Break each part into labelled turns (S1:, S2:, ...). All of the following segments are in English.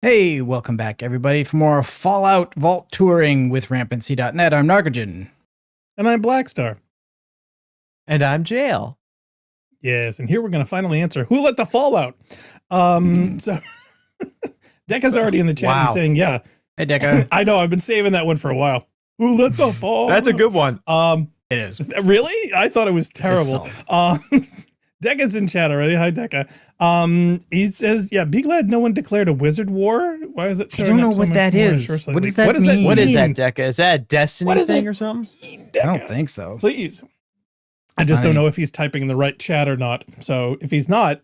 S1: Hey, welcome back, everybody, for more Fallout Vault touring with Rampancy.net. I'm Nargajan.
S2: And I'm Blackstar.
S3: And I'm Jail.
S2: Yes, and here we're going to finally answer who let the fallout. So Decca's already in the chat.
S3: Wow.
S2: He's saying, yeah.
S1: Hey, Deca.
S2: I know, I've been saving that one for a while. Who let the fallout?
S3: That's a good one.
S1: It is.
S2: Really? I thought it was terrible. Decca's in chat already. Hi, Decca. He says, yeah, be glad no one declared a wizard war. Why is it
S1: I
S2: showing
S1: don't know
S2: up so
S1: what
S2: much
S1: that
S2: more
S1: is.
S2: short
S1: What does
S2: slightly?
S1: that mean?
S3: What is that, Deca? Is that a Destiny
S2: What is
S3: thing
S2: it?
S3: or something?
S1: I don't think so.
S2: Please. I just don't know if he's typing in the right chat or not. So if he's not,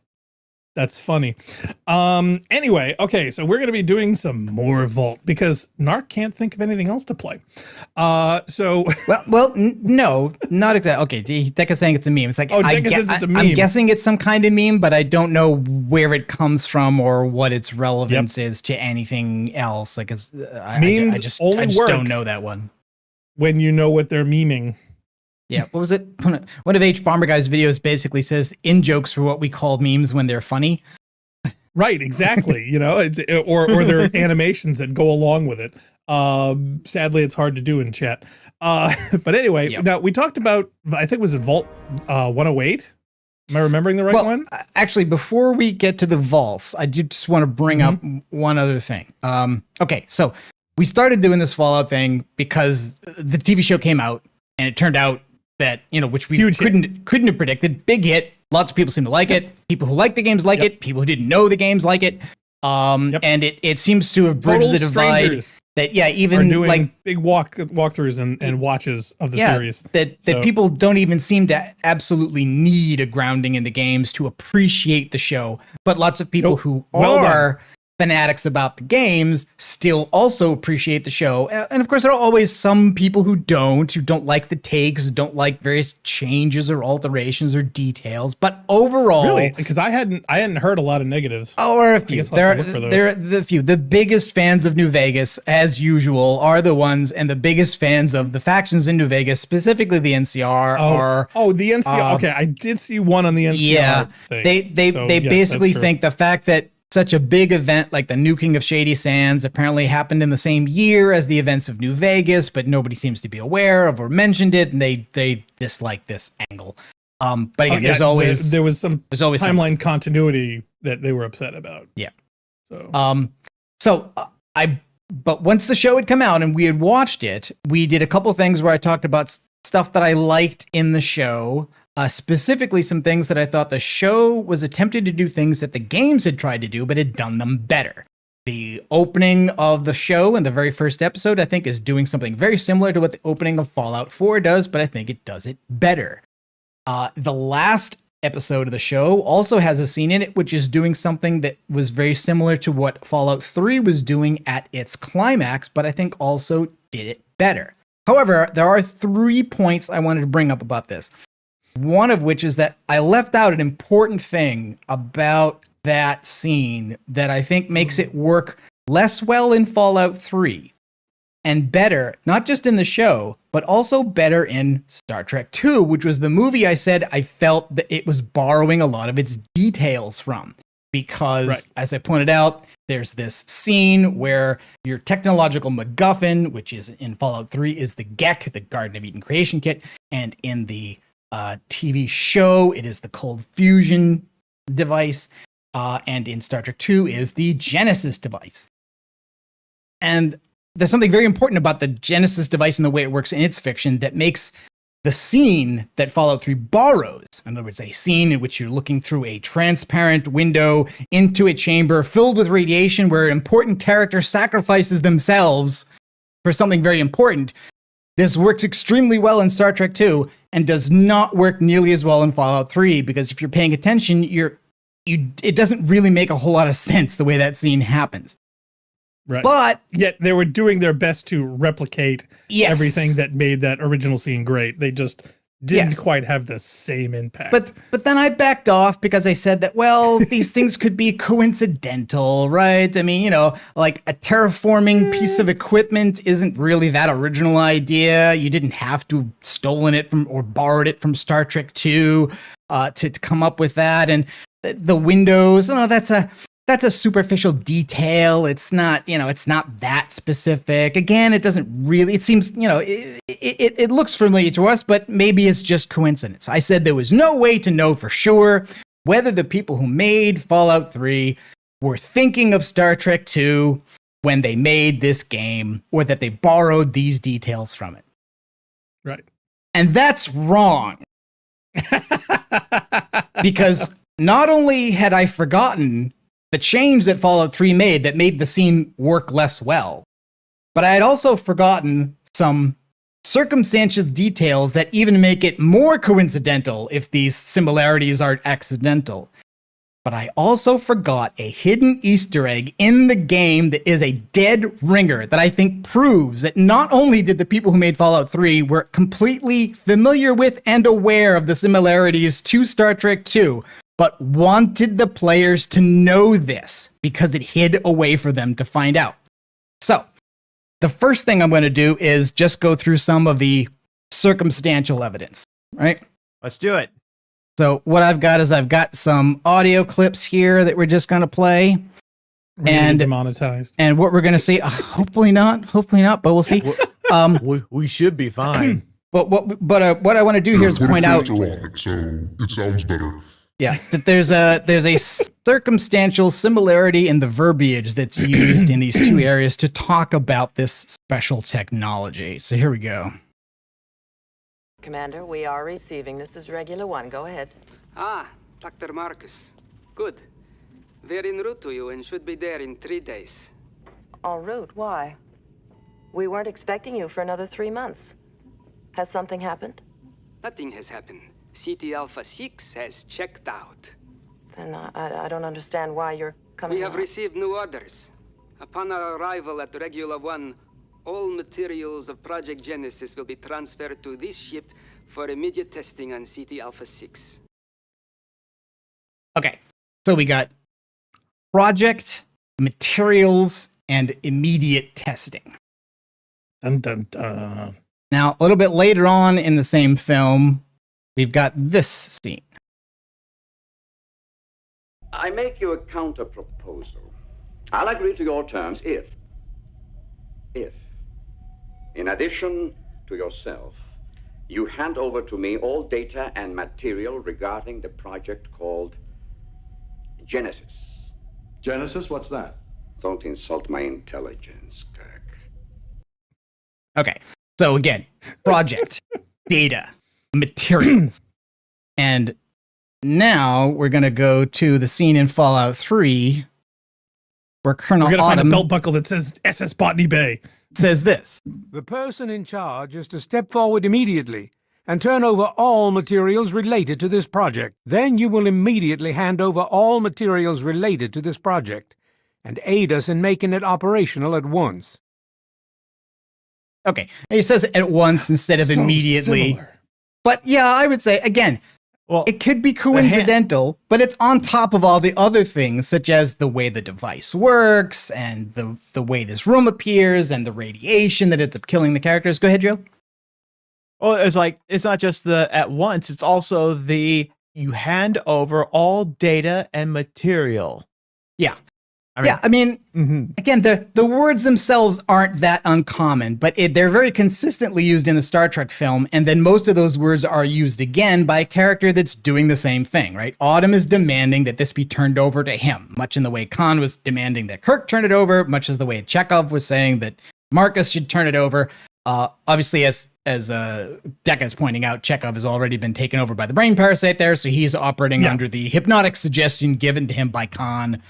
S2: that's funny. Anyway, okay, so we're going to be doing some more Vault because Narc can't think of anything else to play.
S1: No, not exactly. Okay, Deca's saying it's a meme. It's like,
S2: Deca says it's a meme.
S1: I'm guessing it's some kind of meme, but I don't know where it comes from or what its relevance is to anything else. Like,
S2: memes
S1: I just
S2: work
S1: don't know that one.
S2: when you know what they're memeing.
S1: Yeah, what was it? One of H. Bomber Guy's videos basically says in-jokes are what we call memes when they're funny.
S2: Right, exactly. You know, or there are animations that go along with it. Sadly, it's hard to do in chat. But anyway, Now we talked about, I think it was Vault 108. Am I remembering the right one?
S1: Actually, before we get to the vaults, I do just want to bring up one other thing. Okay, so we started doing this Fallout thing because the TV show came out, and it turned out that, which we couldn't have predicted. Big hit. Lots of people seem to like it. People who like the games like it. People who didn't know the games like it. And it seems to have bridged the divide. That even
S2: doing
S1: like
S2: big walkthroughs and watches of the series.
S1: That people don't even seem to absolutely need a grounding in the games to appreciate the show. But lots of people who are fanatics about the games still also appreciate the show. And of course, there are always some people who don't like the takes, don't like various changes or alterations or details. But overall,
S2: really, because I hadn't heard a lot of negatives.
S1: Or a few. There are the few. The biggest fans of New Vegas, as usual, are the ones, and the biggest fans of the factions in New Vegas, specifically the NCR, are.
S2: Oh, the NCR. Okay, I did see one on the NCR thing.
S1: They basically think the fact that such a big event like the nuking of Shady Sands apparently happened in the same year as the events of New Vegas, but nobody seems to be aware of or mentioned it, and they dislike this angle. But again, there was some
S2: timeline continuity that they were upset about.
S1: Yeah. But once the show had come out and we had watched it, we did a couple things where I talked about stuff that I liked in the show. Specifically, some things that I thought the show was attempting to do things that the games had tried to do, but had done them better. The opening of the show in the very first episode, I think, is doing something very similar to what the opening of Fallout 4 does, but I think it does it better. The last episode of the show also has a scene in it, which is doing something that was very similar to what Fallout 3 was doing at its climax, but I think also did it better. However, there are 3 points I wanted to bring up about this. One of which is that I left out an important thing about that scene that I think makes it work less well in Fallout 3 and better, not just in the show, but also better in Star Trek 2, which was the movie I said I felt that it was borrowing a lot of its details from. Because, as I pointed out, there's this scene where your technological MacGuffin, which is in Fallout 3, is the GECK, the Garden of Eden Creation Kit, and in the TV show, it is the cold fusion device, and in Star Trek 2 is the Genesis device. And there's something very important about the Genesis device and the way it works in its fiction that makes the scene that Fallout 3 borrows, in other words, a scene in which you're looking through a transparent window into a chamber filled with radiation where an important character sacrifices themselves for something very important. This works extremely well in Star Trek 2 and does not work nearly as well in Fallout 3 because if you're paying attention, it doesn't really make a whole lot of sense the way that scene happens.
S2: Right.
S1: But
S2: yet they were doing their best to replicate everything that made that original scene great. They just didn't quite have the same impact.
S1: But then I backed off because I said that, well, these things could be coincidental, right? I mean, like a terraforming piece of equipment isn't really that original idea. You didn't have to have stolen it from or borrowed it from Star Trek 2 to come up with that. And the windows, that's that's a superficial detail. It's not, it's not that specific. Again, it doesn't really, it seems, it looks familiar to us, but maybe it's just coincidence. I said there was no way to know for sure whether the people who made Fallout 3 were thinking of Star Trek 2 when they made this game, or that they borrowed these details from it.
S2: Right.
S1: And that's wrong. Because not only had I forgotten the change that Fallout 3 made that made the scene work less well, but I had also forgotten some circumstantial details that even make it more coincidental if these similarities are accidental. But I also forgot a hidden Easter egg in the game that is a dead ringer that I think proves that not only did the people who made Fallout 3 were completely familiar with and aware of the similarities to Star Trek 2, but wanted the players to know this because it hid a way for them to find out. So, the first thing I'm going to do is just go through some of the circumstantial evidence, right?
S3: Let's do it.
S1: So what I've got is I've got some audio clips here that we're just going to play.
S2: And demonetized.
S1: And what we're going to see, hopefully not, but we'll see.
S3: We should be fine.
S1: But what I want to do here is point out.
S4: So it sounds better.
S1: Yeah, that there's a circumstantial similarity in the verbiage that's used in these two areas to talk about this special technology. So here we go.
S5: Commander, we are receiving. This is regular one. Go ahead.
S6: Ah, Dr. Marcus. Good. We're en route to you and should be there in 3 days.
S5: En route? Why? We weren't expecting you for another 3 months. Has something happened?
S6: Nothing has happened. CT Alpha 6 has checked out.
S5: Then I don't understand why you're coming.
S6: We have
S5: out.
S6: received new orders. Upon our arrival at Regular 1, all materials of Project Genesis will be transferred to this ship for immediate testing on CT Alpha 6.
S1: Okay, so we got project, materials, and immediate testing.
S2: Dun, dun, dun.
S1: Now, a little bit later on in the same film, we've got this scene.
S7: I make you a counter proposal. I'll agree to your terms if, in addition to yourself, you hand over to me all data and material regarding the project called Genesis.
S8: Genesis? What's that?
S7: Don't insult my intelligence, Kirk.
S1: Okay, so again, project, data, materials. And now we're going to go to the scene in Fallout 3 where Colonel
S2: We're going to find a
S1: Autumn
S2: belt buckle that says SS Botany Bay.
S1: says this.
S9: The person in charge is to step forward immediately and turn over all materials related to this project. Then you will immediately hand over all materials related to this project and aid us in making it operational at once.
S1: Okay, he says at once instead of
S2: So
S1: immediately.
S2: similar.
S1: But yeah, I would say, again,
S3: Well,
S1: it could be coincidental, but it's on top of all the other things, such as the way the device works and the way this room appears and the radiation that ends up killing the characters. Go ahead, Joe.
S3: well, it's like, it's not just the at once, it's also the you hand over all data and material.
S1: Yeah.
S3: I mean,
S1: Again, the words themselves aren't that uncommon, but they're very consistently used in the Star Trek film, and then most of those words are used again by a character that's doing the same thing, right? Autumn is demanding that this be turned over to him, much in the way Khan was demanding that Kirk turn it over, much as the way Chekhov was saying that Marcus should turn it over. Obviously, as Decca is pointing out, Chekhov has already been taken over by the brain parasite there, so he's operating under the hypnotic suggestion given to him by Khan,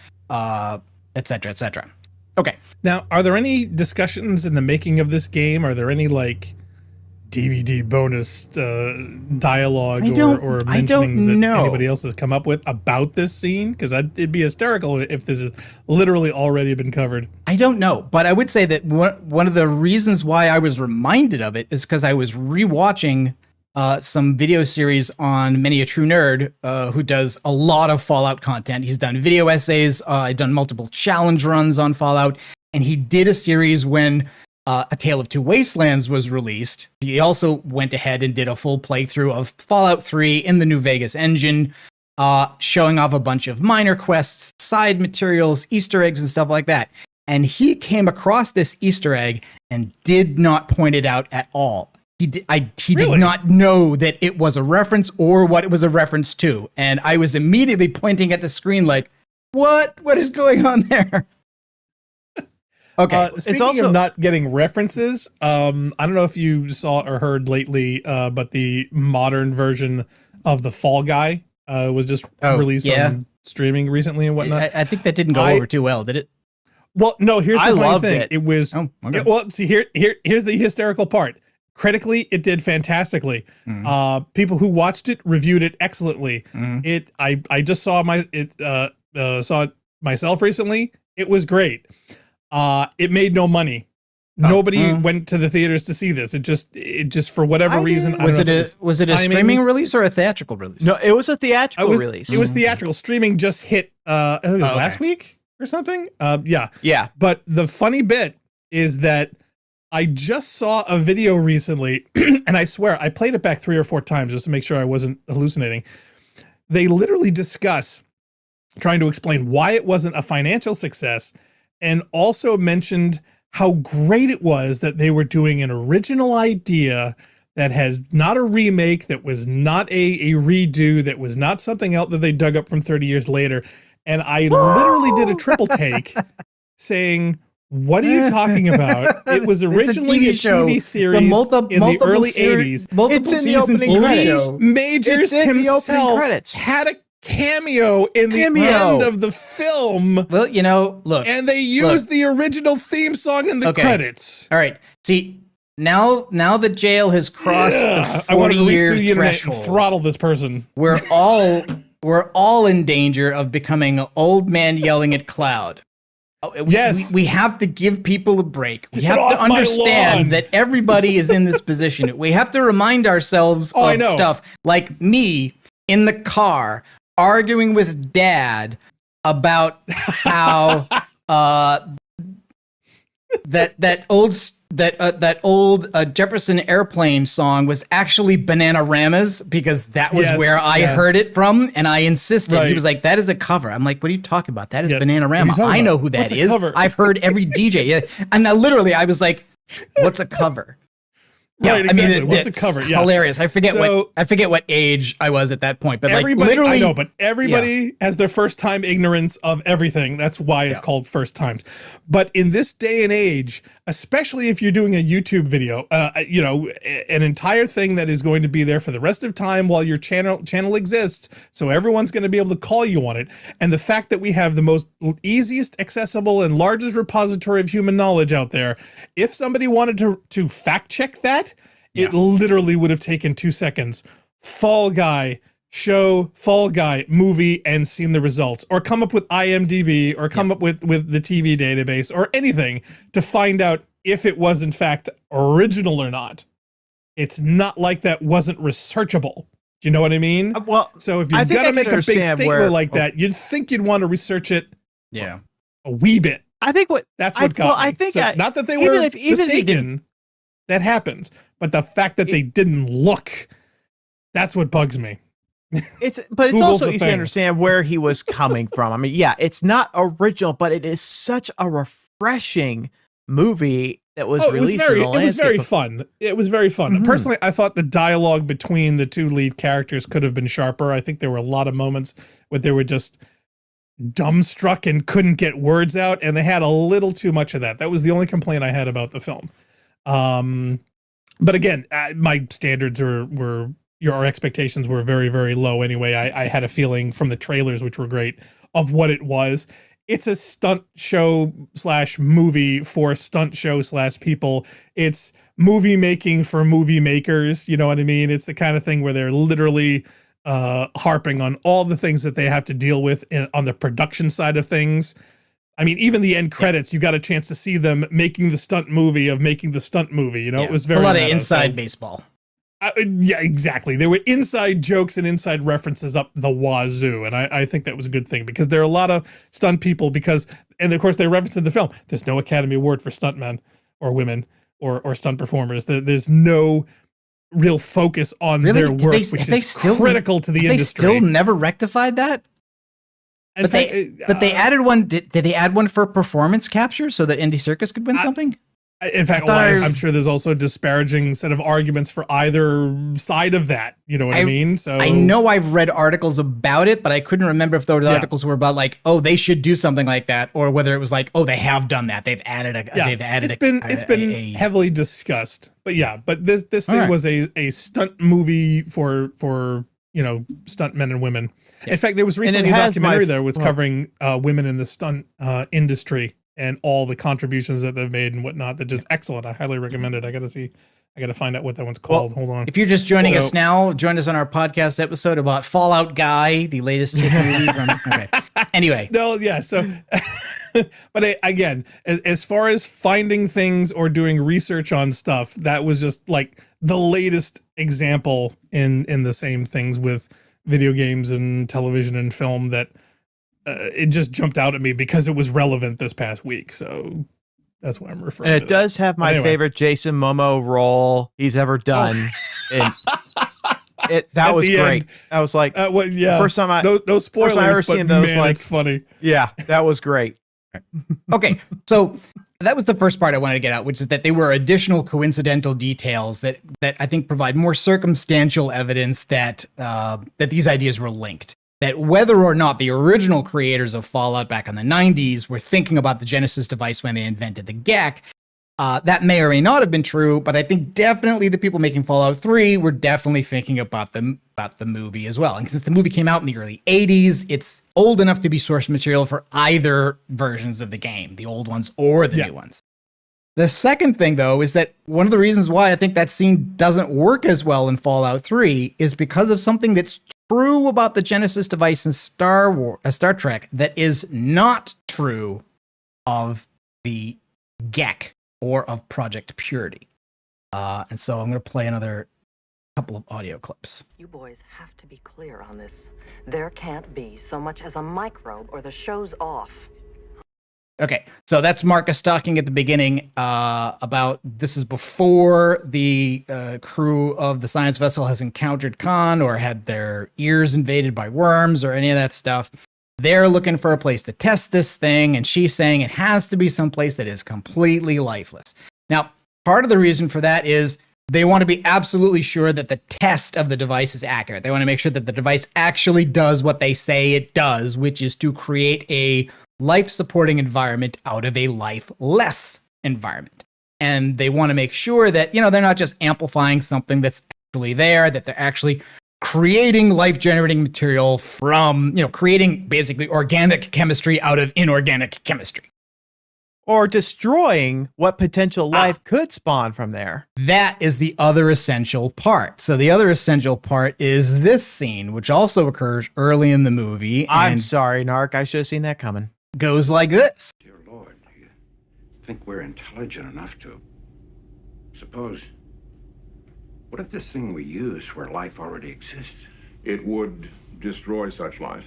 S1: et cetera, et cetera. Okay.
S2: Now, are there any discussions in the making of this game? Are there any like DVD bonus dialogue or mentionings that anybody else has come up with about this scene? Because it'd be hysterical if this has literally already been covered.
S1: I don't know, but I would say that one of the reasons why I was reminded of it is because I was rewatching some video series on Many a True Nerd, who does a lot of Fallout content. He's done video essays, I've done multiple challenge runs on Fallout, and he did a series when A Tale of Two Wastelands was released. He also went ahead and did a full playthrough of Fallout 3 in the New Vegas engine. showing off a bunch of minor quests, side materials, Easter eggs, and stuff like that. And he came across this Easter egg and did not point it out at all. He did not know that it was a reference or what it was a reference to. And I was immediately pointing at the screen like, what is going on there? Okay.
S2: Speaking of not getting references, I don't know if you saw or heard lately, but the modern version of the Fall Guy was just released on streaming recently and whatnot.
S1: I think that didn't go over too well, did it?
S2: Well, no, here's the funny thing. It was,
S1: okay.
S2: Well, see, here's the hysterical part. Critically, it did fantastically. People who watched it reviewed it excellently. I just saw saw it myself recently. It was great. It made no money. Nobody went to the theaters to see this. It just for whatever reason.
S1: Was it a streaming release or a theatrical release?
S3: No, it was a theatrical release.
S2: It was theatrical. Streaming just hit last week or something. Yeah. But the funny bit is that I just saw a video recently, and I swear I played it back 3 or 4 times just to make sure I wasn't hallucinating. They literally discuss trying to explain why it wasn't a financial success, and also mentioned how great it was that they were doing an original idea that had not a remake, that was not a redo, that was not something else that they dug up from 30 years later. And I literally did a triple take saying, what are you talking about? It was originally a TV series in the early 80s.
S1: Multiple seasons.
S2: Lee Majors himself had a cameo in the end of the film.
S1: Well, look.
S2: And they used the original theme song in the credits.
S1: All right. See, now that jail has crossed the 40-year threshold,
S2: and throttle this person.
S1: We're all in danger of becoming an old man yelling at cloud. We have to give people a break. We have to understand that everybody is in this position. We have to remind ourselves of stuff like me in the car arguing with Dad about how that old Jefferson Airplane song was actually Bananaramas, because that was where I heard it from, and I insisted. Right. He was like, "That is a cover." I'm like, "What are you talking about? That is Bananarama. I know who that is. I've heard every DJ." Yeah. And now literally I was like, "What's a cover?" Yeah,
S2: right, exactly. I mean, what's a cover? Yeah,
S1: hilarious. I forget what age I was at that point, but
S2: everybody has their first time ignorance of everything. That's why it's called first times. But in this day and age, especially if you're doing a YouTube video, an entire thing that is going to be there for the rest of time while your channel exists, so everyone's going to be able to call you on it. And the fact that we have the most easiest, accessible, and largest repository of human knowledge out there, if somebody wanted to fact check that, it literally would have taken 2 seconds. Fall Guy movie, and seen the results, or come up with IMDb, or come up with the TV database, or anything to find out if it was in fact original or not. It's not like that wasn't researchable. Do you know what I mean? So if you're gonna make a big statement like that, you'd think you'd want to research it a wee bit.
S3: I think
S2: that's what got me. I think not that they were mistaken. That happens, but the fact that they didn't look, that's what bugs me.
S3: It's also easy to understand where he was coming from. I mean, it's not original, but it is such a refreshing movie that was released.
S2: It was very fun. It was very fun. Mm-hmm. Personally, I thought the dialogue between the two lead characters could have been sharper. I think there were a lot of moments where they were just dumbstruck and couldn't get words out, and they had a little too much of that. That was the only complaint I had about the film. But again, my standards were your expectations were very, very low anyway. I had a feeling from the trailers, which were great, of what it was. It's a stunt show / movie for stunt show / people. It's movie making for movie makers. You know what I mean? It's the kind of thing where they're literally harping on all the things that they have to deal with on the production side of things. I mean, even the end credits, you got a chance to see them making the stunt movie of making the stunt movie. You know, it was very
S1: a lot of inside baseball.
S2: Yeah, exactly. There were inside jokes and inside references up the wazoo. And I think that was a good thing, because there are a lot of stunt people and of course they referenced in the film, there's no Academy Award for stuntmen or women or stunt performers. There's no real focus on
S1: Really?
S2: their work, which is critical to the industry.
S1: They still never rectified that?
S2: In fact,
S1: But they added one. Did they add one for performance capture so that Indy Circus could win something?
S2: In fact, I'm sure there's also a disparaging set of arguments for either side of that. You know what I mean? So
S1: I know I've read articles about it, but I couldn't remember if those articles were about like, oh, they should do something like that, or whether it was like, oh, they have done that. They've added a.
S2: Yeah,
S1: they've added.
S2: It's been heavily discussed, but this thing was a stunt movie for stunt men and women. Yeah. In fact, there was recently a documentary that was covering women in the stunt industry and all the contributions that they've made and whatnot. That just excellent. I highly recommend it. I got to find out what that one's called. Hold on.
S1: If you're just joining us now, join us on our podcast episode about Fallout Guy, the latest hit movie from. Okay. Anyway.
S2: No, yeah. So, but again, as far as finding things or doing research on stuff, that was just like the latest example in the same things with video games and television and film that it just jumped out at me because it was relevant this past week. So that's why I'm referring to
S3: it. And it does have my favorite Jason Momoa role he's ever done. That was great. I was like, first time
S2: no spoilers, but man, it's funny.
S3: Yeah, that was great.
S1: Okay, so that was the first part I wanted to get out, which is that there were additional coincidental details that I think provide more circumstantial evidence that that these ideas were linked. That whether or not the original creators of Fallout back in the 90s were thinking about the Genesis device when they invented the GAC, that may or may not have been true, but I think definitely the people making Fallout 3 were definitely thinking about the movie as well. And since the movie came out in the early 80s, it's old enough to be source material for either versions of the game, the old ones or the new ones. The second thing, though, is that one of the reasons why I think that scene doesn't work as well in Fallout 3 is because of something that's true about the Genesis device in Star Trek that is not true of the GAC or of Project Purity. And so I'm going to play another couple of audio clips.
S5: You boys have to be clear on this. There can't be so much as a microbe or the show's off.
S1: Okay, so that's Marcus talking at the beginning about this is before the crew of the science vessel has encountered Khan or had their ears invaded by worms or any of that stuff. They're looking for a place to test this thing, and she's saying it has to be someplace that is completely lifeless. Now, part of the reason for that is they want to be absolutely sure that the test of the device is accurate. They want to make sure that the device actually does what they say it does, which is to create a life-supporting environment out of a lifeless environment. And they want to make sure that, they're not just amplifying something that's actually there, that they're actually creating life-generating material from, creating basically organic chemistry out of inorganic chemistry.
S3: Or destroying what potential life could spawn from there.
S1: That is the other essential part. So the other essential part is this scene, which also occurs early in the movie.
S3: I'm sorry, Narc. I should have seen that coming.
S1: Goes like this.
S10: Dear Lord, do you think we're intelligent enough to... Suppose... What if this thing we use where life already exists?
S8: It would destroy such life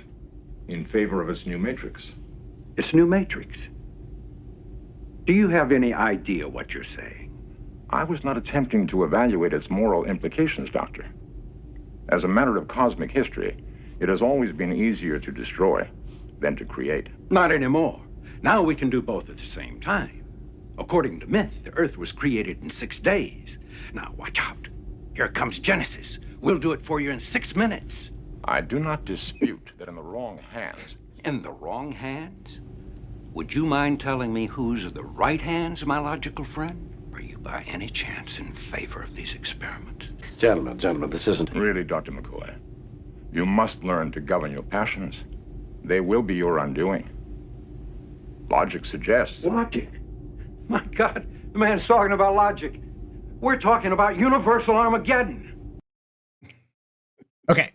S8: in favor of its new matrix.
S10: Its new matrix? Do you have any idea what you're saying?
S8: I was not attempting to evaluate its moral implications, Doctor. As a matter of cosmic history, it has always been easier to destroy than to create.
S10: Not anymore. Now we can do both at the same time. According to myth, the Earth was created in 6 days. Now watch out. Here comes Genesis. We'll do it for you in 6 minutes.
S8: I do not dispute that in the wrong hands.
S10: In the wrong hands? Would you mind telling me whose are the right hands, my logical friend? Are you by any chance in favor of these experiments?
S8: Gentlemen, this isn't... Really, Dr. McCoy, you must learn to govern your passions. They will be your undoing. Logic suggests...
S10: Logic? My God, the man's talking about logic. We're talking about universal Armageddon.
S1: Okay,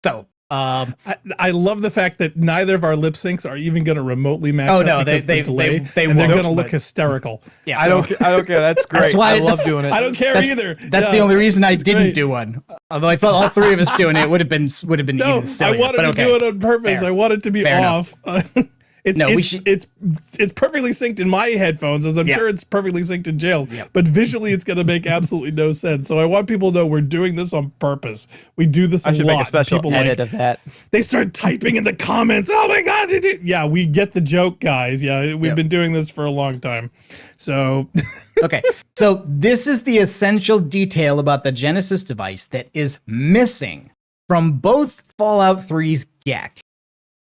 S1: so...
S2: I love the fact that neither of our lip syncs are even going to remotely match up because of the delay, and they're going to look hysterical.
S1: Yeah,
S3: I don't care. That's great.
S1: That's why
S3: I love doing it.
S2: I don't care either.
S1: That's the only reason I didn't do one. Although I felt all three of us doing it would have been
S2: no,
S1: even sillier.
S2: I wanted to do it on purpose.
S1: Fair.
S2: I wanted to be
S1: Fair
S2: off. It's perfectly synced in my headphones, as I'm sure it's perfectly synced in jail. But visually, it's going to make absolutely no sense. So I want people to know we're doing this on purpose. We do this a lot.
S3: I should make a special
S2: people
S3: edit of that.
S2: They start typing in the comments. Oh my God! Yeah, we get the joke, guys. Yeah, we've been doing this for a long time. So
S1: okay, so this is the essential detail about the Genesis device that is missing from both Fallout 3's GECK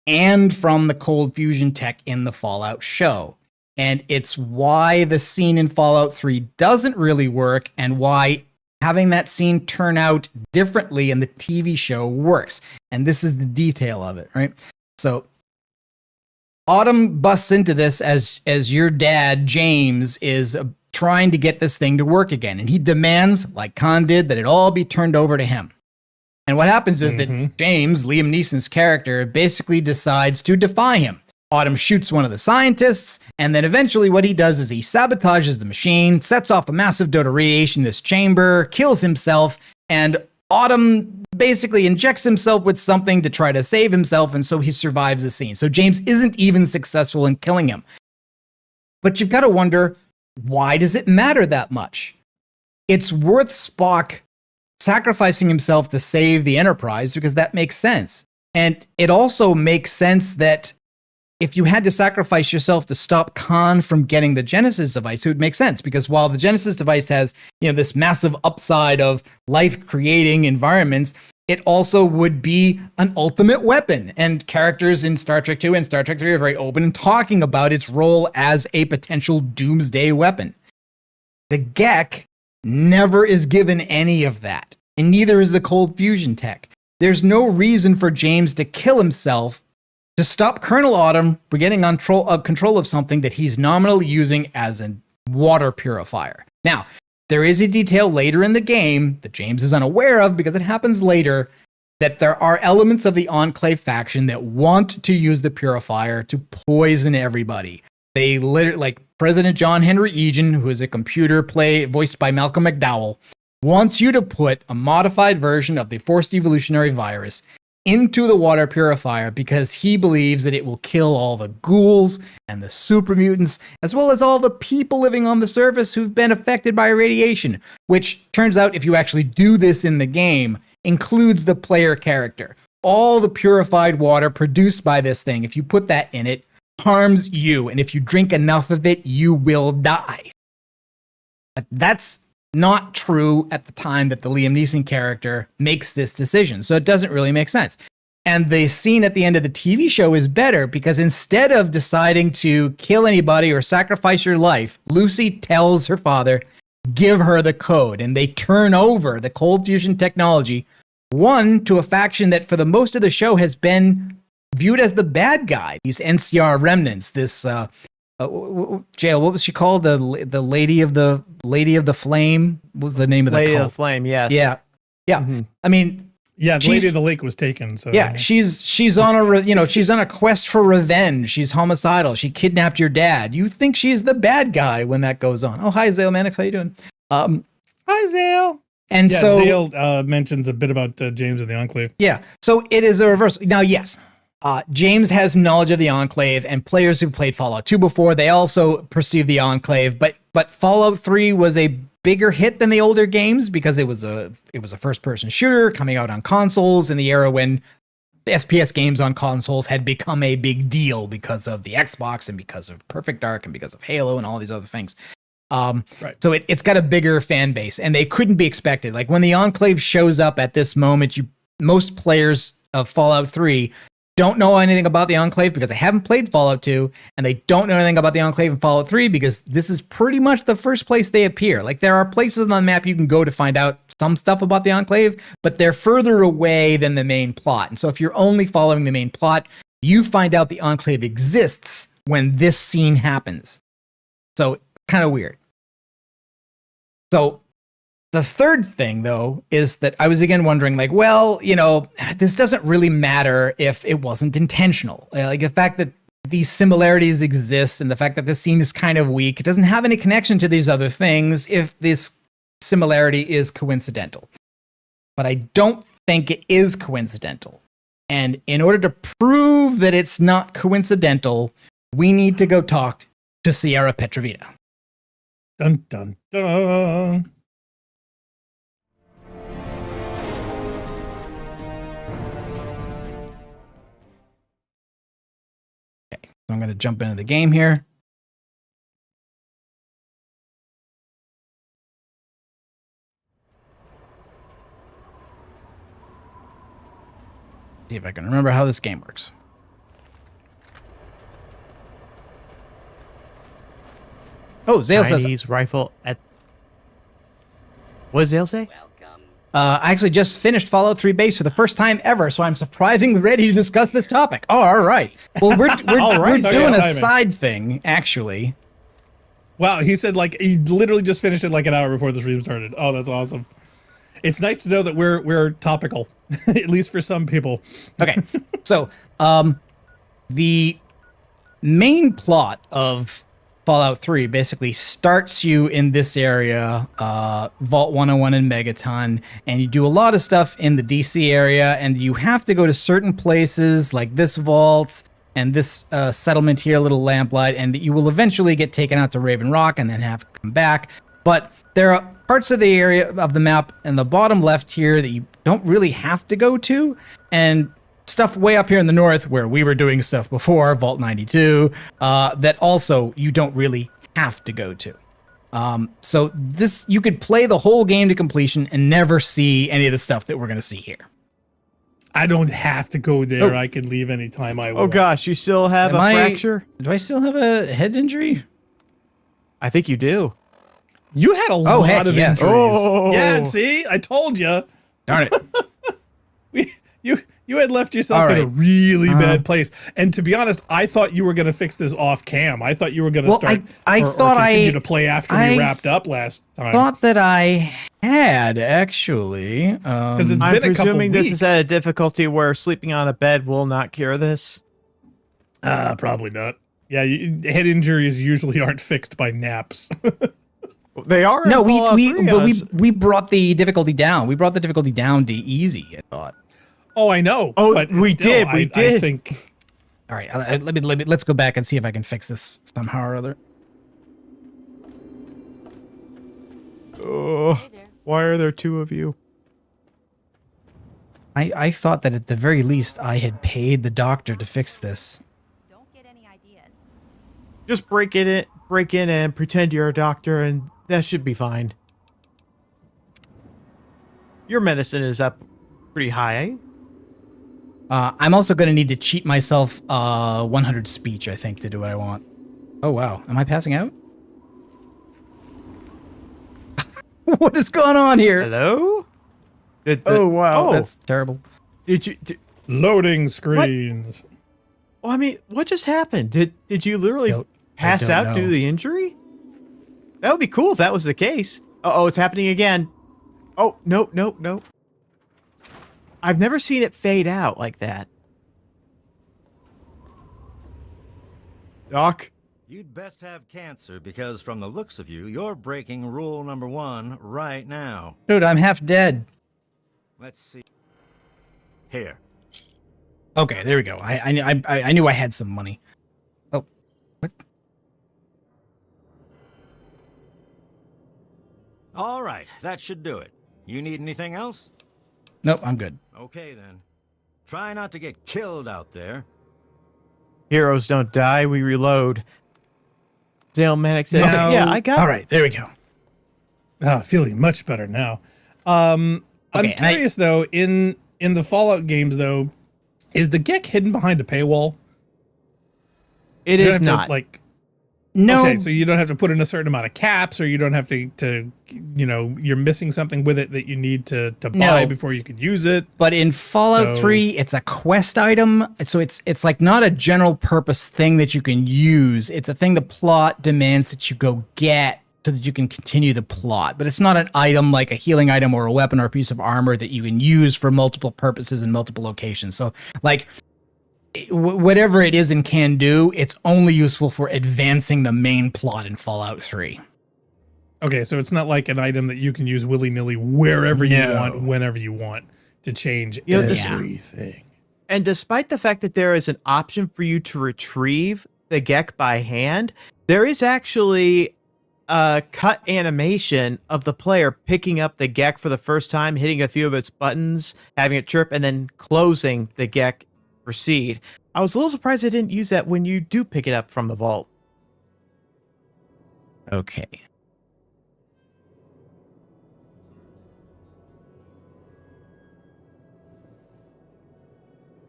S1: and from the cold fusion tech in the Fallout show. And it's why the scene in Fallout 3 doesn't really work, and why having that scene turn out differently in the TV show works. And this is the detail of it, right? So Autumn busts into this as your dad, James, is trying to get this thing to work again. And he demands, like Khan did, that it all be turned over to him. And what happens is that James, Liam Neeson's character, basically decides to defy him. Autumn shoots one of the scientists, and then eventually what he does is he sabotages the machine, sets off a massive dose of radiation in this chamber, kills himself, and Autumn basically injects himself with something to try to save himself, and so he survives the scene. So James isn't even successful in killing him. But you've got to wonder, why does it matter that much? It's worth Spock sacrificing himself to save the Enterprise because that makes sense. And it also makes sense that if you had to sacrifice yourself to stop Khan from getting the Genesis device, it would make sense, because while the Genesis device has, this massive upside of life-creating environments, it also would be an ultimate weapon. And characters in Star Trek 2 and Star Trek 3 are very open in talking about its role as a potential doomsday weapon. The GECK never is given any of that, and neither is the cold fusion tech. There's no reason for James to kill himself to stop Colonel Autumn from getting on control of something that he's nominally using as a water purifier. Now, there is a detail later in the game that James is unaware of because it happens later, that there are elements of the Enclave faction that want to use the purifier to poison everybody. They literally, like President John Henry Egan, who is a computer voiced by Malcolm McDowell, wants you to put a modified version of the forced evolutionary virus into the water purifier because he believes that it will kill all the ghouls and the super mutants, as well as all the people living on the surface who've been affected by radiation, which turns out, if you actually do this in the game, includes the player character. All the purified water produced by this thing, if you put that in it, harms you, and if you drink enough of it, you will die. But that's not true at the time that the Liam Neeson character makes this decision, so it doesn't really make sense. And the scene at the end of the TV show is better because instead of deciding to kill anybody or sacrifice your life, Lucy tells her father, give her the code, and they turn over the cold fusion technology, one, to a faction that for the most of the show has been viewed as the bad guy. These NCR remnants, this Jail, what was she called? The lady of the flame. What was the name of the
S3: Lady
S1: cult?
S3: of the Flame? Yes.
S1: Yeah.
S3: Mm-hmm.
S1: I mean,
S2: the Lady of the Lake was taken. So
S1: yeah, she's on a quest for revenge. She's homicidal. She kidnapped your dad. You think she's the bad guy when that goes on? Oh, hi Zale Mannix, how you doing?
S2: Hi Zale.
S1: And
S2: yeah,
S1: so
S2: Zale mentions a bit about James and the Enclave.
S1: Yeah, so it is a reversal. Now, yes. James has knowledge of the Enclave, and players who've played Fallout 2 before, they also perceive the Enclave, but Fallout 3 was a bigger hit than the older games because it was a first-person shooter coming out on consoles in the era when FPS games on consoles had become a big deal because of the Xbox and because of Perfect Dark and because of Halo and all these other things.
S2: Right.
S1: So it's got a bigger fan base, and they couldn't be expected. Like when the Enclave shows up at this moment, most players of Fallout 3 don't know anything about the Enclave because they haven't played Fallout 2, and they don't know anything about the Enclave in Fallout 3 because this is pretty much the first place they appear. Like there are places on the map you can go to find out some stuff about the Enclave, but they're further away than the main plot. And so if you're only following the main plot, you find out the Enclave exists when this scene happens. So kind of weird. So the third thing, though, is that I was again wondering, like, well, this doesn't really matter if it wasn't intentional. Like the fact that these similarities exist and the fact that this scene is kind of weak, it doesn't have any connection to these other things if this similarity is coincidental. But I don't think it is coincidental. And in order to prove that it's not coincidental, we need to go talk to Sierra Petrovita.
S2: Dun, dun, dun.
S1: Okay, so I'm going to jump into the game here. See if I can remember how this game works. Oh, Zale says
S3: Chinese rifle at. What does Zale say?
S1: I actually just finished Fallout 3 base for the first time ever, so I'm surprisingly ready to discuss this topic. Oh, all right. Well, we're doing a side thing, actually.
S2: Wow, he said like he literally just finished it like an hour before the stream started. Oh, that's awesome. It's nice to know that we're topical, at least for some people.
S1: Okay, so the main plot of Fallout 3 basically starts you in this area, Vault 101 in Megaton, and you do a lot of stuff in the DC area, and you have to go to certain places like this vault and this settlement here, Little Lamplight, and you will eventually get taken out to Raven Rock and then have to come back. But there are parts of the area of the map in the bottom left here that you don't really have to go to, and stuff way up here in the north where we were doing stuff before, Vault 92, that also you don't really have to go to. So this, you could play the whole game to completion and never see any of the stuff that we're going to see here.
S2: I don't have to go there. I can leave anytime I want.
S3: Oh gosh, you still have fracture?
S1: Do I still have a head injury?
S3: I think you do.
S2: You had a lot of injuries.
S3: Oh.
S2: Yeah, see? I told you.
S1: Darn it.
S2: You had left yourself in a really bad place. And to be honest, I thought you were going to fix this off cam. I thought you were going to start or continue to play after we wrapped up last time.
S1: I thought that I had, actually.
S2: Because it's been a couple weeks.
S3: I'm presuming this is at a difficulty where sleeping on a bed will not cure this.
S2: Probably not. Yeah, head injuries usually aren't fixed by naps.
S3: They are.
S1: No, we brought the difficulty down. We brought the difficulty down to easy, I thought.
S2: Oh, I know.
S3: Oh,
S2: but
S3: we
S2: still,
S3: did. We did.
S2: I think.
S1: All right, let's go back and see if I can fix this somehow or other.
S3: Oh, why are there two of you?
S1: I thought that at the very least I had paid the doctor to fix this.
S11: Don't get any ideas.
S3: Just break in and pretend you're a doctor, and that should be fine. Your medicine is up pretty high.
S1: I'm also going to need to cheat myself 100 speech, I think, to do what I want. Oh, wow. Am I passing out? What is going on here?
S3: Hello?
S1: Oh, wow. That's terrible.
S2: Loading screens.
S3: Well, I mean, what just happened? Did you literally pass out due to the injury? That would be cool if that was the case. Uh-oh, it's happening again. Oh, no. I've never seen it fade out like that. Doc?
S12: You'd best have cancer because from the looks of you, you're breaking rule number 1 right now.
S1: Dude, I'm half dead.
S12: Let's see. Here.
S1: Okay, there we go. I knew I had some money. Oh, what?
S12: All right, that should do it. You need anything else?
S1: Nope, I'm good.
S12: Okay, then. Try not to get killed out there.
S3: Heroes don't die, we reload. Zale Manic said, yeah, I got it.
S1: All right, there we go.
S2: Feeling much better now. I'm curious, though, in the Fallout games, though, is the Gek hidden behind a paywall?
S3: It is not.
S1: No.
S2: Okay, so you don't have to put in a certain amount of caps, or you don't have to you're missing something with it that you need to buy before you can use it.
S1: But in Fallout 3, it's a quest item, so it's like not a general purpose thing that you can use. It's a thing the plot demands that you go get so that you can continue the plot. But it's not an item like a healing item or a weapon or a piece of armor that you can use for multiple purposes in multiple locations. So like whatever it is and can do, it's only useful for advancing the main plot in Fallout 3.
S2: Okay, so it's not like an item that you can use willy-nilly wherever you want, whenever you want to change everything.
S3: And despite the fact that there is an option for you to retrieve the Gek by hand, there is actually a cut animation of the player picking up the Gek for the first time, hitting a few of its buttons, having it chirp, and then closing the Gek proceed. I was a little surprised they didn't use that when you do pick it up from the vault.
S1: Okay.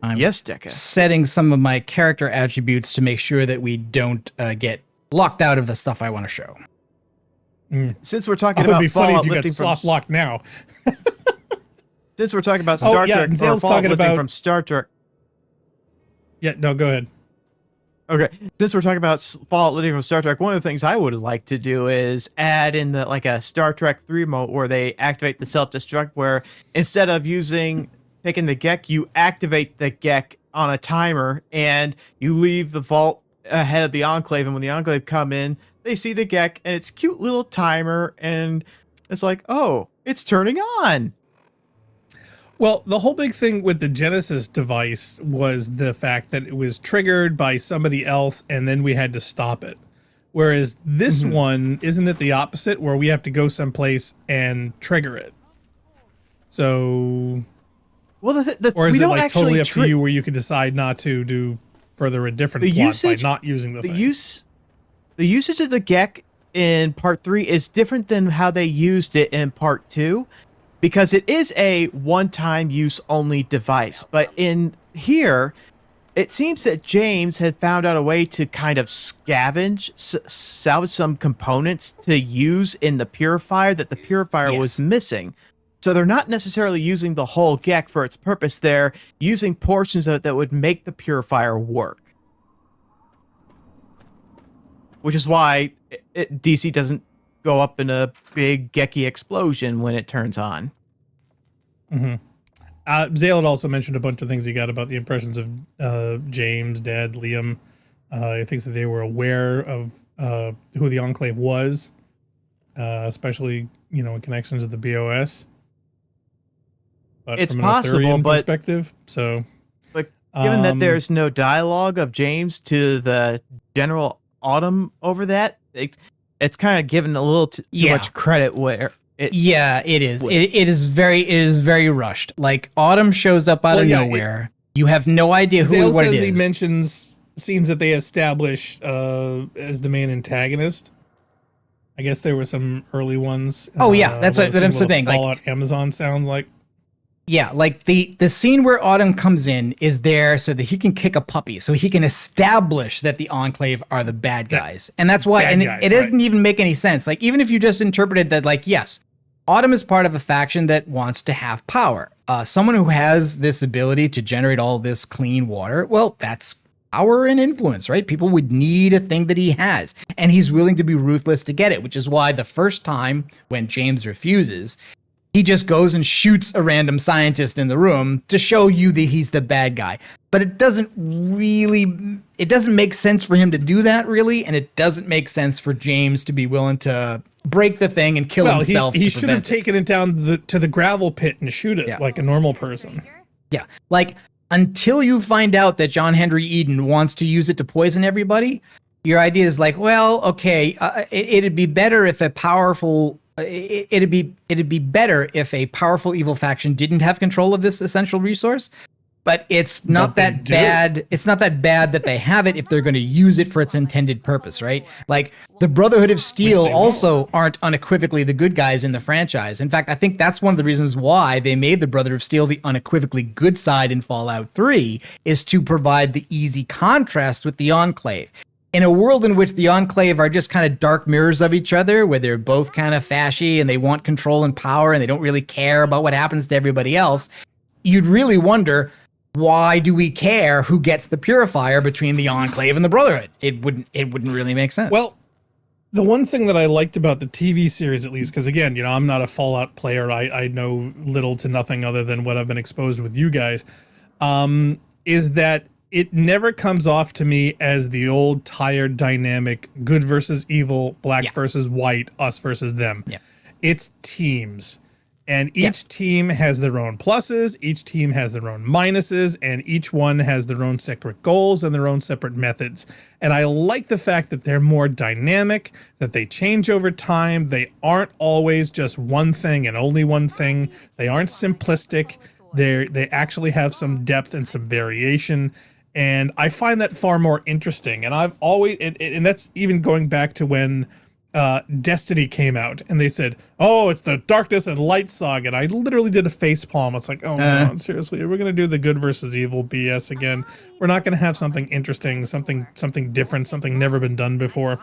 S1: I'm
S3: yes, Deca.
S1: setting some of my character attributes to make sure that we don't get locked out of the stuff I want to show.
S3: Since we're talking
S2: It would
S3: about
S2: be funny if you got
S3: lifting
S2: soft locked now.
S3: Since we're talking about Star Trek,
S2: and Zale's talking about
S3: from Star Trek.
S2: Yeah, no, go ahead.
S3: Okay, since we're talking about Fallout Living from Star Trek, one of the things I would like to do is add in the like a Star Trek 3 mode where they activate the self-destruct, where instead of picking the Gek, you activate the Gek on a timer and you leave the vault ahead of the Enclave, and when the Enclave come in, they see the Gek and it's cute little timer, and it's like, oh, it's turning on.
S2: Well, the whole big thing with the Genesis device was the fact that it was triggered by somebody else and then we had to stop it. Whereas this one, isn't it the opposite, where we have to go someplace and trigger it? So,
S3: well,
S2: or is it like totally up to you where you can decide not to do further a different plot by not using the thing?
S3: The usage of the Gek in part 3 is different than how they used it in part 2. Because it is a one-time use only device. But in here, it seems that James had found out a way to kind of salvage some components to use in the purifier that the purifier was missing. So they're not necessarily using the whole Gek for its purpose. They're using portions of it that would make the purifier work. Which is why DC doesn't go up in a big Gecky explosion when it turns on.
S2: Zale had also mentioned a bunch of things he got about the impressions of James, Dad, Liam. He thinks that they were aware of who the Enclave was, especially, in connections with the BOS. But
S3: it's
S2: from an
S3: possible,
S2: Arthurian
S3: but
S2: perspective, so.
S3: But given that there's no dialogue of James to the General Autumn over that, it's kind of given a little too much credit where it
S1: is. It is very rushed. Like Autumn shows up out of nowhere. You have no idea who or what it is.
S2: He mentions scenes that they establish as the main antagonist. I guess there were some early ones.
S1: Oh yeah, that's what I'm saying.
S2: Fallout Amazon sounds like.
S1: Yeah, like the scene where Autumn comes in is there so that he can kick a puppy, so he can establish that the Enclave are the bad guys. And that's why, it doesn't even make any sense. Like, even if you just interpreted that, like, yes, Autumn is part of a faction that wants to have power. Someone who has this ability to generate all this clean water, well, that's power and influence, right? People would need a thing that he has, and he's willing to be ruthless to get it, which is why the first time when James refuses, he just goes and shoots a random scientist in the room to show you that he's the bad guy. But it doesn't make sense for him to do that, really, and it doesn't make sense for James to be willing to break the thing and kill himself.
S2: He should have taken it down to the gravel pit and shoot it like a normal person.
S1: Yeah, like, until you find out that John Henry Eden wants to use it to poison everybody, your idea is like, well, okay, it'd be better if a powerful... It'd be better if a powerful evil faction didn't have control of this essential resource, but it's not that bad. It's not that bad that they have it if they're going to use it for its intended purpose, right? Like the Brotherhood of Steel also aren't unequivocally the good guys in the franchise. In fact, I think that's one of the reasons why they made the Brotherhood of Steel the unequivocally good side in Fallout 3, is to provide the easy contrast with the Enclave. In a world in which the Enclave are just kind of dark mirrors of each other, where they're both kind of fashy and they want control and power and they don't really care about what happens to everybody else, you'd really wonder, why do we care who gets the purifier between the Enclave and the Brotherhood? It wouldn't really make sense.
S2: Well, the one thing that I liked about the TV series, at least, because again, I'm not a Fallout player. I know little to nothing other than what I've been exposed with you guys, is that it never comes off to me as the old tired dynamic, good versus evil, black versus white, us versus them.
S1: Yeah.
S2: It's teams. And each team has their own pluses, each team has their own minuses, and each one has their own separate goals and their own separate methods. And I like the fact that they're more dynamic, that they change over time. They aren't always just one thing and only one thing. They aren't simplistic. They actually have some depth and some variation. And I find that far more interesting. And I've always, and that's even going back to when Destiny came out and they said, oh, it's the Darkness and Light saga. And I literally did a face palm. It's like, oh my God, seriously, we're going to do the good versus evil BS again. We're not going to have something interesting, something different, something never been done before.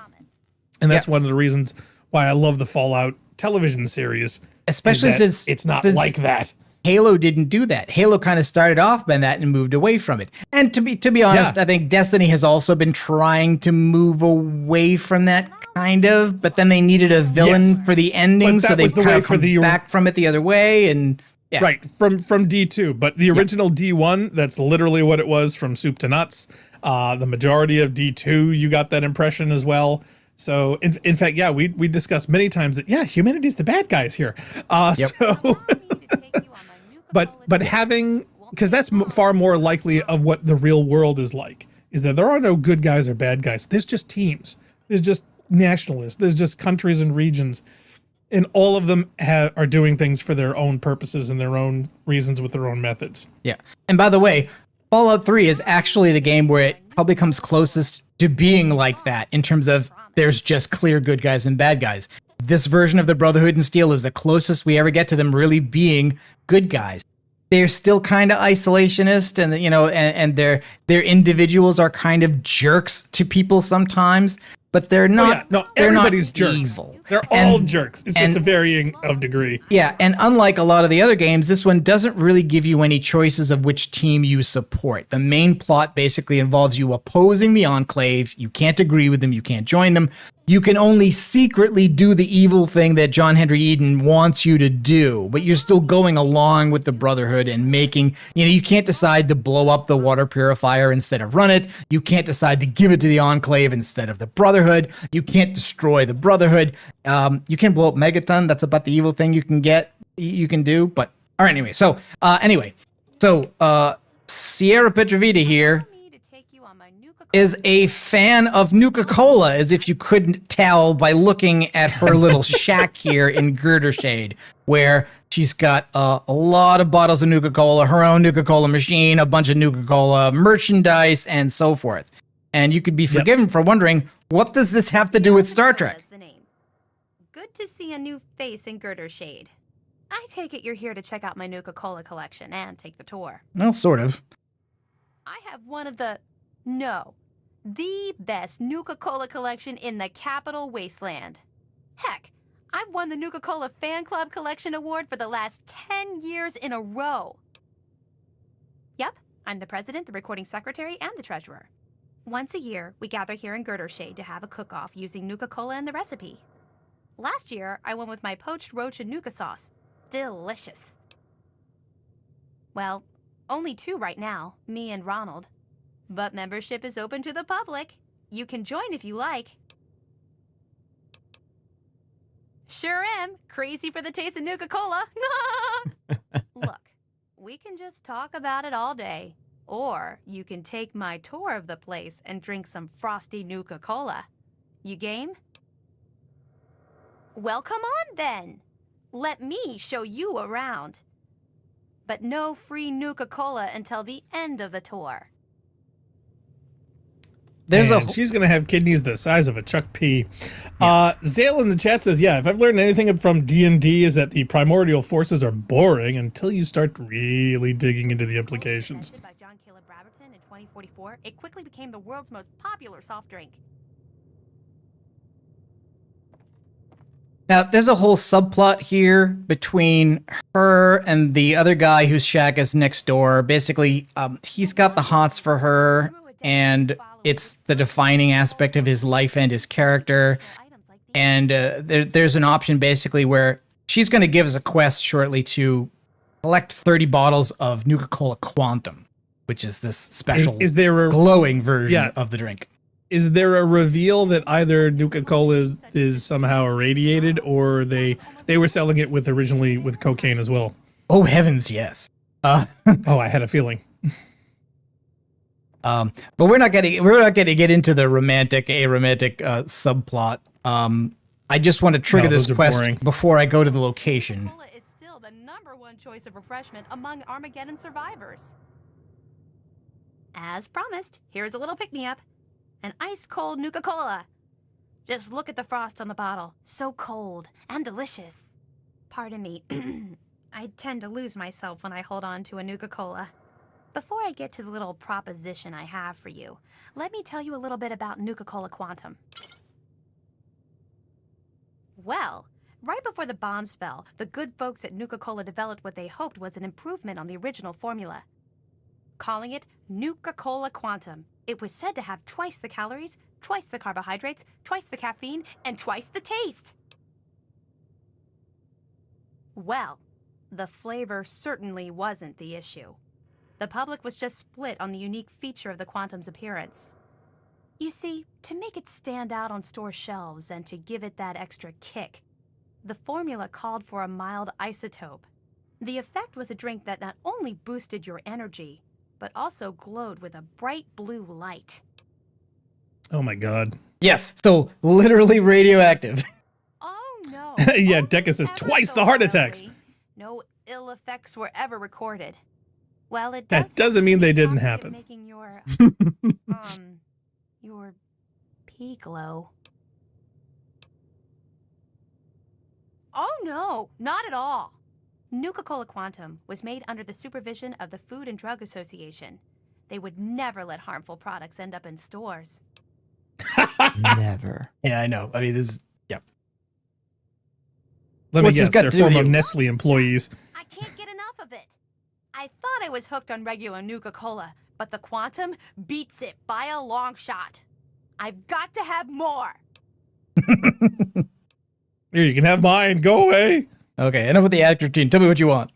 S2: And that's one of the reasons why I love the Fallout television series.
S1: Especially since
S2: it's not like that.
S1: Halo didn't do that. Halo kind of started off by that and moved away from it. And to be honest, I think Destiny has also been trying to move away from that kind of, but then they needed a villain for the ending, so they kind of come back from it the other way. And
S2: right, from D2, but the original D1, that's literally what it was from soup to nuts. The majority of D2, you got that impression as well. So in fact, we discussed many times that humanity's the bad guys here. So but having, because that's far more likely of what the real world is like, is that there are no good guys or bad guys. There's just teams. There's just nationalists. There's just countries and regions, and all of them are doing things for their own purposes and their own reasons with their own methods.
S1: Yeah. And by the way, Fallout 3 is actually the game where it probably comes closest to being like that in terms of there's just clear good guys and bad guys. This version of the Brotherhood and Steel is the closest we ever get to them really being good guys. They're still kind of isolationist, and and their individuals are kind of jerks to people sometimes, but they're not.
S2: Everybody's jerks.
S1: Evil.
S2: They're all jerks. It's just a varying of degree.
S1: Yeah, and unlike a lot of the other games, this one doesn't really give you any choices of which team you support. The main plot basically involves you opposing the Enclave. You can't agree with them. You can't join them. You can only secretly do the evil thing that John Henry Eden wants you to do, but you're still going along with the Brotherhood and making, you can't decide to blow up the water purifier instead of run it. You can't decide to give it to the Enclave instead of the Brotherhood. You can't destroy the Brotherhood. You can blow up Megaton. That's about the evil thing you can do. But all right, anyway. So Sierra Petrovita here is a fan of Nuka-Cola, as if you couldn't tell by looking at her little shack here in Girder Shade, where she's got a lot of bottles of Nuka-Cola, her own Nuka-Cola machine, a bunch of Nuka-Cola merchandise, and so forth. And you could be forgiven for wondering, what does this have to do with Star Trek?
S11: Good to see a new face in Girder Shade. I take it you're here to check out my Nuka-Cola collection and take the tour.
S1: Well, sort of.
S11: I have one of the best Nuka-Cola collection in the Capital Wasteland. Heck, I've won the Nuka-Cola Fan Club Collection Award for the last 10 years in a row. Yep, I'm the president, the recording secretary, and the treasurer. Once a year, we gather here in Girder Shade to have a cook-off using Nuka-Cola in the recipe. Last year, I went with my poached roach and Nuka sauce. Delicious. Well, only 2 right now, me and Ronald. But membership is open to the public. You can join if you like. Sure am. Crazy for the taste of Nuka-Cola. Look, we can just talk about it all day. Or you can take my tour of the place and drink some frosty Nuka-Cola. You game? Well, come on then. Let me show you around. But no free Nuka-Cola until the end of the tour.
S2: She's going to have kidneys the size of a Chuck P. Zale in the chat says, if I've learned anything from D&D is that the primordial forces are boring until you start really digging into the implications.
S11: By John Caleb Braverton in 2044, it quickly became the world's most popular soft drink.
S1: Now, there's a whole subplot here between her and the other guy whose shack is next door. Basically, he's got the hots for her, and it's the defining aspect of his life and his character. And there's an option basically where she's going to give us a quest shortly to collect 30 bottles of Nuka-Cola Quantum, which is this special
S2: is there a,
S1: glowing version of the drink.
S2: is there a reveal that either Nuka-Cola is somehow irradiated, or they were selling it originally with cocaine as well?
S1: Oh heavens, yes.
S2: Oh, I had a feeling.
S1: But we're not going to get into the romantic subplot. I just want to trigger this quest before I go to the location.
S11: Cola is still the #1 choice of refreshment among Armageddon survivors. As promised, here's a little pick-me-up. An ice-cold Nuka-Cola. Just look at the frost on the bottle. So cold and delicious. Pardon me. I tend to lose myself when I hold on to a Nuka-Cola. Before I get to the little proposition I have for you, let me tell you a little bit about Nuka-Cola Quantum. Well, right before the bombs fell, the good folks at Nuka-Cola developed what they hoped was an improvement on the original formula. Calling it Nuka-Cola Quantum. It was said to have twice the calories, twice the carbohydrates, twice the caffeine, and twice the taste. Well, the flavor certainly wasn't the issue. The public was just split on the unique feature of the Quantum's appearance. You see, to make it stand out on store shelves and to give it that extra kick, the formula called for a mild isotope. The effect was a drink that not only boosted your energy, but also glowed with a bright blue light.
S2: Oh my God.
S1: Yes, so literally radioactive.
S11: Oh no.
S2: Yeah, Deca says twice the heart attacks.
S11: No ill effects were ever recorded. Well,
S2: that doesn't mean they didn't happen.
S11: Making your your pee glow. Oh no, not at all. Nuka-Cola Quantum was made under the supervision of the Food and Drug Association. They would never let harmful products end up in stores.
S3: Never.
S1: Yeah, I know. I mean, this is, yeah.
S2: Let me guess, they're former Nestle employees.
S11: I can't get enough of it. I thought I was hooked on regular Nuka-Cola, but the Quantum beats it by a long shot. I've got to have more.
S2: Here, you can have mine. Go away.
S1: Okay, enough with the ad routine. Tell me what you want.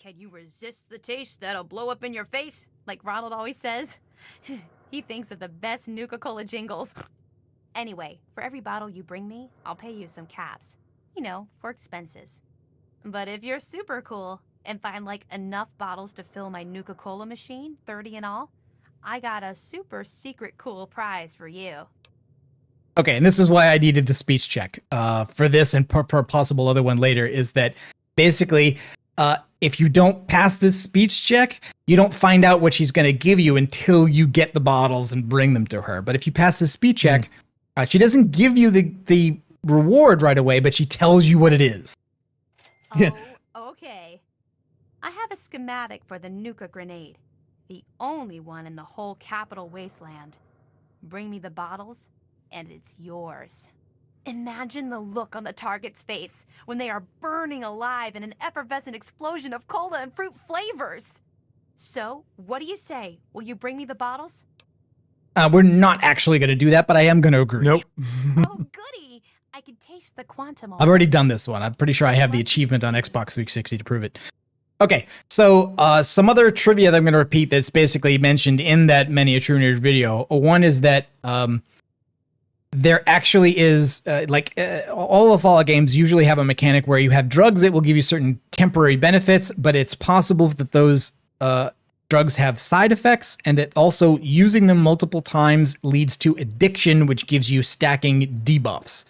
S11: Can you resist the taste that'll blow up in your face, like Ronald always says? He thinks of the best Nuka-Cola jingles. Anyway, for every bottle you bring me, I'll pay you some caps. You know, for expenses. But if you're super cool and find like enough bottles to fill my Nuka-Cola machine, 30 in all, I got a super secret cool prize for you.
S1: Okay, and this is why I needed the speech check for this and for a possible other one later, is that basically if you don't pass this speech check, you don't find out what she's going to give you until you get the bottles and bring them to her. But if you pass the speech check, she doesn't give you the reward right away, but she tells you what it is.
S11: Oh, okay. I have a schematic for the Nuka grenade, the only one in the whole capital wasteland. Bring me the bottles, and it's yours. Imagine the look on the target's face when they are burning alive in an effervescent explosion of cola and fruit flavors. So, what do you say? Will you bring me the bottles?
S1: We're not actually going to do that, but I am going to agree.
S3: Nope.
S11: Oh, goody! I can taste the Quantum.
S1: I've already done this one. I'm pretty sure I have the achievement on Xbox 360 to prove it. Okay, so some other trivia that I'm going to repeat that's basically mentioned in that Miniature Nerd video. One is that there actually is, all of Fallout games usually have a mechanic where you have drugs that will give you certain temporary benefits, but it's possible that those drugs have side effects, and that also using them multiple times leads to addiction, which gives you stacking debuffs.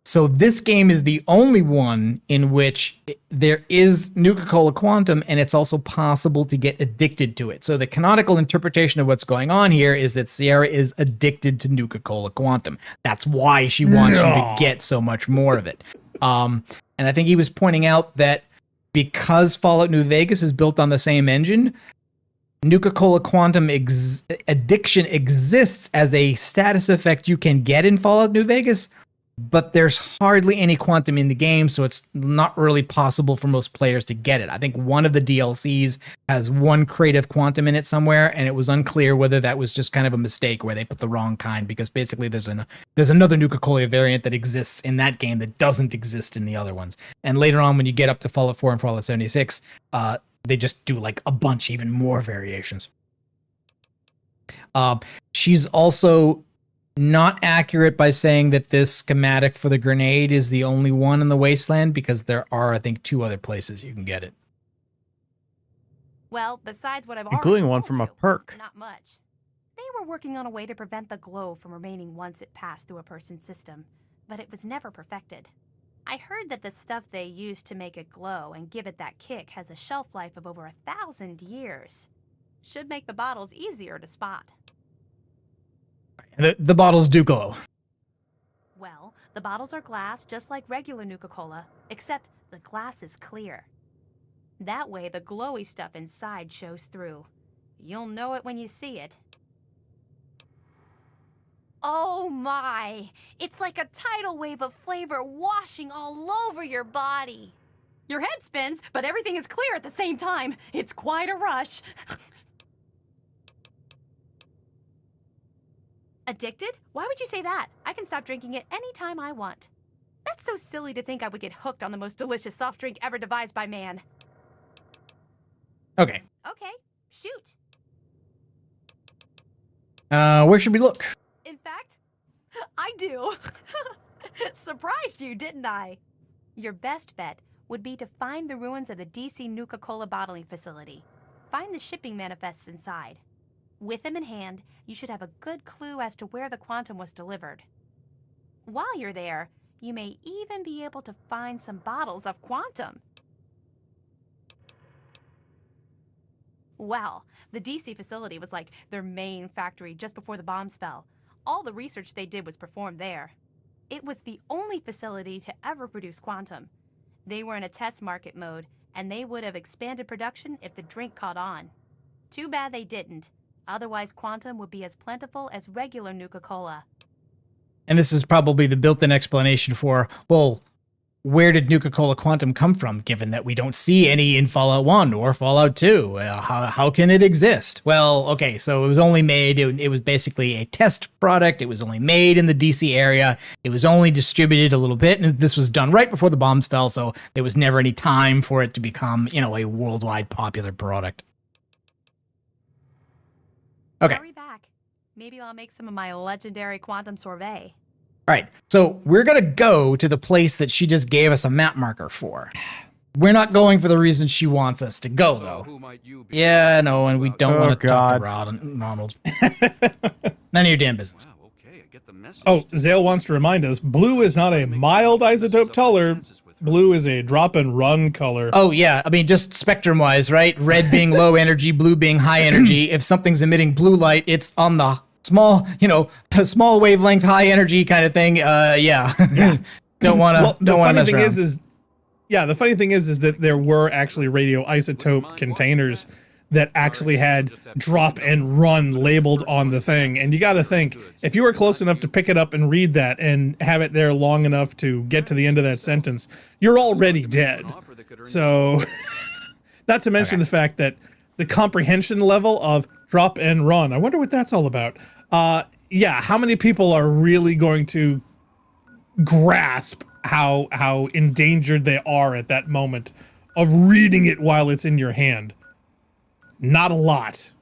S1: So this game is the only one in which there is Nuka-Cola Quantum, and it's also possible to get addicted to it. So the canonical interpretation of what's going on here is that Sierra is addicted to Nuka-Cola Quantum. That's why she wants you to get so much more of it. And I think he was pointing out that because Fallout New Vegas is built on the same engine, Nuka-Cola Quantum addiction exists as a status effect you can get in Fallout New Vegas, but there's hardly any quantum in the game, so it's not really possible for most players to get it. I think one of the DLCs has one crate of quantum in it somewhere, and it was unclear whether that was just kind of a mistake where they put the wrong kind, because basically there's another Nuka-Cola variant that exists in that game that doesn't exist in the other ones. And later on, when you get up to Fallout 4 and Fallout 76, they just do like a bunch, even more variations. She's also not accurate by saying that this schematic for the grenade is the only one in the wasteland, because there are, I think, 2 other places you can get it.
S11: Well, besides what I've
S3: Including
S11: already
S3: one
S11: told
S3: from a
S11: you,
S3: perk.
S11: not much. They were working on a way to prevent the glow from remaining once it passed through a person's system, but it was never perfected. I heard that the stuff they used to make it glow and give it that kick has a shelf life of over 1,000 years. Should make the bottles easier to spot.
S1: The bottles do glow.
S11: Well, the bottles are glass just like regular Nuka-Cola, except the glass is clear. That way the glowy stuff inside shows through. You'll know it when you see it. Oh my! It's like a tidal wave of flavor washing all over your body. Your head spins, but everything is clear at the same time. It's quite a rush. Addicted? Why would you say that? I can stop drinking it anytime I want. That's so silly to think I would get hooked on the most delicious soft drink ever devised by man.
S1: Okay.
S11: Okay, shoot.
S1: Where should we look?
S11: In fact, I do. Surprised you, didn't I? Your best bet would be to find the ruins of the DC Nuka-Cola bottling facility. Find the shipping manifests inside. With them in hand, you should have a good clue as to where the quantum was delivered. While you're there, you may even be able to find some bottles of quantum. Well, the DC facility was like their main factory just before the bombs fell. All the research they did was performed there. It was the only facility to ever produce quantum. They were in a test market mode, and they would have expanded production if the drink caught on. Too bad they didn't. Otherwise, quantum would be as plentiful as regular Nuka-Cola.
S1: And this is probably the built-in explanation for, well, where did Nuka-Cola Quantum come from, given that we don't see any in Fallout 1 or Fallout 2? How can it exist? Well, okay, so it was only made, it was basically a test product. It was only made in the DC area. It was only distributed a little bit, and this was done right before the bombs fell, so there was never any time for it to become, a worldwide popular product. Okay.
S11: Hurry back. Maybe I'll make some of my legendary quantum sorbet.
S1: All right, so we're going to go to the place that she just gave us a map marker for. We're not going for the reason she wants us to go, though. Yeah, no, and we don't want to talk to Ronald. None of your damn business.
S2: Oh, Zale wants to remind us, blue is not a mild isotope color. Blue is a drop and run color.
S1: Oh, yeah. I mean, just spectrum-wise, right? Red being low energy, blue being high energy. If something's emitting blue light, it's on the small, small wavelength, high energy kind of thing. Yeah. Don't want to.
S2: Well,
S1: the funny
S2: thing is the funny thing is that there were actually radioisotope containers that actually had drop and run labeled on the thing. And you got to think, if you were close enough to pick it up and read that and have it there long enough to get to the end of that sentence, you're already dead. So, not to mention the fact that the comprehension level of drop and run, I wonder what that's all about. Yeah, how many people are really going to grasp how endangered they are at that moment of reading it while it's in your hand? Not a lot.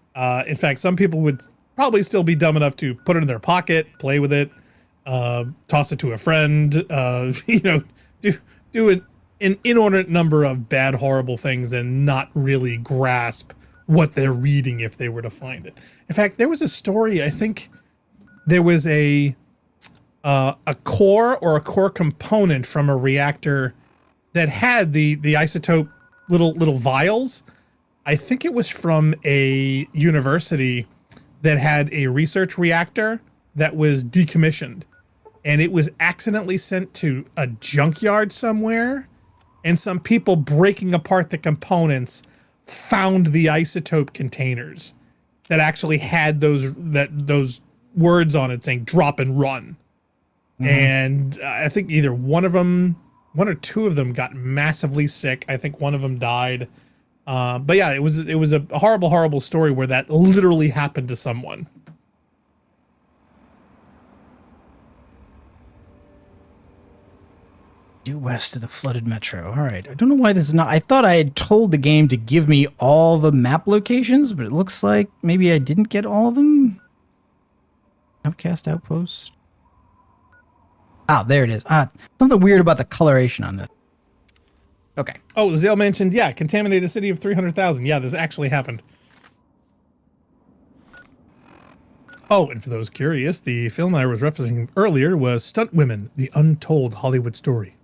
S2: In fact, some people would probably still be dumb enough to put it in their pocket, play with it, toss it to a friend, do an inordinate number of bad, horrible things and not really grasp what they're reading if they were to find it. In fact, there was a story, I think there was a core or a core component from a reactor that had the isotope little vials. I think it was from a university that had a research reactor that was decommissioned, and it was accidentally sent to a junkyard somewhere, and some people breaking apart the components found the isotope containers that actually had those words on it saying drop and run. Mm-hmm. And I think either one or two of them got massively sick. I think one of them died. But yeah, it was a horrible, horrible story where that literally happened to someone.
S1: Due west of the flooded metro. All right. I don't know why this is not. I thought I had told the game to give me all the map locations, but it looks like maybe I didn't get all of them. Outcast Outpost. Ah, there it is. Something weird about the coloration on this. Okay.
S2: Oh, Zale mentioned, yeah, contaminate a city of 300,000. Yeah, this actually happened. Oh, and for those curious, the film I was referencing earlier was Stunt Women, The Untold Hollywood Story.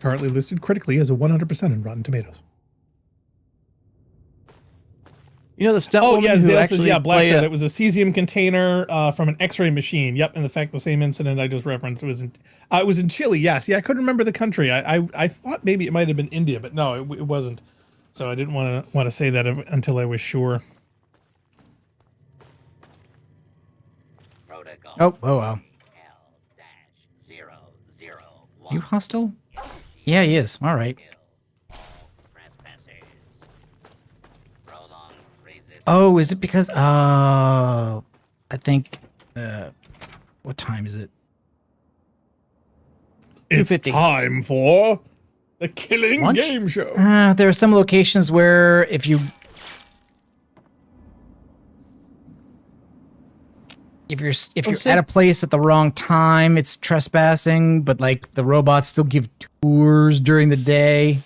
S2: Currently listed critically as a 100% in Rotten Tomatoes.
S3: You know the stunt woman who
S2: Zale
S3: actually
S2: says, yeah, Black
S3: play
S2: Star,
S3: a-
S2: that was a cesium container from an X-ray machine. Yep, and the fact the same incident I just referenced was in Chile. Yes, yeah, I couldn't remember the country. I thought maybe it might have been India, but no, it wasn't. So I didn't want to say that until I was sure.
S1: Oh, wow. You hostile? Yeah, he is. All right. Oh, is it because? I think. What time is it?
S2: It's time for the Killing
S3: Lunch?
S2: Game Show.
S1: There are some locations where if you're at a place at the wrong time, it's trespassing. But like the robots still give tours during the day.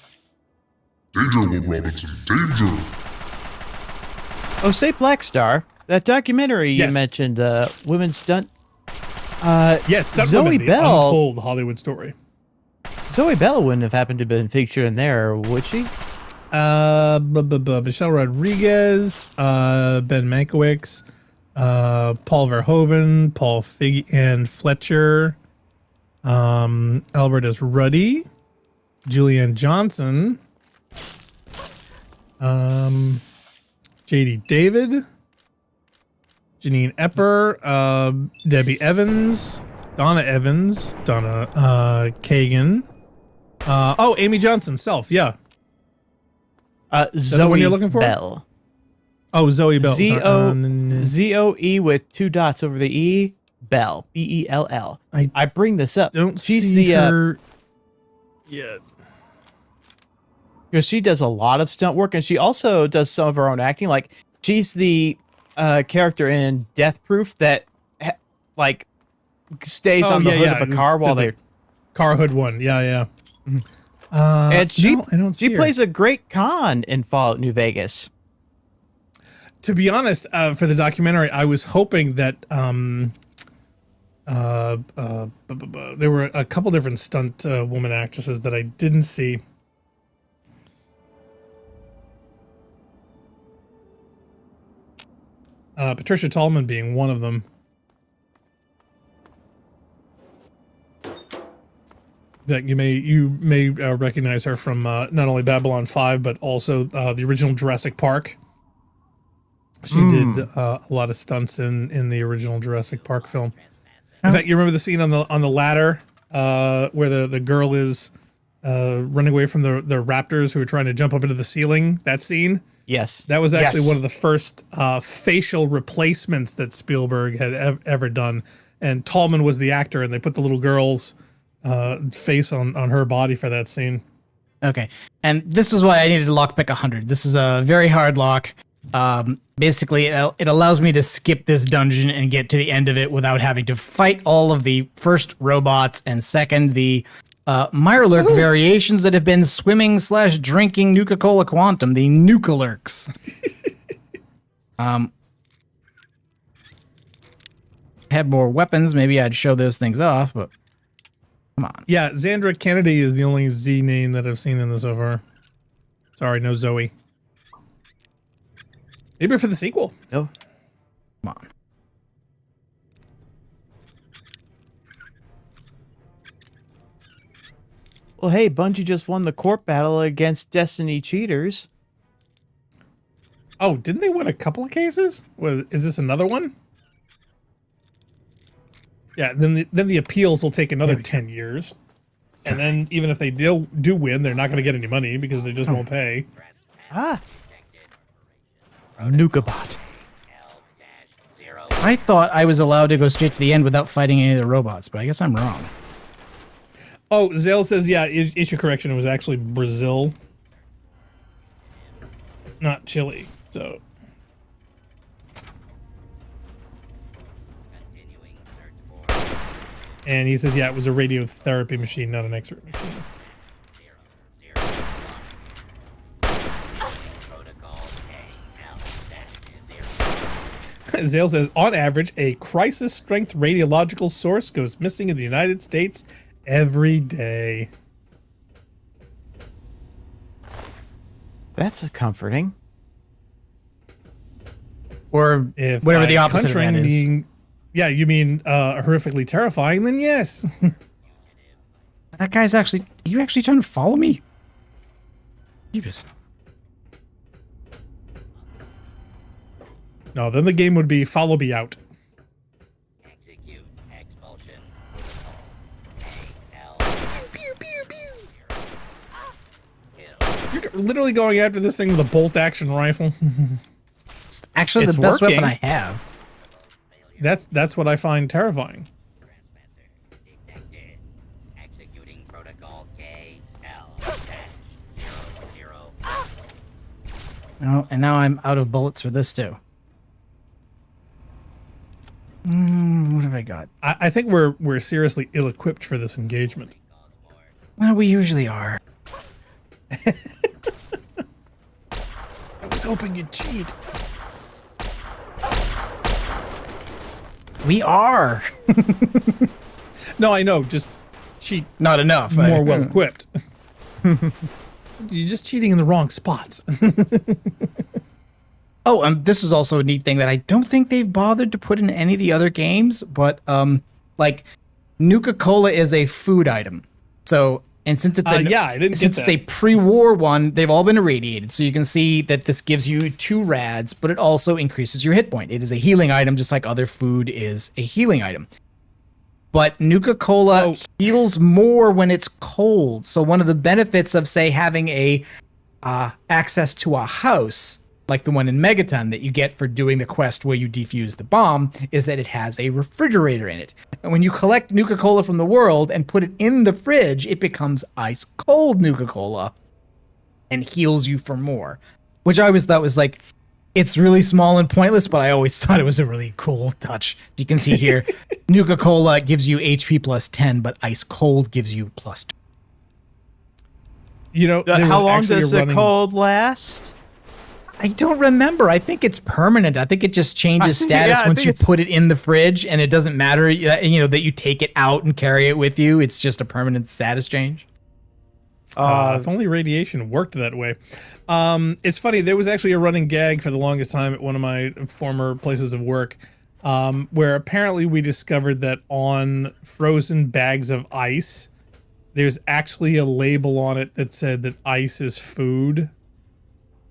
S4: Danger, Will Robinson, danger!
S3: Oh, say Black Star. That documentary you
S2: Yes.
S3: mentioned, women stunt.
S2: Yes, Stunt
S3: Zoe
S2: Women, The
S3: Bell.
S2: Untold Hollywood Story.
S3: Zoe Bell wouldn't have happened to have been featured in there, would she?
S2: Michelle Rodriguez, Ben Mankiewicz, Paul Verhoeven, Paul Fig and Fletcher, Albert S. Ruddy, Julianne Johnson, J.D. David, Janine Epper, Debbie Evans, Donna Evans, Donna Kagan. Amy Johnson, Self, yeah.
S3: Zoe
S2: the one you're looking for?
S3: Bell.
S2: Oh, Zoe Bell.
S3: Z-O-E with 2 dots over the E. Bell. B-E-L-L. I bring this up.
S2: Don't
S3: She's
S2: see
S3: the,
S2: her yet.
S3: Because she does a lot of stunt work, and she also does some of her own acting. Like, she's the character in Death Proof that, stays on the hood of a car while they're...
S2: Car hood one, yeah.
S3: And she,
S2: no, I don't see
S3: she
S2: her.
S3: plays a great con in Fallout New Vegas.
S2: To be honest, for the documentary, I was hoping that there were a couple different stunt woman actresses that I didn't see. Patricia Tallman being one of them. That you may recognize her from not only Babylon 5 but also the original Jurassic Park. She did a lot of stunts in the original Jurassic Park film. In fact, you remember the scene on the ladder where the girl is running away from the raptors who are trying to jump up into the ceiling? That scene?
S3: Yes.
S2: That was actually one of the first facial replacements that Spielberg had ever done. And Tallman was the actor, and they put the little girl's face on her body for that scene.
S1: Okay. And this is why I needed to lockpick 100. This is a very hard lock. Basically, it allows me to skip this dungeon and get to the end of it without having to fight all of the first robots and second the Mirelurk variations that have been swimming/drinking Nuka-Cola Quantum, the Nukalurks. Had more weapons, maybe I'd show those things off, but come on.
S2: Yeah, Xandra Kennedy is the only Z name that I've seen in this so far. Sorry, no Zoe. Maybe for the sequel.
S3: No.
S1: Come on.
S3: Well, hey, Bungie just won the court battle against Destiny cheaters.
S2: Oh, didn't they win a couple of cases? Is this another one? Yeah, then the appeals will take another 10 years. And then even if they do win, they're not going to get any money because they just won't pay.
S3: Nukabot.
S1: I thought I was allowed to go straight to the end without fighting any of the robots, but I guess I'm wrong.
S2: Oh, Zale says, yeah, issue correction. It was actually Brazil, not Chile. So, And he says, yeah, it was a radiotherapy machine, not an X-ray machine. Zale says, on average, a crisis-strength radiological source goes missing in the United States every day.
S3: That's comforting.
S1: Or
S2: if
S1: whatever the opposite of that is.
S2: Being, yeah, you mean horrifically terrifying, then yes.
S1: That guy's actually... Are you actually trying to follow me? You just...
S2: No, then the game would be follow me out.
S13: Execute expulsion.
S2: Pew, pew, pew. You're literally going after this thing with a bolt-action rifle.
S1: It's actually the best weapon I have.
S2: That's what I find terrifying.
S13: Executing protocol
S1: Oh, and now I'm out of bullets for this too. What have I got?
S2: I think we're seriously ill-equipped for this engagement.
S1: Well, we usually are.
S2: I was hoping you'd cheat.
S1: We are.
S2: No, I know. Just cheat.
S1: Not enough.
S2: More well-equipped. You're just cheating in the wrong spots.
S1: Oh, this is also a neat thing that I don't think they've bothered to put in any of the other games, but like Nuka-Cola is a food item. So, and since it's since it's a pre-war one, they've all been irradiated. So you can see that this gives you 2 rads, but it also increases your hit point. It is a healing item, just like other food is a healing item. But Nuka-Cola heals more when it's cold. So one of the benefits of, say, having a access to a house, like the one in Megaton that you get for doing the quest where you defuse the bomb, is that it has a refrigerator in it. And when you collect Nuka-Cola from the world and put it in the fridge, it becomes ice-cold Nuka-Cola and heals you for more. Which I always thought was like, it's really small and pointless, but I always thought it was a really cool touch. You can see here, Nuka-Cola gives you HP plus 10, but ice-cold gives you plus 2.
S2: You know,
S3: how long does the cold last?
S1: I don't remember. I think it's permanent. I think it just changes status once you put it in the fridge, and it doesn't matter, you know, that you take it out and carry it with you. It's just a permanent status change.
S2: If only radiation worked that way. It's funny. There was actually a running gag for the longest time at one of my former places of work, where apparently we discovered that on frozen bags of ice, there's actually a label on it that said that ice is food.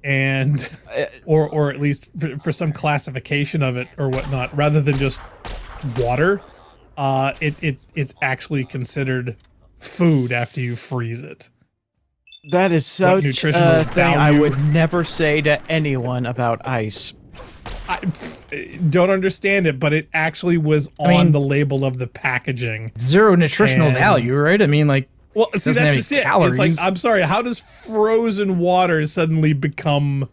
S2: And or at least for some classification of it or whatnot, rather than just water, it's actually considered food after you freeze it.
S3: That is such a thing I would never say to anyone about ice.
S2: I don't understand it, but it actually was on the label of the packaging.
S1: 0 nutritional value, right? I mean, like.
S2: Well, see, that's just it. It's like, I'm sorry, how does frozen water suddenly become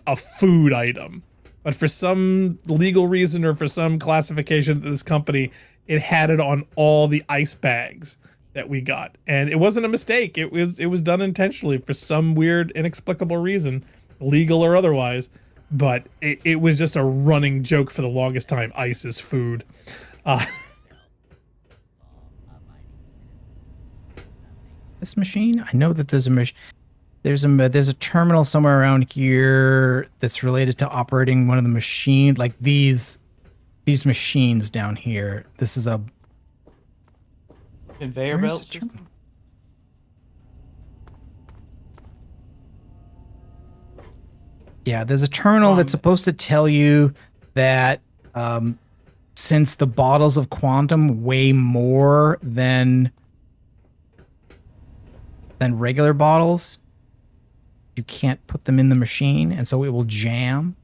S2: a food item? But for some legal reason or for some classification of this company, it had it on all the ice bags that we got. And it wasn't a mistake. It was done intentionally for some weird, inexplicable reason, legal or otherwise. But it was just a running joke for the longest time. Ice is food.
S1: This machine, I know that there's a terminal somewhere around here that's related to operating one of the machines, like these machines down here. This is a
S3: conveyor belt system.
S1: Yeah, there's a terminal that's supposed to tell you that since the bottles of quantum weigh more than regular bottles, you can't put them in the machine, and so it will jam.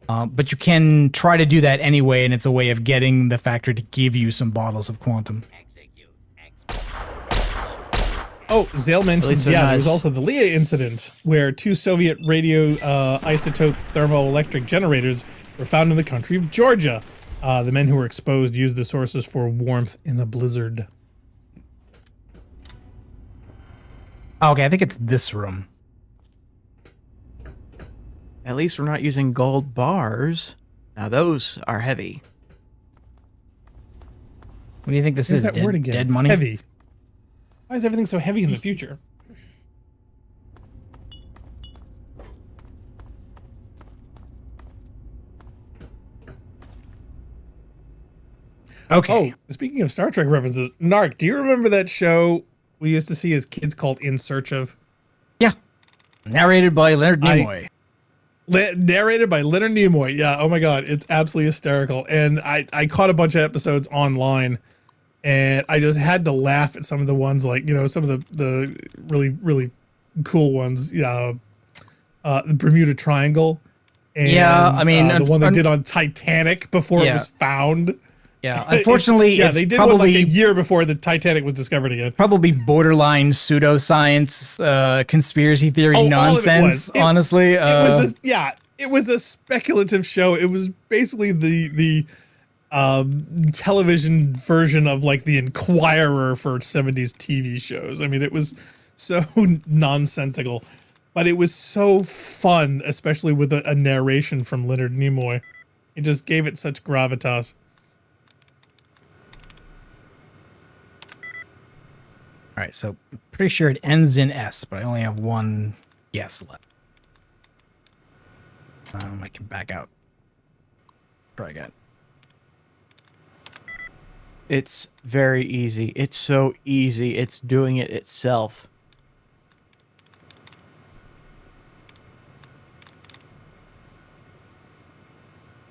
S1: But you can try to do that anyway, and it's a way of getting the factory to give you some bottles of quantum.
S2: Oh, Zale mentions, there was also the Leah incident, where 2 Soviet radio isotope thermoelectric generators were found in the country of Georgia. The men who were exposed used the sources for warmth in a blizzard.
S1: Okay, I think it's this room.
S3: At least we're not using gold bars. Now those are heavy.
S1: What do you think this
S2: There's
S1: is?
S2: that word again.
S1: Dead money?
S2: Heavy. Why is everything so heavy in the future?
S1: Okay.
S2: Oh, speaking of Star Trek references, Narc, do you remember that show we used to see as kids called In Search of?
S1: Yeah. Narrated by Leonard Nimoy.
S2: Narrated by Leonard Nimoy. Yeah. Oh my God. It's absolutely hysterical. And I caught a bunch of episodes online and I just had to laugh at some of the ones like, some of the really, really cool ones. The Bermuda Triangle. And, the one they did on Titanic before it was found.
S1: Yeah, unfortunately,
S2: they did one like a year before the Titanic was discovered again.
S1: Probably borderline pseudoscience, conspiracy theory nonsense. Honestly,
S2: it was a speculative show. It was basically the television version of like the Inquirer for 70s TV shows. I mean, it was so nonsensical, but it was so fun, especially with a narration from Leonard Nimoy. It just gave it such gravitas.
S1: All right, so I'm pretty sure it ends in S, but I only have one guess left. I can back out. Try again.
S3: It's very easy. It's so easy. It's doing it itself.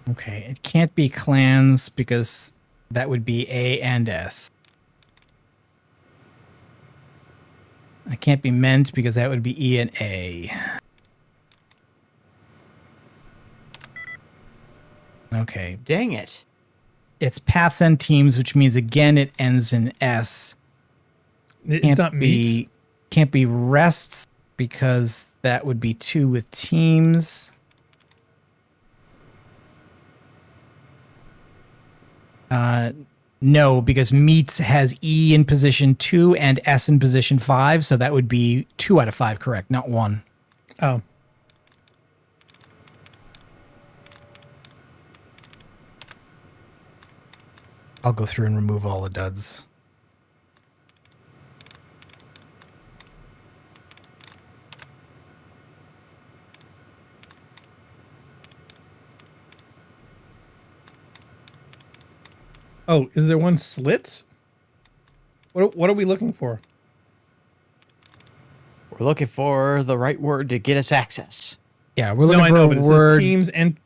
S1: Okay, it can't be clans because that would be A and S. It can't be meant because that would be E and A. Okay.
S3: Dang it.
S1: It's paths and teams, which means again it ends in S.
S2: It's not meets.
S1: Can't be rests because that would be 2 with teams. No, because meets has E in position 2 and S in position 5, so that would be 2 out of 5 correct, not 1.
S2: Oh.
S1: I'll go through and remove all the duds.
S2: Oh, is there one slits? What are we looking for?
S3: We're looking for the right word to get us access.
S1: Yeah, we're looking for
S2: but
S1: a
S2: it
S1: word
S2: says teams and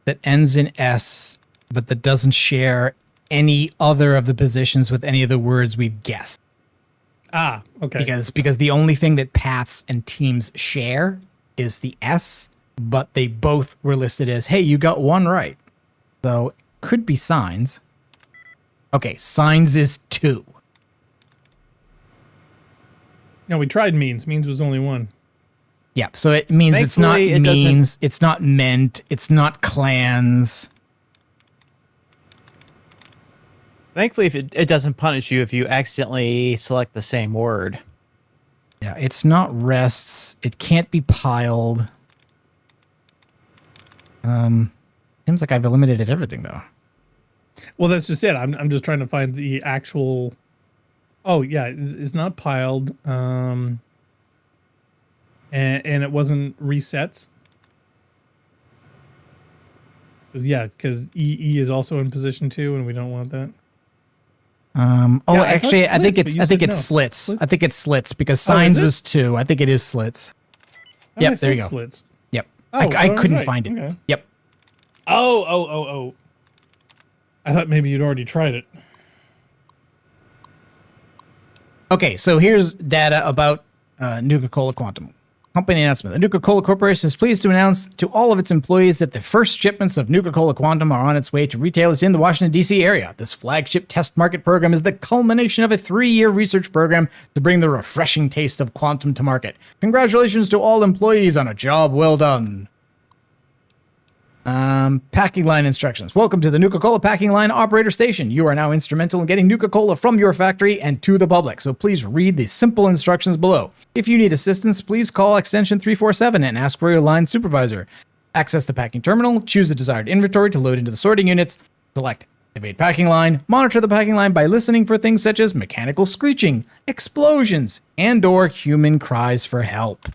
S1: that ends in S, but that doesn't share any other of the positions with any of the words we've guessed.
S2: Ah, okay.
S1: Because the only thing that paths and teams share is the S, but they both were listed as, hey, you got one right. So could be signs. Okay, signs is 2.
S2: No, we tried means. Means was only 1.
S1: Yeah, so it means it's not
S3: Thankfully,
S1: means, it's not meant, it's not clans.
S3: Thankfully, if it doesn't punish you if you accidentally select the same word.
S1: Yeah, it's not rests. It can't be piled. Seems like I've eliminated everything though.
S2: Well, that's just it. I'm just trying to find the actual. Oh yeah, it's not piled. And it wasn't resets. Because E is also in position 2, and we don't want that.
S1: I think it's slits. I think it's slits because signs was 2. I think it is slits.
S2: Oh,
S1: Yep, there you go.
S2: Slits.
S1: Yep.
S2: Oh,
S1: I couldn't
S2: right.
S1: find it.
S2: Okay.
S1: Yep.
S2: Oh. I thought maybe you'd already tried it.
S1: Okay, so here's data about Nuka-Cola Quantum. Company announcement. The Nuka-Cola Corporation is pleased to announce to all of its employees that the first shipments of Nuka-Cola Quantum are on its way to retailers in the Washington, D.C. area. This flagship test market program is the culmination of a 3-year research program to bring the refreshing taste of Quantum to market. Congratulations to all employees on a job well done. Packing line instructions. Welcome to the Nuka-Cola packing line operator station. You are now instrumental in getting Nuka-Cola from your factory and to the public, so please read the simple instructions below. If you need assistance, please call extension 347 and ask for your line supervisor. Access the packing terminal, choose the desired inventory to load into the sorting units, select Activate Packing Line, monitor the packing line by listening for things such as mechanical screeching, explosions, and/or human cries for help.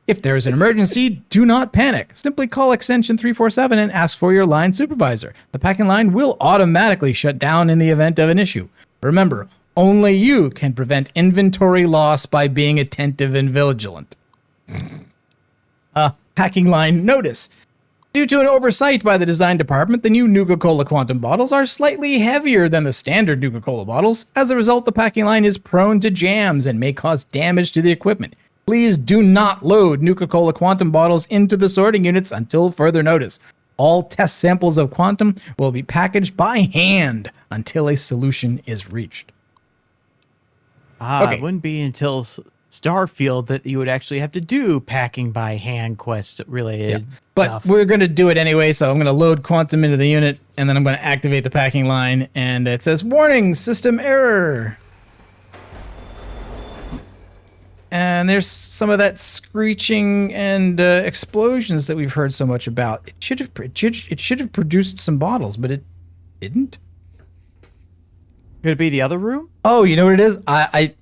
S1: If there is an emergency, do not panic. Simply call extension 347 and ask for your line supervisor. The packing line will automatically shut down in the event of an issue. Remember, only you can prevent inventory loss by being attentive and vigilant. Packing line notice. Due to an oversight by the design department, the new Nuka-Cola Quantum bottles are slightly heavier than the standard Nuka-Cola bottles. As a result, the packing line is prone to jams and may cause damage to the equipment. Please do not load Nuka-Cola Quantum bottles into the sorting units until further notice. All test samples of Quantum will be packaged by hand until a solution is reached.
S3: It wouldn't be until Starfield that you would actually have to do packing by hand quest related
S1: But
S3: stuff.
S1: we're going to do it anyway, so I'm going to load Quantum into the unit, and then I'm going to activate the packing line, and it says, warning, system error. And there's some of that screeching and explosions that we've heard so much about. It should have produced some bottles, but it didn't.
S3: Could it be the other room?
S1: Oh, you know what it is? It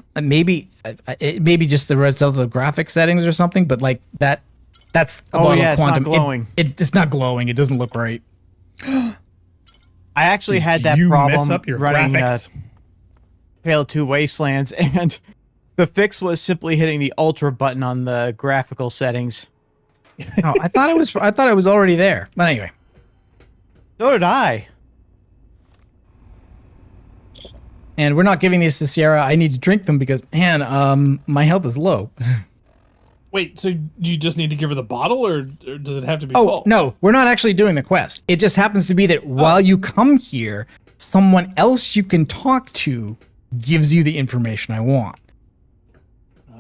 S1: may be just the result of the graphic settings or something, but like that's a bottle of Quantum.
S3: It's not glowing.
S1: It's not glowing. It doesn't look right.
S3: I actually had that
S2: you
S3: problem
S2: mess up your
S3: running
S2: graphics.
S3: Halo 2 Wastelands, and the fix was simply hitting the ultra button on the graphical settings.
S1: Oh, I thought it was already there. But anyway.
S3: So did I.
S1: And we're not giving these to Sierra. I need to drink them because, man, my health is low.
S2: Wait, so do you just need to give her the bottle, or does it have to be
S1: Oh,
S2: full?
S1: no, we're not actually doing the quest. It just happens to be that while you come here, someone else you can talk to gives you the information I want.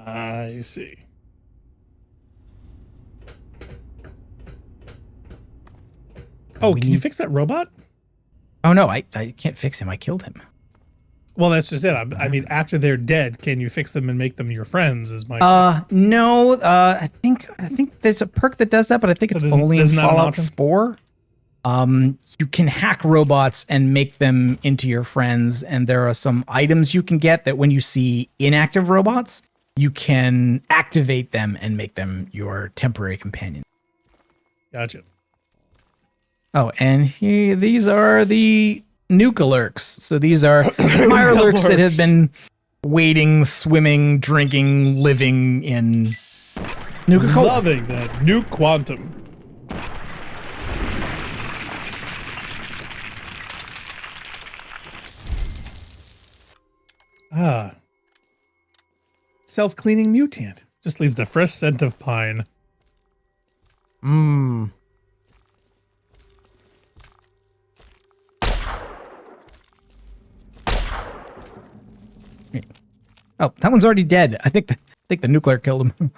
S2: I see. Oh, can you fix that robot?
S1: Oh, no, I can't fix him. I killed him.
S2: Well, that's just it. I mean, after they're dead, can you fix them and make them your friends? Is my
S1: no. I think there's a perk that does that, but I think it's only in Fallout 4. You can hack robots and make them into your friends, and there are some items you can get that when you see inactive robots, you can activate them and make them your temporary companion.
S2: Gotcha.
S1: Oh, and these are the Nuka-Lurks. So these are Mirelurks that have been waiting, swimming, drinking, living in Nuka-Cola.
S2: Loving that new Quantum. Self-cleaning mutant. Just leaves the fresh scent of pine.
S3: Mmm.
S1: Oh, that one's already dead. I think the nuclear killed him.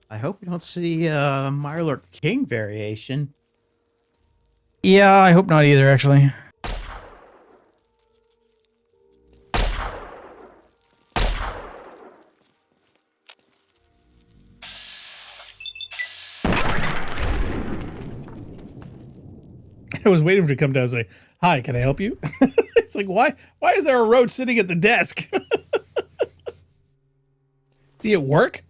S3: I hope we don't see Mirelurk King variation.
S1: Yeah, I hope not either, actually.
S2: I was waiting for him to come down and say, "Hi, can I help you?" It's like, why is there a roach sitting at the desk? Is he at work?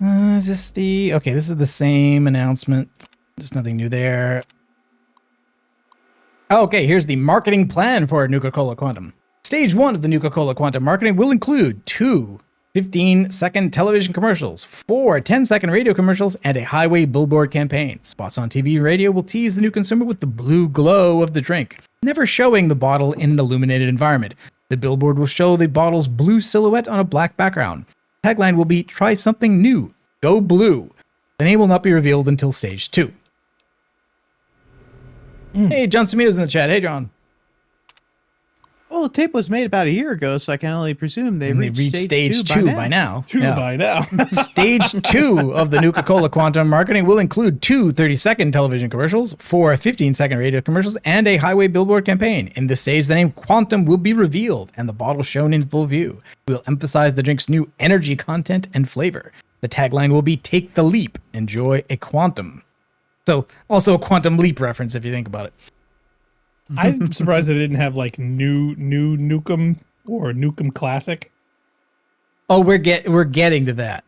S1: Is this the... Okay, this is the same announcement. There's nothing new there. Okay, here's the marketing plan for Nuka-Cola Quantum. Stage 1 of the Nuka-Cola Quantum marketing will include 2 15-second television commercials, 4 10-second radio commercials, and a highway billboard campaign. Spots on TV and radio will tease the new consumer with the blue glow of the drink, never showing the bottle in an illuminated environment. The billboard will show the bottle's blue silhouette on a black background. Tagline will be, "Try something new. Go blue." The name will not be revealed until stage 2. Hey, John Samido's in the chat. Hey, John.
S3: Well, the tape was made about a year ago, so I can only presume they reached
S1: stage two by now.
S2: By now.
S1: Stage 2 of the Nuka-Cola Quantum marketing will include 2 30-second television commercials, 4 15-second radio commercials, and a highway billboard campaign. In this stage, the name Quantum will be revealed and the bottle shown in full view. We will emphasize the drink's new energy content and flavor. The tagline will be "Take the leap, enjoy a Quantum." So, also a Quantum Leap reference if you think about it.
S2: I'm surprised they didn't have like new Nukem or Nukem Classic.
S1: Oh, we're getting to that.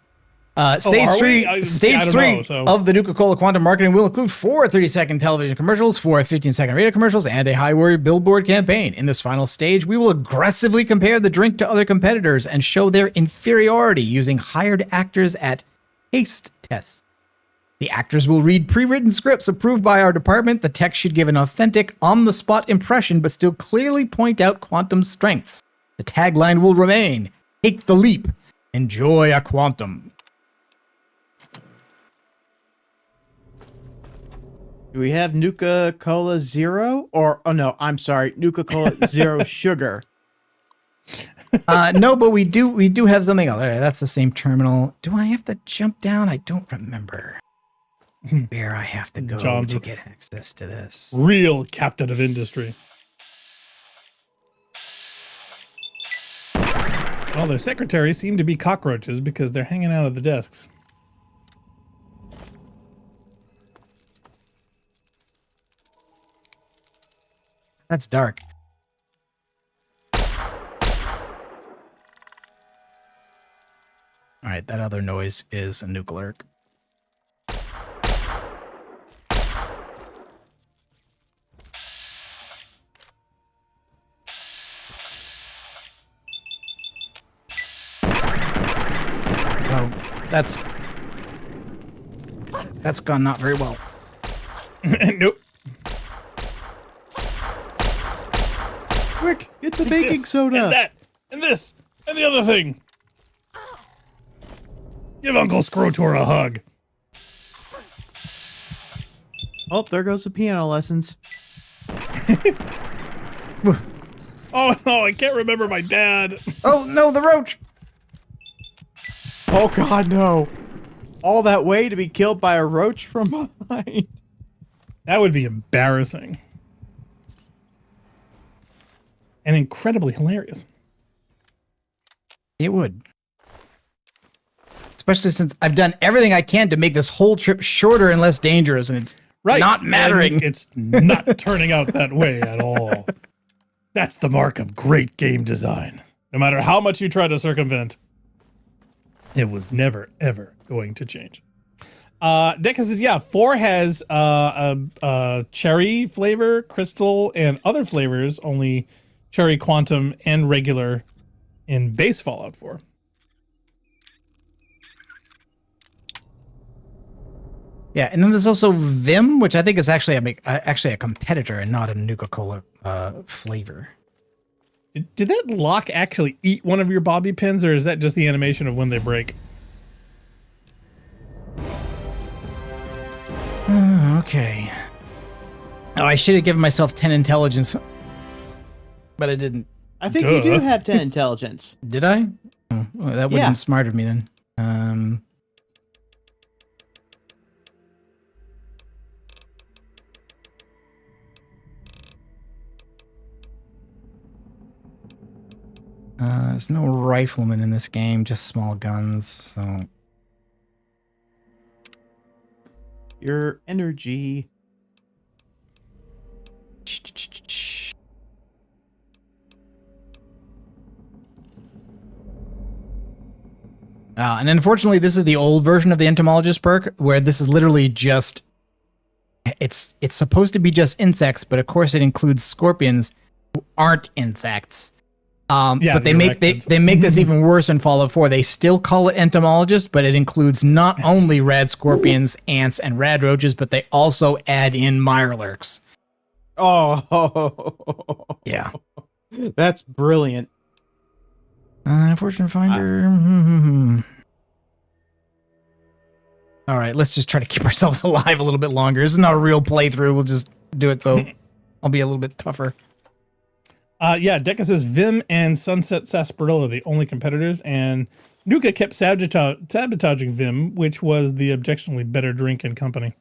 S1: Stage three of the Nuka-Cola Quantum marketing will include 4 30-second television commercials, 4 15-second radio commercials, and a highway billboard campaign. In this final stage, we will aggressively compare the drink to other competitors and show their inferiority using hired actors at taste tests. The actors will read pre-written scripts approved by our department. The text should give an authentic, on-the-spot impression, but still clearly point out Quantum's strengths. The tagline will remain, "Take the leap, enjoy a Quantum."
S3: Do we have Nuka-Cola Zero? Or, oh no, I'm sorry, Nuka-Cola Zero Sugar.
S1: No, but we do have something else. All right, that's the same terminal. Do I have to jump down? I don't remember where I have to go to get access to this.
S2: Real captain of industry. Well, their secretaries seem to be cockroaches because they're hanging out at the desks.
S1: That's dark. All right, that other noise is a nuclear. Oh, that's gone not very well.
S2: Nope.
S3: Quick, get the baking soda.
S2: And that, and this, and the other thing. Give Uncle Scrotor a hug.
S3: Oh, there goes the piano lessons.
S2: Oh, no, I can't remember my dad.
S1: Oh, no, the roach.
S3: Oh, God, no. All that way to be killed by a roach from behind.
S2: That would be embarrassing. And incredibly hilarious.
S1: It would. Especially since I've done everything I can to make this whole trip shorter and less dangerous, and it's not mattering.
S2: And it's not turning out that way at all. That's the mark of great game design. No matter how much you try to circumvent, it was never, ever going to change. Deca says, yeah, 4 has cherry flavor, crystal, and other flavors, only cherry, quantum, and regular in base Fallout 4.
S1: Yeah, and then there's also Vim, which I think is actually a competitor and not a Nuka-Cola flavor.
S2: Did that lock actually eat one of your bobby pins, or is that just the animation of when they break?
S1: Okay. Oh, I should have given myself 10 intelligence, but I didn't.
S3: I think you do have 10 intelligence.
S1: Did I? Oh, well, that would have been smart of me then. There's no riflemen in this game, just small guns, so...
S3: Your energy.
S1: And unfortunately, this is the old version of the entomologist perk, where this is literally just... It's supposed to be just insects, but of course it includes scorpions who aren't insects. But they make this even worse in Fallout 4. They still call it entomologist, but it includes not only rad scorpions, ants, and rad roaches, but they also add in mirelurks.
S3: Oh,
S1: yeah,
S3: that's brilliant.
S1: Fortune finder. All right, let's just try to keep ourselves alive a little bit longer. This is not a real playthrough. We'll just do it so I'll be a little bit tougher.
S2: Yeah, Deca says Vim and Sunset Sarsaparilla are the only competitors, and Nuka kept sabotaging Vim, which was the objectionably better drink and company.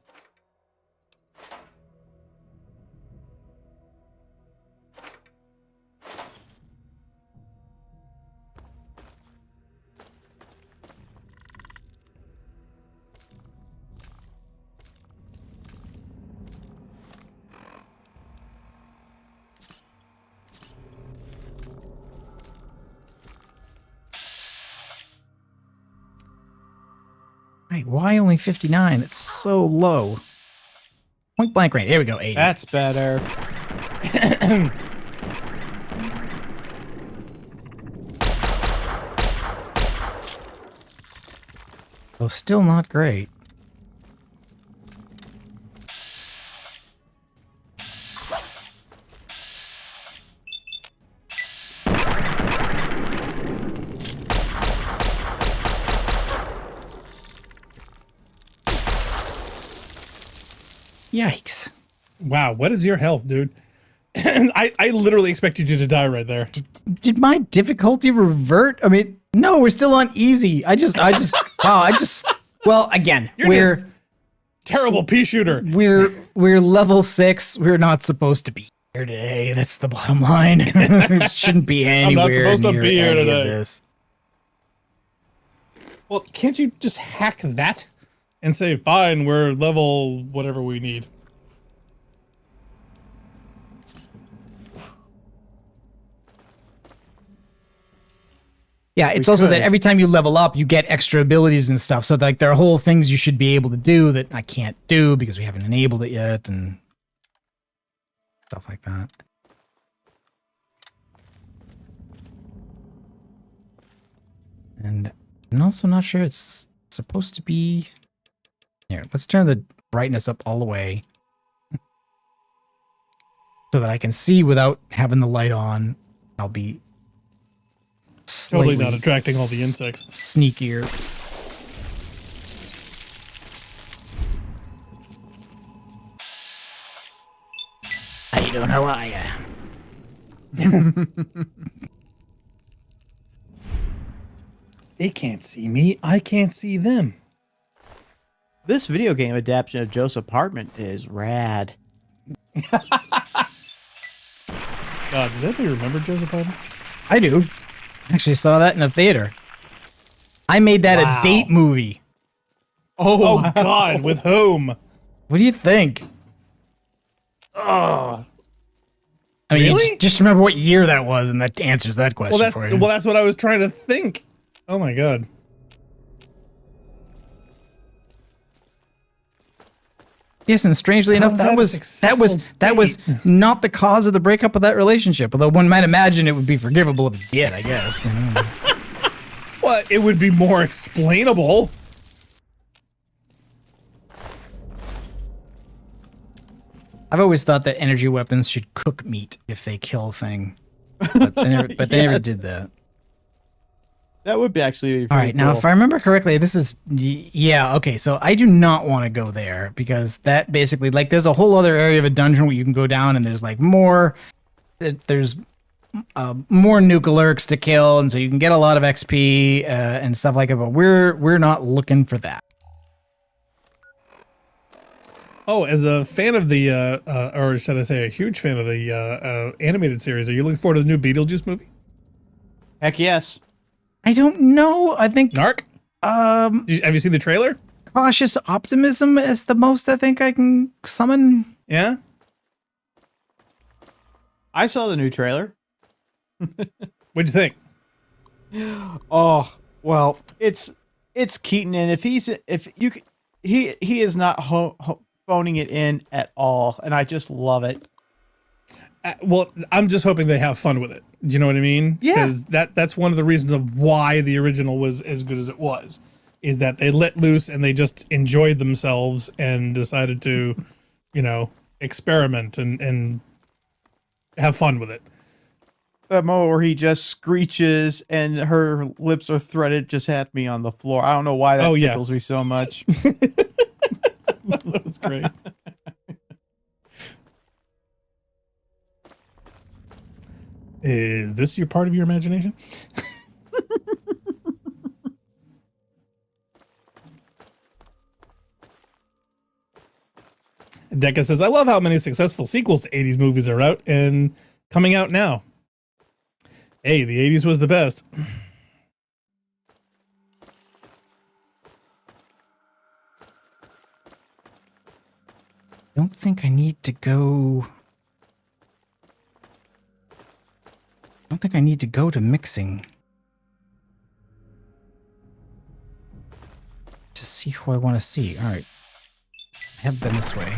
S1: Wait, why only 59? It's so low. Point blank range. Here we go, 80.
S3: That's better.
S1: Oh, still not great. Yikes.
S2: Wow, what is your health, dude? I literally expected you to die right there.
S1: Did my difficulty revert? I mean, no, we're still on easy. Well, again,
S2: You're just terrible pea shooter.
S1: We're level 6. We're not supposed to be here today. That's the bottom line. It shouldn't be anywhere.
S2: I'm not supposed to
S1: near
S2: be here
S1: any of
S2: today.
S1: this.
S2: Well, can't you just hack that and say, fine, we're level whatever we need?
S1: Yeah, it's also that every time you level up, you get extra abilities and stuff. So like there are whole things you should be able to do that I can't do because we haven't enabled it yet and stuff like that. And I'm also not sure it's supposed to be... Here, let's turn the brightness up all the way so that I can see without having the light on. I'll be
S2: totally not attracting all the insects.
S1: Sneakier. How you doing? How are ya?
S2: They can't see me. I can't see them.
S3: This video game adaptation of Joe's Apartment is rad.
S2: Does anybody remember Joe's Apartment?
S1: I do. Actually saw that in a theater. I made that a date movie.
S2: Oh wow. God, with whom?
S1: What do you think?
S2: Oh.
S1: I mean,
S2: really?
S1: Just remember what year that was, and that answers that question.
S2: Well, that's what I was trying to think. Oh my God.
S1: Yes, and strangely enough, that was not the cause of the breakup of that relationship. Although one might imagine it would be forgivable if it did, I guess.
S2: Well, it would be more explainable.
S1: I've always thought that energy weapons should cook meat if they kill a thing, but they never did that.
S3: That would be actually
S1: all right. Cool. Now, if I remember correctly, this is okay. So I do not want to go there because that basically there's a whole other area of a dungeon where you can go down and there's more nuclearks to kill, and so you can get a lot of XP and stuff like that. But we're not looking for that.
S2: Oh, as a fan of the, or should I say, a huge fan of the animated series, are you looking forward to the new Beetlejuice movie?
S3: Heck yes.
S1: I don't know. I think
S2: Narc. Have you seen the trailer?
S1: Cautious optimism is the most I think I can summon.
S2: Yeah.
S3: I saw the new trailer.
S2: What'd you think?
S3: Oh well, it's Keaton, and he is not phoning it in at all, and I just love it.
S2: Well, I'm just hoping they have fun with it. Do you know what I mean?
S3: Yeah.
S2: Because that's one of the reasons of why the original was as good as it was, is that they let loose and they just enjoyed themselves and decided to, experiment and have fun with it.
S3: That moment where he just screeches and her lips are threaded just had me on the floor. I don't know why that tickles me so much.
S2: That was great. Is this your part of your imagination? Deca says, I love how many successful sequels to 80s movies are out and coming out now. Hey, the 80s was the best.
S1: I don't think I need to go. I don't think I need to go to mixing to see who I want to see. All right. I have been this way.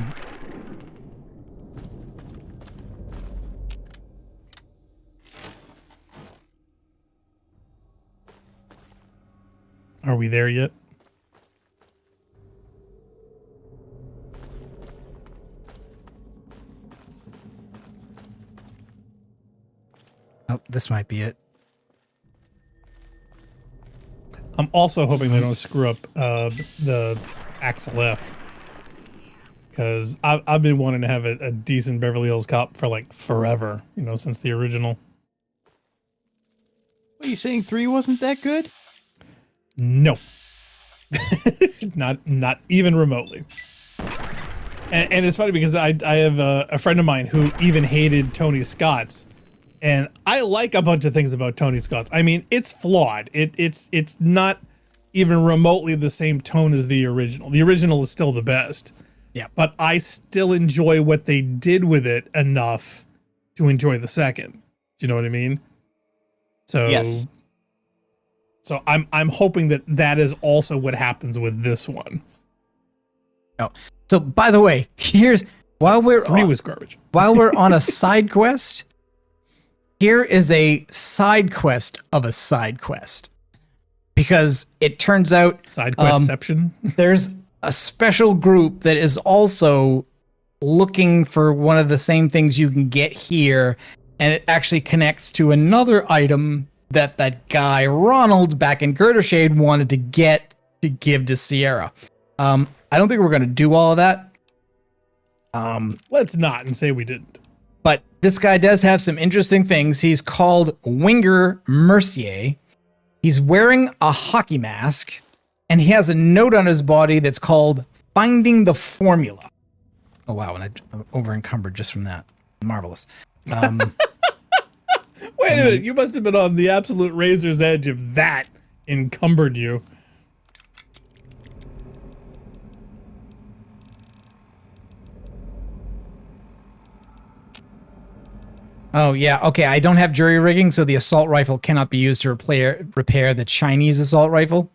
S2: Are we there yet?
S1: Oh, this might be it.
S2: I'm also hoping they don't screw up the Axel F. Because I've been wanting to have a decent Beverly Hills Cop for like forever, you know, since the original.
S3: What are you saying? 3 wasn't that good?
S2: No. not even remotely. And it's funny because I have a friend of mine who even hated Tony Scott's. And I like a bunch of things about Tony Scott's. I mean, it's flawed. It's not even remotely the same tone as the original. The original is still the best.
S1: Yeah.
S2: But I still enjoy what they did with it enough to enjoy the second. Do you know what I mean? So
S3: yes.
S2: So I'm hoping that is also what happens with this one.
S1: Oh. So by the way, here's while we're
S2: 3 was garbage.
S1: While we're on a side quest, here is a side quest of a side quest. Because it turns out
S2: side questception.
S1: There's a special group that is also looking for one of the same things you can get here, and it actually connects to another item that guy Ronald back in Girdershade wanted to get to give to Sierra. I don't think we're going to do all of that.
S2: Let's not and say we didn't.
S1: But this guy does have some interesting things. He's called Winger Mercier. He's wearing a hockey mask, and he has a note on his body that's called Finding the Formula. Oh, wow. And I'm over encumbered just from that. Marvelous.
S2: Wait a minute. You must have been on the absolute razor's edge if that encumbered you.
S1: Oh, yeah. Okay. I don't have jury rigging, so the assault rifle cannot be used to repair the Chinese assault rifle.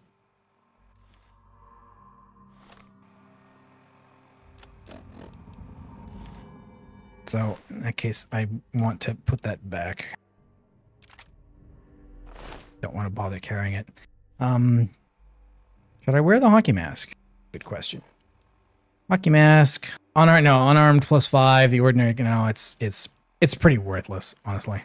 S1: So in that case, I want to put that back. Don't want to bother carrying it. Should I wear the hockey mask? Good question. Hockey mask. Unarmed +5. The ordinary. No, it's pretty worthless, honestly.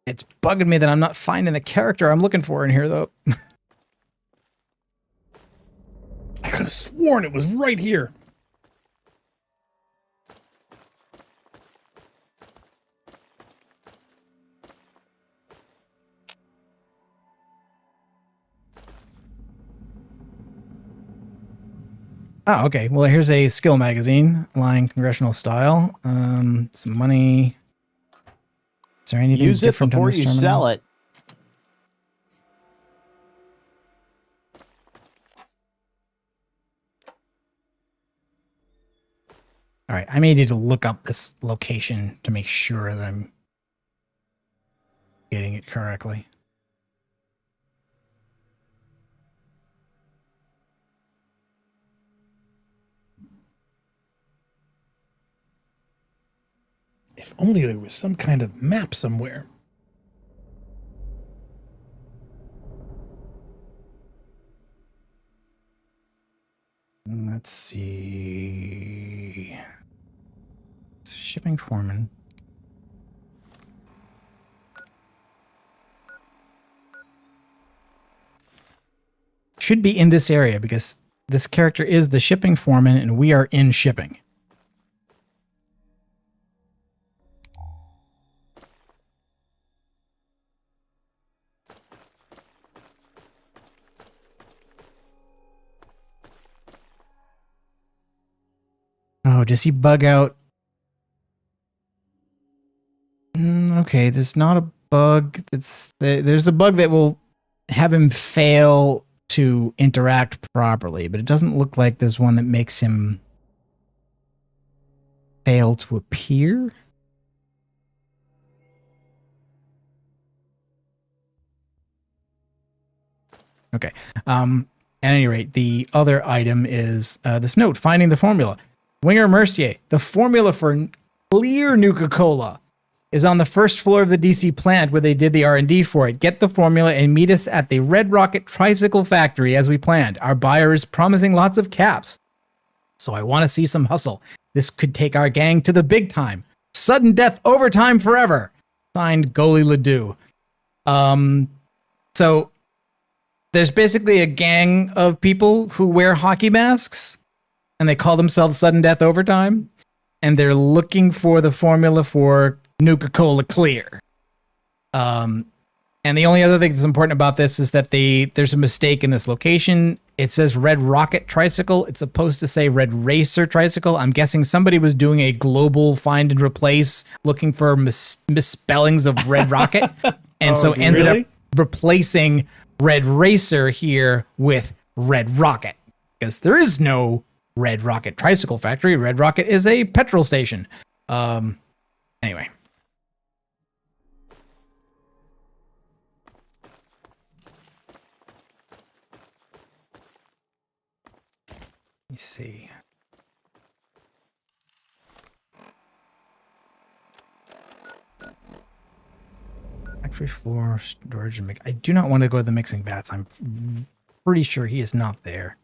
S1: It's bugging me that I'm not finding the character I'm looking for in here, though.
S2: I could have sworn it was right here.
S1: Oh, okay. Well, here's a skill magazine, line congressional style. Some money. Is there anything
S3: Use it
S1: different on
S3: before
S1: this
S3: you
S1: terminal?
S3: sell it.
S1: All right. I may need to look up this location to make sure that I'm getting it correctly.
S2: If only there was some kind of map somewhere.
S1: Let's see. Shipping foreman. should be in this area because this character is the shipping foreman and we are in shipping. Oh, does he bug out? Okay, there's not a bug. There's a bug that will have him fail to interact properly, but it doesn't look like there's one that makes him fail to appear. Okay. At any rate, the other item is this note, finding the formula. Winger Mercier, the formula for clear Nuka-Cola is on the first floor of the DC plant where they did the R&D for it. Get the formula and meet us at the Red Rocket Tricycle Factory as we planned. Our buyer is promising lots of caps, so I want to see some hustle. This could take our gang to the big time. Sudden death overtime forever. Signed, Goalie Ledoux. So there's basically a gang of people who wear hockey masks, and they call themselves Sudden Death Overtime, and they're looking for the formula for Nuka-Cola Clear. And the only other thing that's important about this is that there's a mistake in this location. It says Red Rocket Tricycle. It's supposed to say Red Racer Tricycle. I'm guessing somebody was doing a global find and replace, looking for misspellings of Red Rocket, and so ended up replacing Red Racer here with Red Rocket, because there is no Red Rocket Tricycle Factory. Red Rocket is a petrol station. Anyway. Let me see. Factory floor, storage, and mix. I do not want to go to the mixing vats. I'm pretty sure he is not there.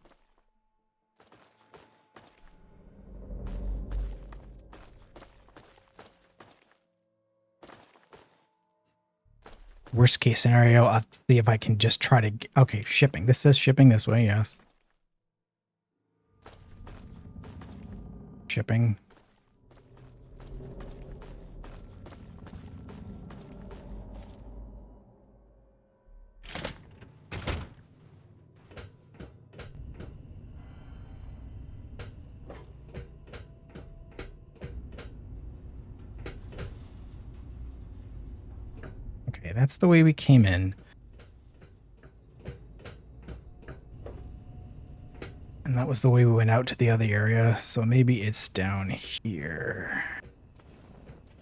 S1: Worst case scenario, I'll see if I can just try to... Okay, shipping. This says shipping this way, yes. Shipping. Okay, that's the way we came in. And that was the way we went out to the other area, so maybe it's down here.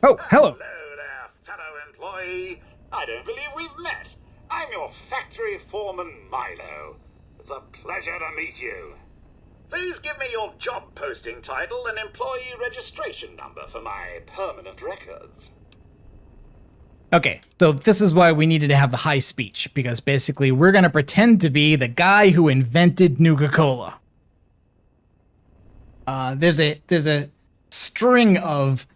S1: Oh, hello!
S14: Hello there, fellow employee. I don't believe we've met. I'm your factory foreman, Milo. It's a pleasure to meet you. Please give me your job posting title and employee registration number for my permanent records.
S1: Okay, so this is why we needed to have the high speech, because basically we're going to pretend to be the guy who invented Nuka-Cola. There's a string of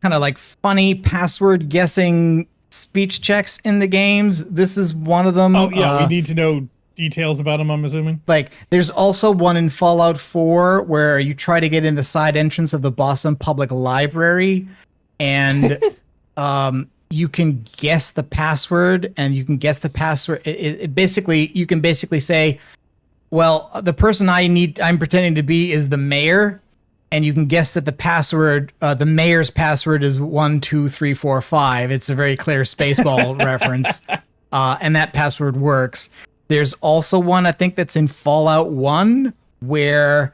S1: kind of like funny password guessing speech checks in the games. This is one of them.
S2: Oh yeah, we need to know details about them, I'm assuming.
S1: Like there's also one in Fallout 4 where you try to get in the side entrance of the Boston Public Library, and you can guess the password, and you can guess the password. You can basically say, well, the person I'm pretending to be is the mayor, and you can guess that the password, the mayor's password is 12345. It's a very clear Spaceball reference, and that password works. There's also one, I think, that's in Fallout 1 where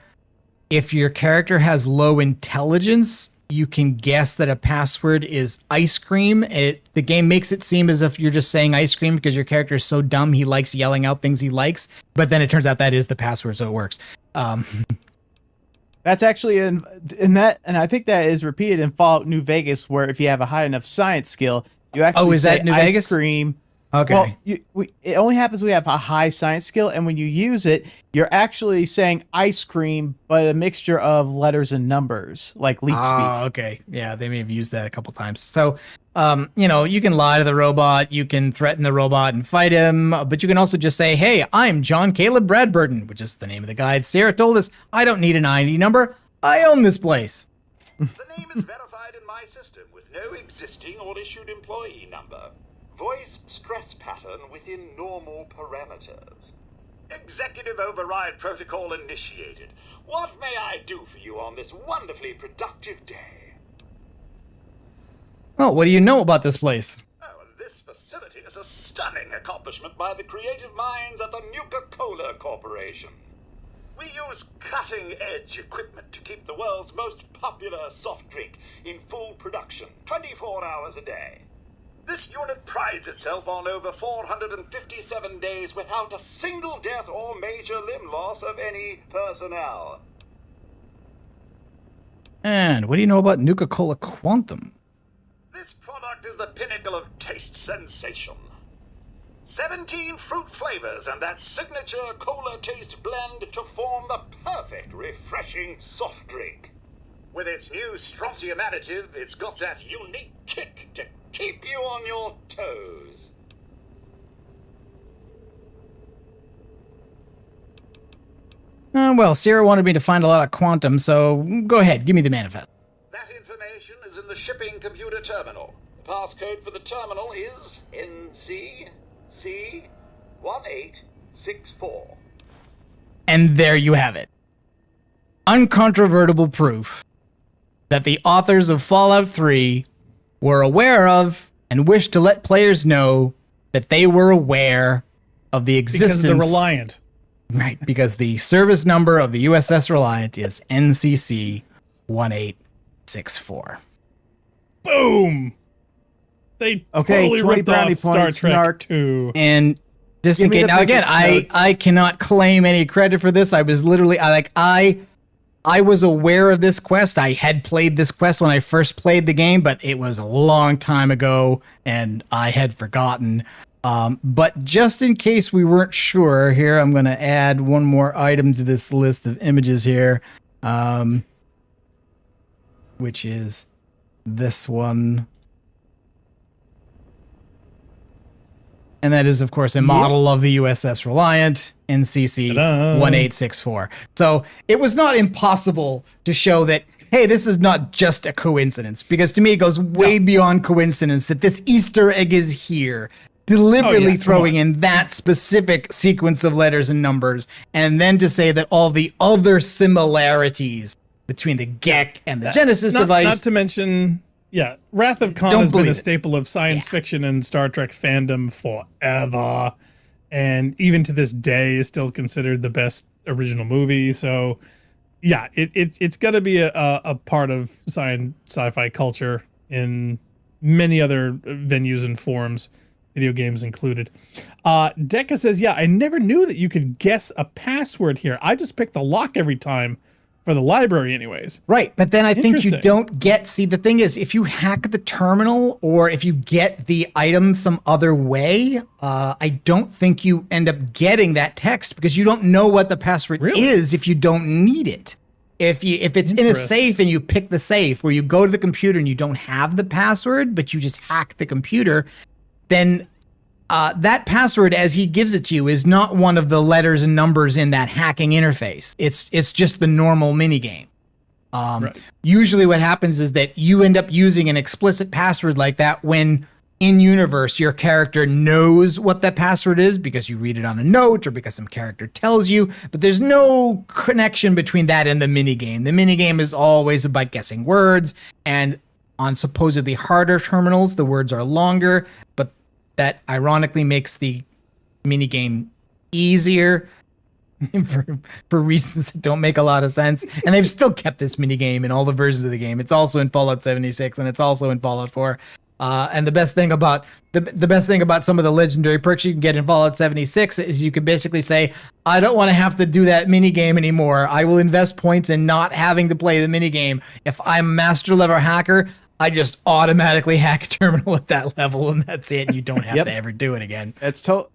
S1: if your character has low intelligence, you can guess that a password is ice cream. The game makes it seem as if you're just saying ice cream because your character is so dumb he likes yelling out things he likes. But then it turns out that is the password, so it works.
S3: That's actually in that, and I think that is repeated in Fallout New Vegas, where if you have a high enough science skill, you actually
S1: is
S3: say
S1: that New
S3: ice
S1: Vegas?
S3: cream.
S1: Okay.
S3: Well, it only happens when we have a high science skill, and when you use it, you're actually saying ice cream, but a mixture of letters and numbers, like leet speak.
S1: Okay. Yeah, they may have used that a couple times. So You can lie to the robot, you can threaten the robot and fight him, but you can also just say, hey, I'm John Caleb Bradburton, which is the name of the guide Sarah told us. I don't need an ID number. I own this place.
S14: The name is verified in my system with no existing or issued employee number. Voice stress pattern within normal parameters. Executive override protocol initiated. What may I do for you on this wonderfully productive day?
S1: Well, what do you know about this place?
S14: Oh, this facility is a stunning accomplishment by the creative minds at the Nuka-Cola Corporation. We use cutting-edge equipment to keep the world's most popular soft drink in full production 24 hours a day. This unit prides itself on over 457 days without a single death or major limb loss of any personnel.
S1: And what do you know about Nuka-Cola Quantum?
S14: This product is the pinnacle of taste sensation. 17 fruit flavors and that signature cola taste blend to form the perfect refreshing soft drink. With its new strontium additive, it's got that unique kick to keep you on your toes.
S1: Well, Sarah wanted me to find a lot of quantum, so go ahead, give me the manifest.
S14: That information is in the shipping computer terminal. The passcode for the terminal is NCC1864.
S1: And there you have it. Uncontrovertible proof that the authors of Fallout 3 were aware of and wished to let players know that they were aware of the existence.
S2: Because of the Reliant.
S1: Right, because the service number of the USS Reliant is NCC 1864.
S2: Boom! They totally ripped off Star Trek 2.
S1: And just in case, now again, I cannot claim any credit for this. I was literally, I was aware of this quest. I had played this quest when I first played the game, but it was a long time ago, and I had forgotten. But just in case we weren't sure, here I'm going to add one more item to this list of images here, which is this one. And that is, of course, a model of the USS Reliant, NCC 1864. So it was not impossible to show that, hey, this is not just a coincidence, because to me it goes way beyond coincidence that this Easter egg is here, deliberately throwing in that specific sequence of letters and numbers, and then to say that all the other similarities between the GEC and the Genesis device.
S2: Not to mention... Yeah, Wrath of Khan has been a staple of science fiction and Star Trek fandom forever, and even to this day is still considered the best original movie. So, yeah, it's got to be a part of sci-fi culture in many other venues and forms, video games included. Decca says, yeah, I never knew that you could guess a password here. I just picked the lock every time. For the library anyways.
S1: Right, but then I think you don't get, see, the thing is, if you hack the terminal or if you get the item some other way, I don't think you end up getting that text because you don't know what the password is if you don't need it. If it's in a safe and you pick the safe where you go to the computer and you don't have the password, but you just hack the computer, then that password, as he gives it to you, is not one of the letters and numbers in that hacking interface. It's just the normal minigame. Usually what happens is that you end up using an explicit password like that when in universe your character knows what that password is because you read it on a note or because some character tells you, but there's no connection between that and the minigame. The minigame is always about guessing words, and on supposedly harder terminals, the words are longer, but that ironically makes the minigame easier for reasons that don't make a lot of sense. And they've still kept this minigame in all the versions of the game. It's also in Fallout 76 and it's also in Fallout 4. And the best thing about the best thing about some of the legendary perks you can get in Fallout 76 is you can basically say, I don't want to have to do that minigame anymore. I will invest points in not having to play the minigame. If I'm a master level hacker, I just automatically hack a terminal at that level, and that's it. You don't have to ever do it again.
S3: It's a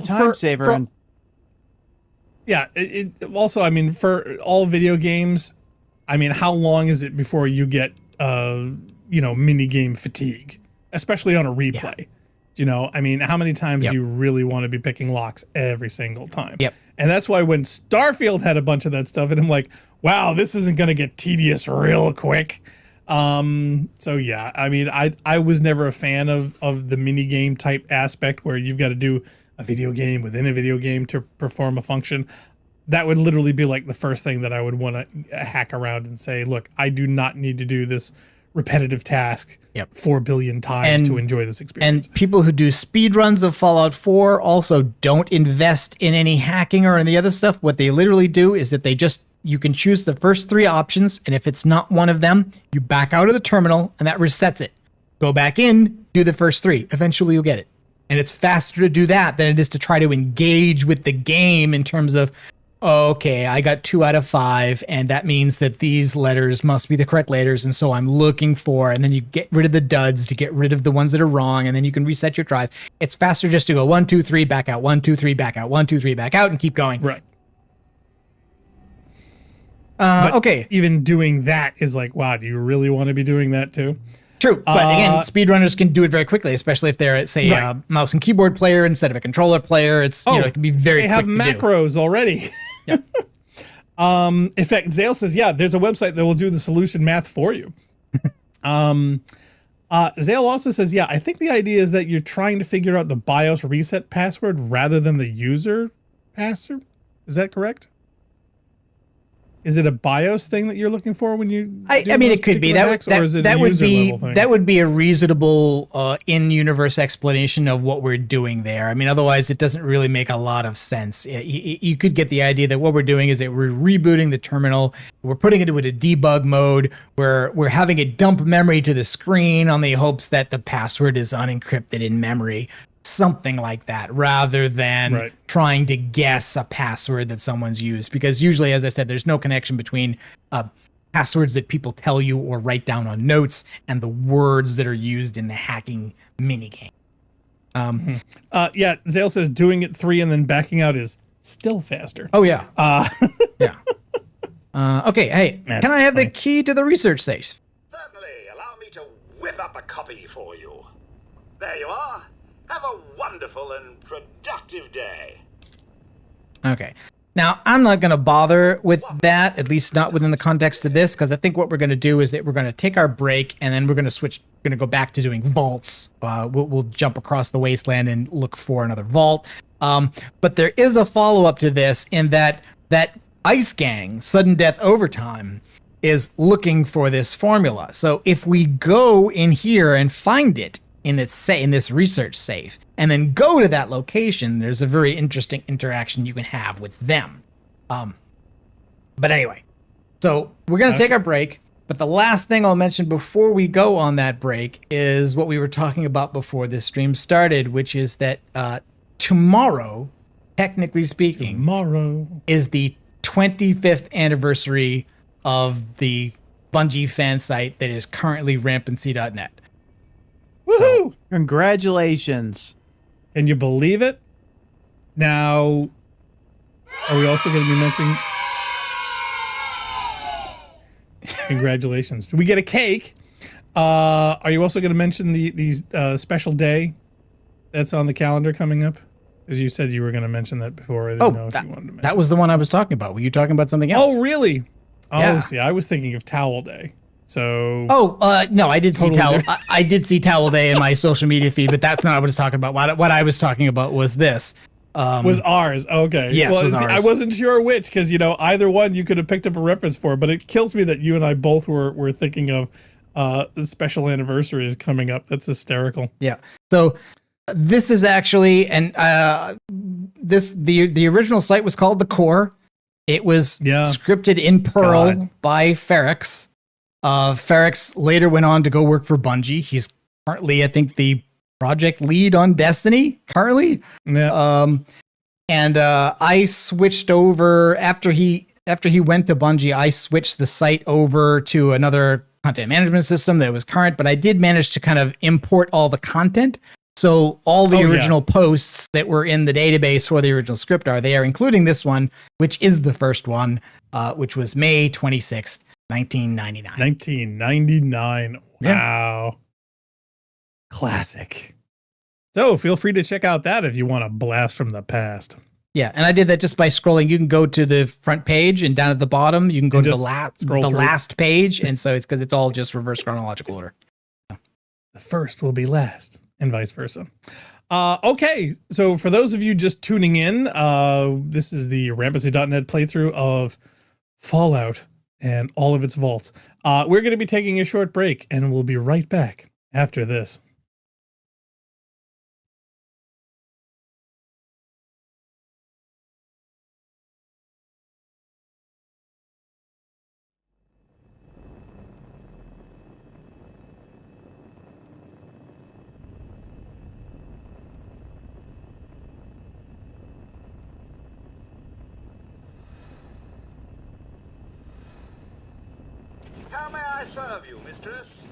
S3: time saver.
S2: Yeah. It also, I mean, for all video games, I mean, how long is it before you get, mini game fatigue? especially on a replay. Yeah. You know, I mean, how many times do you really want to be picking locks every single time?
S1: Yep.
S2: And that's why when Starfield had a bunch of that stuff, and I'm like, wow, this isn't going to get tedious real quick. So yeah, I mean, I was never a fan of the mini game type aspect where you've got to do a video game within a video game to perform a function. That would literally be like the first thing that I would want to hack around and say, look, I do not need to do this repetitive task 4 billion times to enjoy this experience.
S1: And people who do speed runs of Fallout 4 also don't invest in any hacking or any other stuff. What they literally do is that you can choose the first 3 options, and if it's not one of them, you back out of the terminal, and that resets it. Go back in, do the first 3. Eventually you'll get it. And it's faster to do that than it is to try to engage with the game in terms of, okay, I got 2 out of 5, and that means that these letters must be the correct letters, and so I'm looking for, and then you get rid of the duds to get rid of the ones that are wrong, and then you can reset your tries. It's faster just to go 1, 2, 3, back out, 1, 2, 3, back out, 1, 2, 3, back out, and keep going.
S2: Right.
S1: Okay.
S2: Even doing that is like, wow, do you really want to be doing that too?
S1: True, but again, speedrunners can do it very quickly, especially if they're, say, a mouse and keyboard player instead of a controller player. It's it can be very quick to do.
S2: They have macros already.
S1: Yep.
S2: In fact, Zale says, yeah, there's a website that will do the solution math for you. Zale also says, yeah, I think the idea is that you're trying to figure out the BIOS reset password rather than the user password. Is that correct? Is it a BIOS thing that you're looking for when you?
S1: I mean, it could be that would be a reasonable in-universe explanation of what we're doing there. I mean, otherwise, it doesn't really make a lot of sense. You could get the idea that what we're doing is that we're rebooting the terminal, we're putting it into a debug mode, we're having it dump memory to the screen on the hopes that the password is unencrypted in memory. Something like that, rather than trying to guess a password that someone's used. Because usually, as I said, there's no connection between passwords that people tell you or write down on notes and the words that are used in the hacking minigame.
S2: Yeah, Zale says doing it 3 and then backing out is still faster.
S1: Oh, yeah. Yeah. Okay, hey,
S14: That's
S1: can I have the key to the research safe?
S14: Certainly. Allow me to whip up a copy for you. There you are. Have a wonderful and productive day.
S1: Okay. Now, I'm not going to bother with that, at least not within the context of this, because I think what we're going to do is that we're going to take our break, and then we're going to go back to doing vaults. We'll jump across the wasteland and look for another vault. But there is a follow-up to this in that Ice Gang, Sudden Death Overtime, is looking for this formula. So if we go in here and find it, in this research safe, and then go to that location, there's a very interesting interaction you can have with them. But anyway, so we're going to take our break, but the last thing I'll mention before we go on that break is what we were talking about before this stream started, which is that tomorrow, technically speaking, is the 25th anniversary of the Bungie fan site that is currently rampancy.net.
S2: Woohoo!
S3: So, congratulations.
S2: Can you believe it? Now, are we also going to be mentioning... Congratulations. Do we get a cake? Are you also going to mention the special day that's on the calendar coming up? As you said you were going to mention that before. I didn't know if you wanted to mention
S1: that was the one I was talking about. Were you talking about something else?
S2: Oh, really? Oh,
S1: yeah.
S2: See, I was thinking of Towel Day. So
S1: no, I did see Towel. I did see Towel Day in my social media feed, but that's not what I was talking about. What I was talking about was this.
S2: Was ours. Okay.
S1: Yes,
S2: well,
S1: was ours.
S2: I wasn't sure which, because either one you could have picked up a reference for, but it kills me that you and I both were thinking of the special anniversary is coming up. That's hysterical.
S1: Yeah. So this is actually the original site was called The Core. It was scripted in Perl by Ferrex. Ferrex later went on to go work for Bungie. He's currently, I think, the project lead on Destiny currently.
S2: Yeah.
S1: And I switched over after he went to Bungie. I switched the site over to another content management system that was current, but I did manage to kind of import all the content. So all the original posts that were in the database for the original script are there, including this one, which is the first one, which was May 26th, 1999.
S2: 1999. Wow. Classic. So feel free to check out that if you want a blast from the past.
S1: Yeah, and I did that just by scrolling. You can go to the front page, and down at the bottom, you can go to the last page, and so it's because it's all just reverse chronological order.
S2: The first will be last, and vice versa. Okay, so for those of you just tuning in, this is the Rampancy.net playthrough of Fallout and all of its vaults. We're going to be taking a short break, and we'll be right back after this.
S14: How may I serve you, mistress?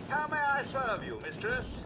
S14: How may I serve you, mistress?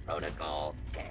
S13: Protocol K.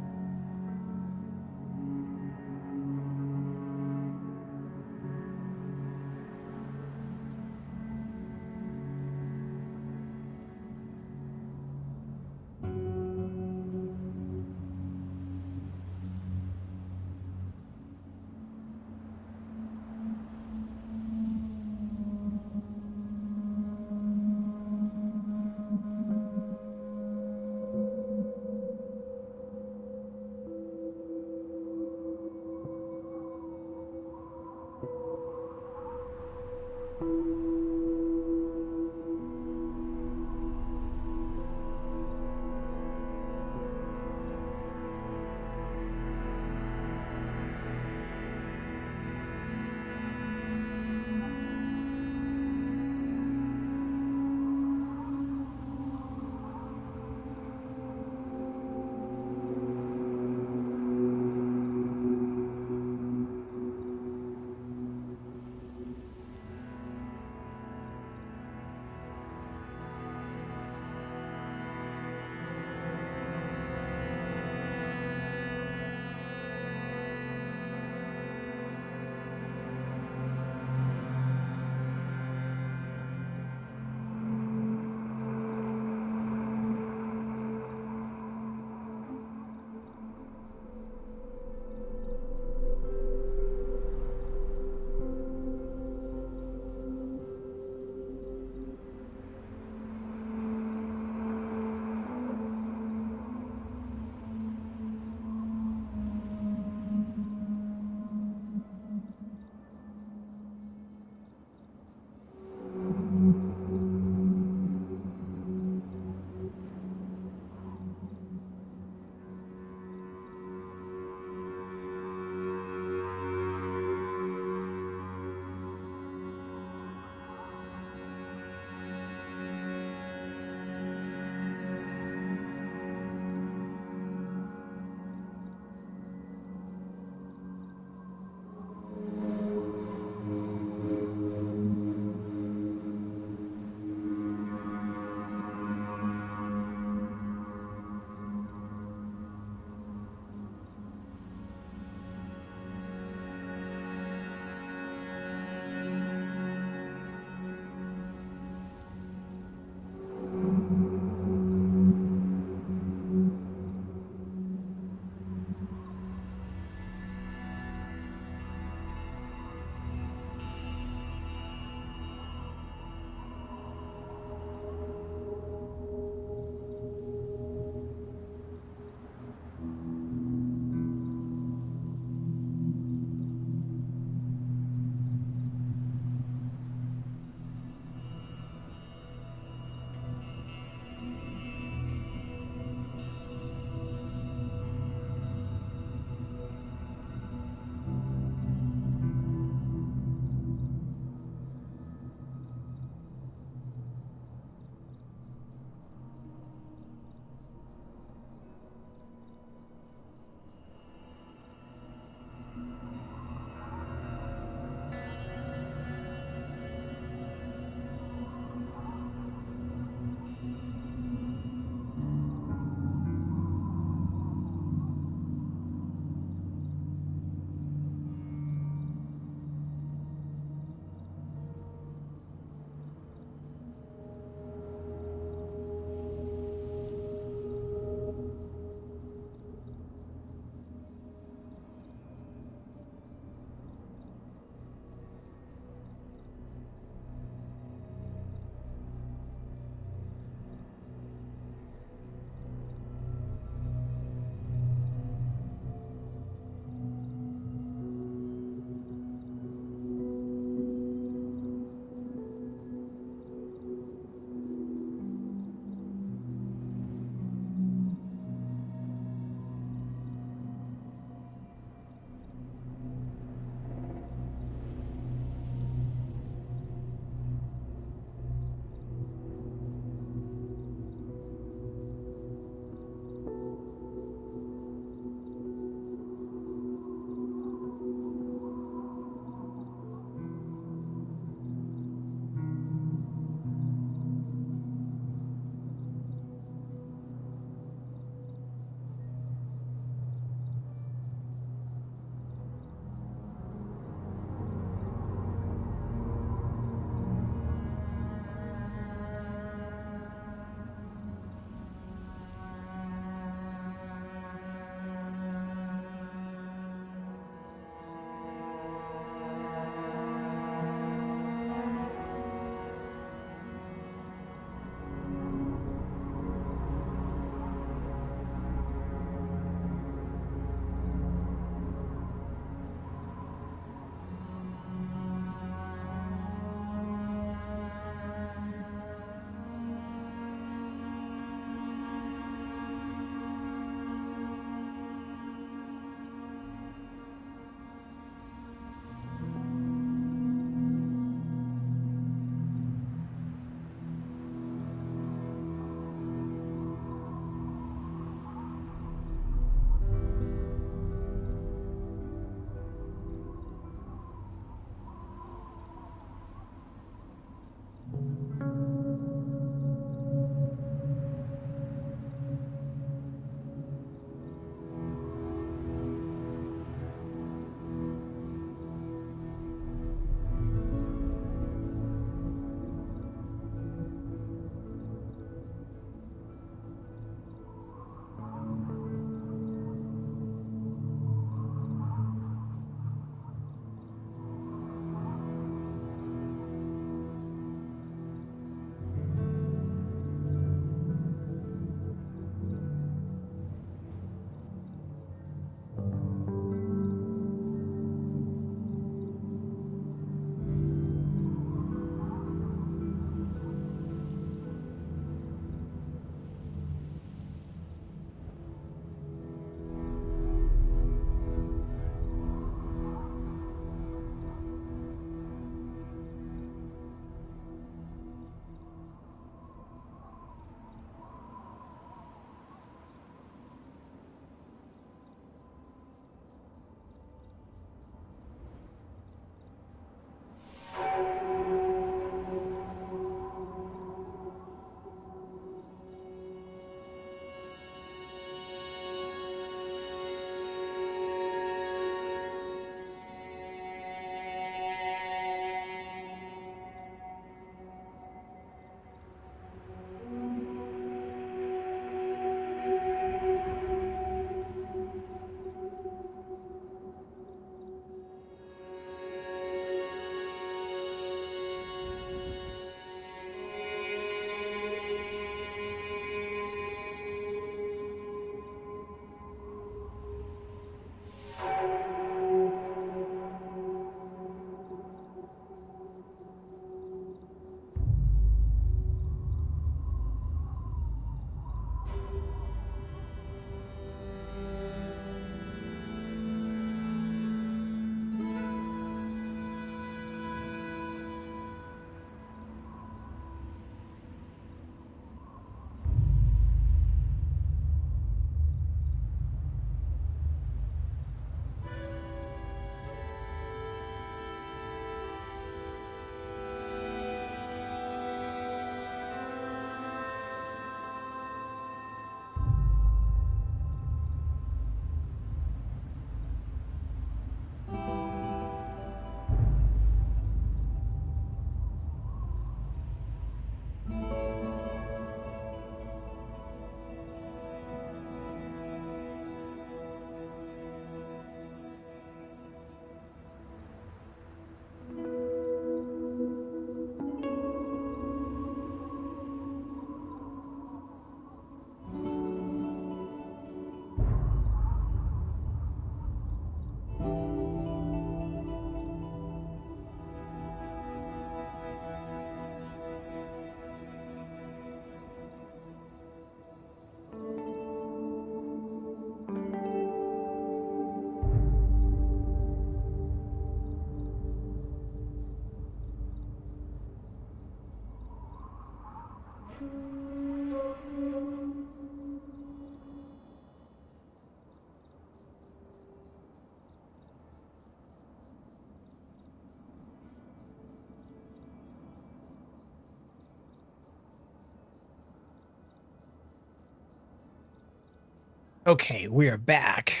S1: Okay, we are back.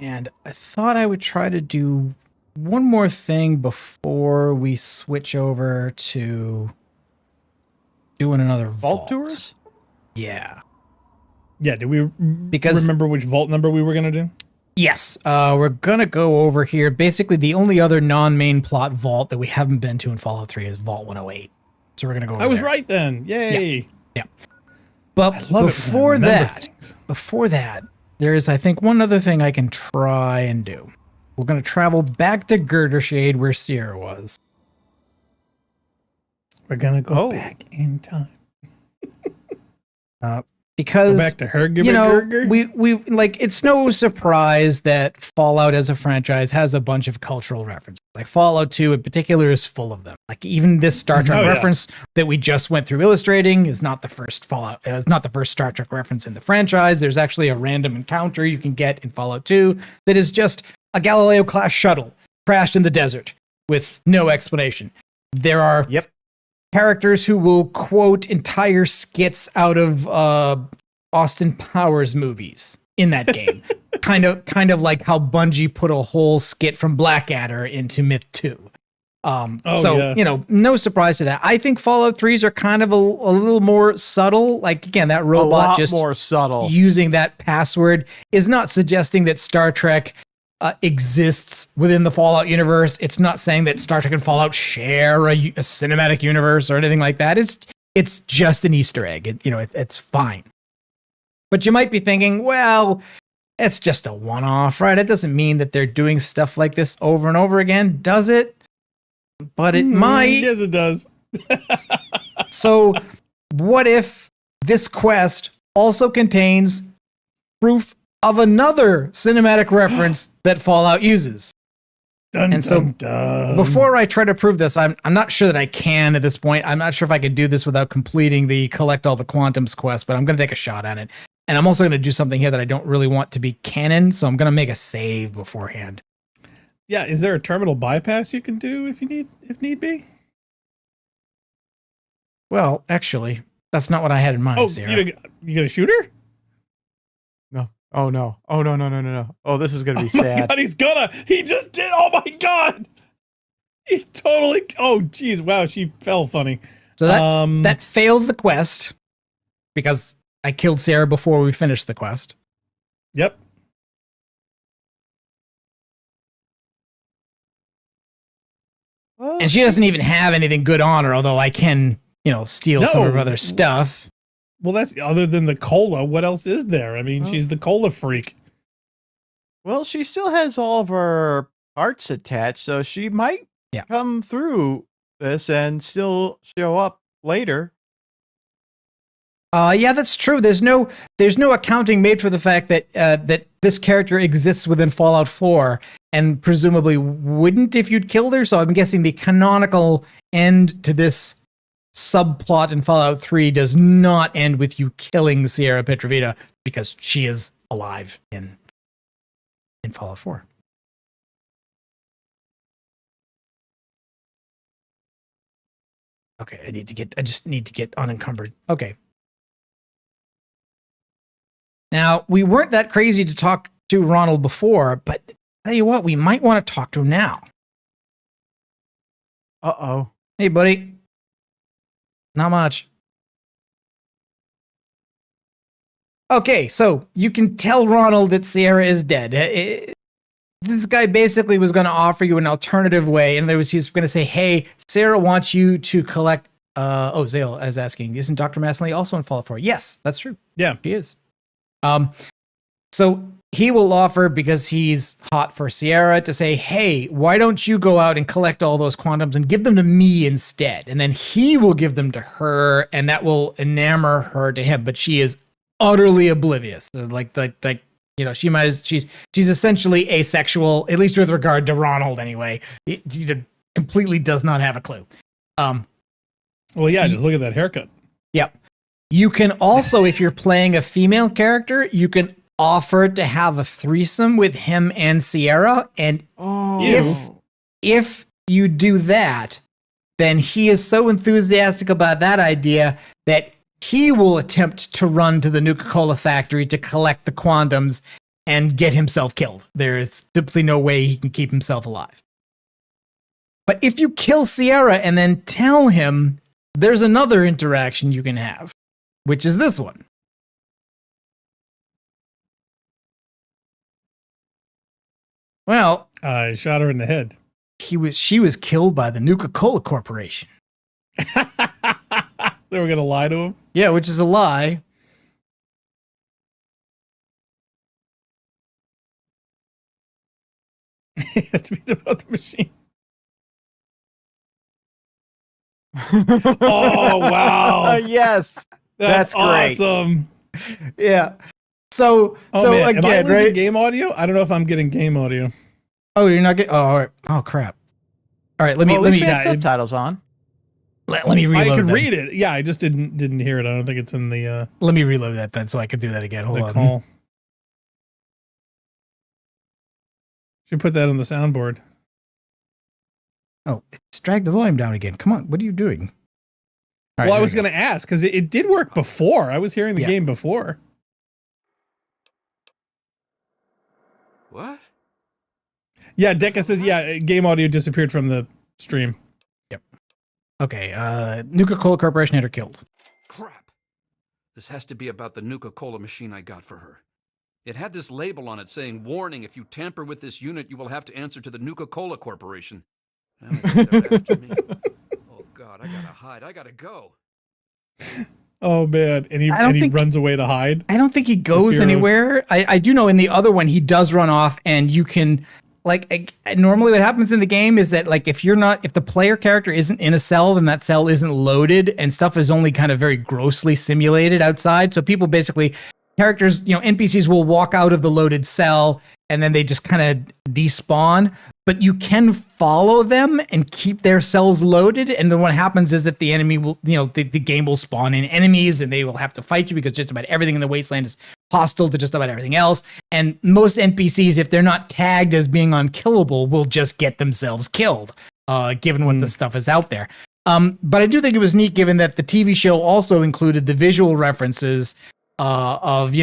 S1: And I thought I would try to do one more thing before we switch over to doing another vault
S3: tours.
S1: Yeah.
S2: Yeah, do we remember which vault number we were going to do?
S1: Yes, we're going to go over here. Basically, the only other non-main plot vault that we haven't been to in Fallout 3 is Vault 108. So we're going to go over
S2: I was
S1: there.
S2: right then. Yay.
S1: Yeah. But before that, there is, I think, one other thing I can try and do. We're going to travel back to Girdershade where Sierra was.
S2: We're going to go back in time.
S1: Because
S2: go back to her,
S1: we like, it's no surprise that Fallout as a franchise has a bunch of cultural references. Like Fallout 2 in particular is full of them. Like even this Star Trek reference that we just went through illustrating is not the first Fallout. Is not the first Star Trek reference in the franchise. There's actually a random encounter you can get in Fallout 2 that is just a Galileo class shuttle crashed in the desert with no explanation. There are characters who will quote entire skits out of Austin Powers movies in that game. kind of like how Bungie put a whole skit from Blackadder into Myth 2. No surprise to that. I think Fallout 3s are kind of a little more subtle. Like, again, that robot just
S3: more subtle
S1: using that password is not suggesting that Star Trek exists within the Fallout universe. It's not saying that Star Trek and Fallout share a cinematic universe or anything like that. It's just an Easter egg. It's fine. But you might be thinking, well, it's just a one-off, right? It doesn't mean that they're doing stuff like this over and over again, does it? But it might.
S2: Yes, it does.
S1: So what if this quest also contains proof of another cinematic reference that Fallout uses? Before I try to prove this, I'm not sure that I can at this point. I'm not sure if I could do this without completing the collect all the quantums quest, but I'm going to take a shot at it. And I'm also going to do something here that I don't really want to be canon, so I'm going to make a save beforehand.
S2: Yeah, is there a terminal bypass you can do if need be?
S1: Well, actually, that's not what I had in mind, Sarah.
S2: You gonna shoot her?
S3: No. Oh no. Oh no. Oh, this is gonna be sad.
S2: God, he just did. Oh my God. He totally. Oh geez. Wow. She fell funny.
S1: So that fails the quest because I killed Sarah before we finished the quest.
S2: Yep.
S1: And she doesn't even have anything good on her, although I can, steal some of her other stuff.
S2: Well, that's other than the cola. What else is there? I mean, she's the cola freak.
S3: Well, she still has all of her parts attached, so she might come through this and still show up later.
S1: Yeah, that's true. There's no accounting made for the fact that that this character exists within Fallout 4 and presumably wouldn't if you'd killed her. So I'm guessing the canonical end to this subplot in Fallout 3 does not end with you killing Sierra Petrovita because she is alive in Fallout 4. Okay, I just need to get unencumbered. Okay. Now, we weren't that crazy to talk to Ronald before, but tell you what, we might want to talk to him now.
S3: Uh-oh.
S1: Hey, buddy. Not much. Okay, so you can tell Ronald that Sierra is dead. This guy basically was going to offer you an alternative way, and he was going to say, hey, Sarah wants you to collect... Zale is asking, isn't Dr. Massenly also in Fallout 4? Yes, that's true.
S2: Yeah.
S1: He is. So he will offer, because he's hot for Sierra, to say, hey, why don't you go out and collect all those quantums and give them to me instead? And then he will give them to her, and that will enamor her to him. But she is utterly oblivious. She's essentially asexual, at least with regard to Ronald anyway. He completely does not have a clue.
S2: Well, yeah, just look at that haircut.
S1: Yep. You can also, if you're playing a female character, you can offer to have a threesome with him and Sierra. And if you do that, then he is so enthusiastic about that idea that he will attempt to run to the Nuka-Cola factory to collect the quantums and get himself killed. There is simply no way he can keep himself alive. But if you kill Sierra and then tell him, there's another interaction you can have, which is this one. Well,
S2: I shot her in the head.
S1: She was killed by the Nuka-Cola Corporation.
S2: They were going to lie to him?
S1: Yeah, which is a lie.
S2: It has to be about the machine. Oh, wow.
S3: Yes.
S2: That's
S3: great.
S2: awesome.
S1: Yeah. So,
S2: man.
S1: again,
S2: am I losing
S1: right?
S2: game audio? I don't know if I'm getting game audio.
S1: Oh, you're not getting. Oh, all right. Oh, crap. All right, let me.
S3: We had subtitles on.
S1: Let me reload.
S2: I could
S1: then.
S2: read it. Yeah, I just didn't hear it. I don't think it's in the.
S1: Let me reload that then, so I could do that again. Hold on.
S2: Call. Should put that on the soundboard.
S1: Oh, it's drag the volume down again. Come on, what are you doing? All right,
S2: well, I was going to ask because it did work before. I was hearing the game before.
S15: What?
S2: Yeah, Deca says, game audio disappeared from the stream.
S1: Yep. Okay, Nuka-Cola Corporation had her killed.
S15: Crap. This has to be about the Nuka-Cola machine I got for her. It had this label on it saying, "Warning, if you tamper with this unit, you will have to answer to the Nuka-Cola Corporation." Now they're after me. Oh, God, I gotta hide. I gotta go.
S2: Oh, man. And he runs away to hide?
S1: I don't think he goes anywhere. I do know in the other one, he does run off, and you can... normally what happens in the game is that if the player character isn't in a cell, then that cell isn't loaded and stuff is only kind of very grossly simulated outside. So people basically, characters, NPCs will walk out of the loaded cell and then they just kind of despawn, but you can follow them and keep their cells loaded. And then what happens is that the enemy will, the game will spawn in enemies and they will have to fight you because just about everything in the wasteland is hostile to just about everything else. And most NPCs, if they're not tagged as being unkillable, will just get themselves killed, given what the stuff is out there. But I do think it was neat given that the TV show also included the visual references of,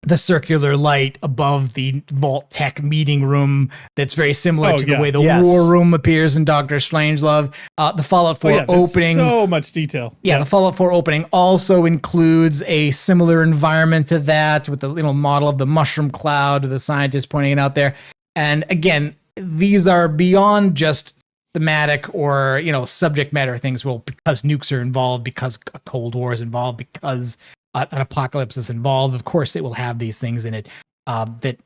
S1: the circular light above the Vault Tech meeting room that's very similar to the way the War Room appears in Doctor Strangelove. The Fallout 4 opening.
S2: So much detail.
S1: Yeah, the Fallout 4 opening also includes a similar environment to that with the model of the mushroom cloud, the scientist pointing it out there. And again, these are beyond just thematic or, subject matter things. Well, because nukes are involved, because a Cold War is involved, because an apocalypse is involved, of course it will have these things in it that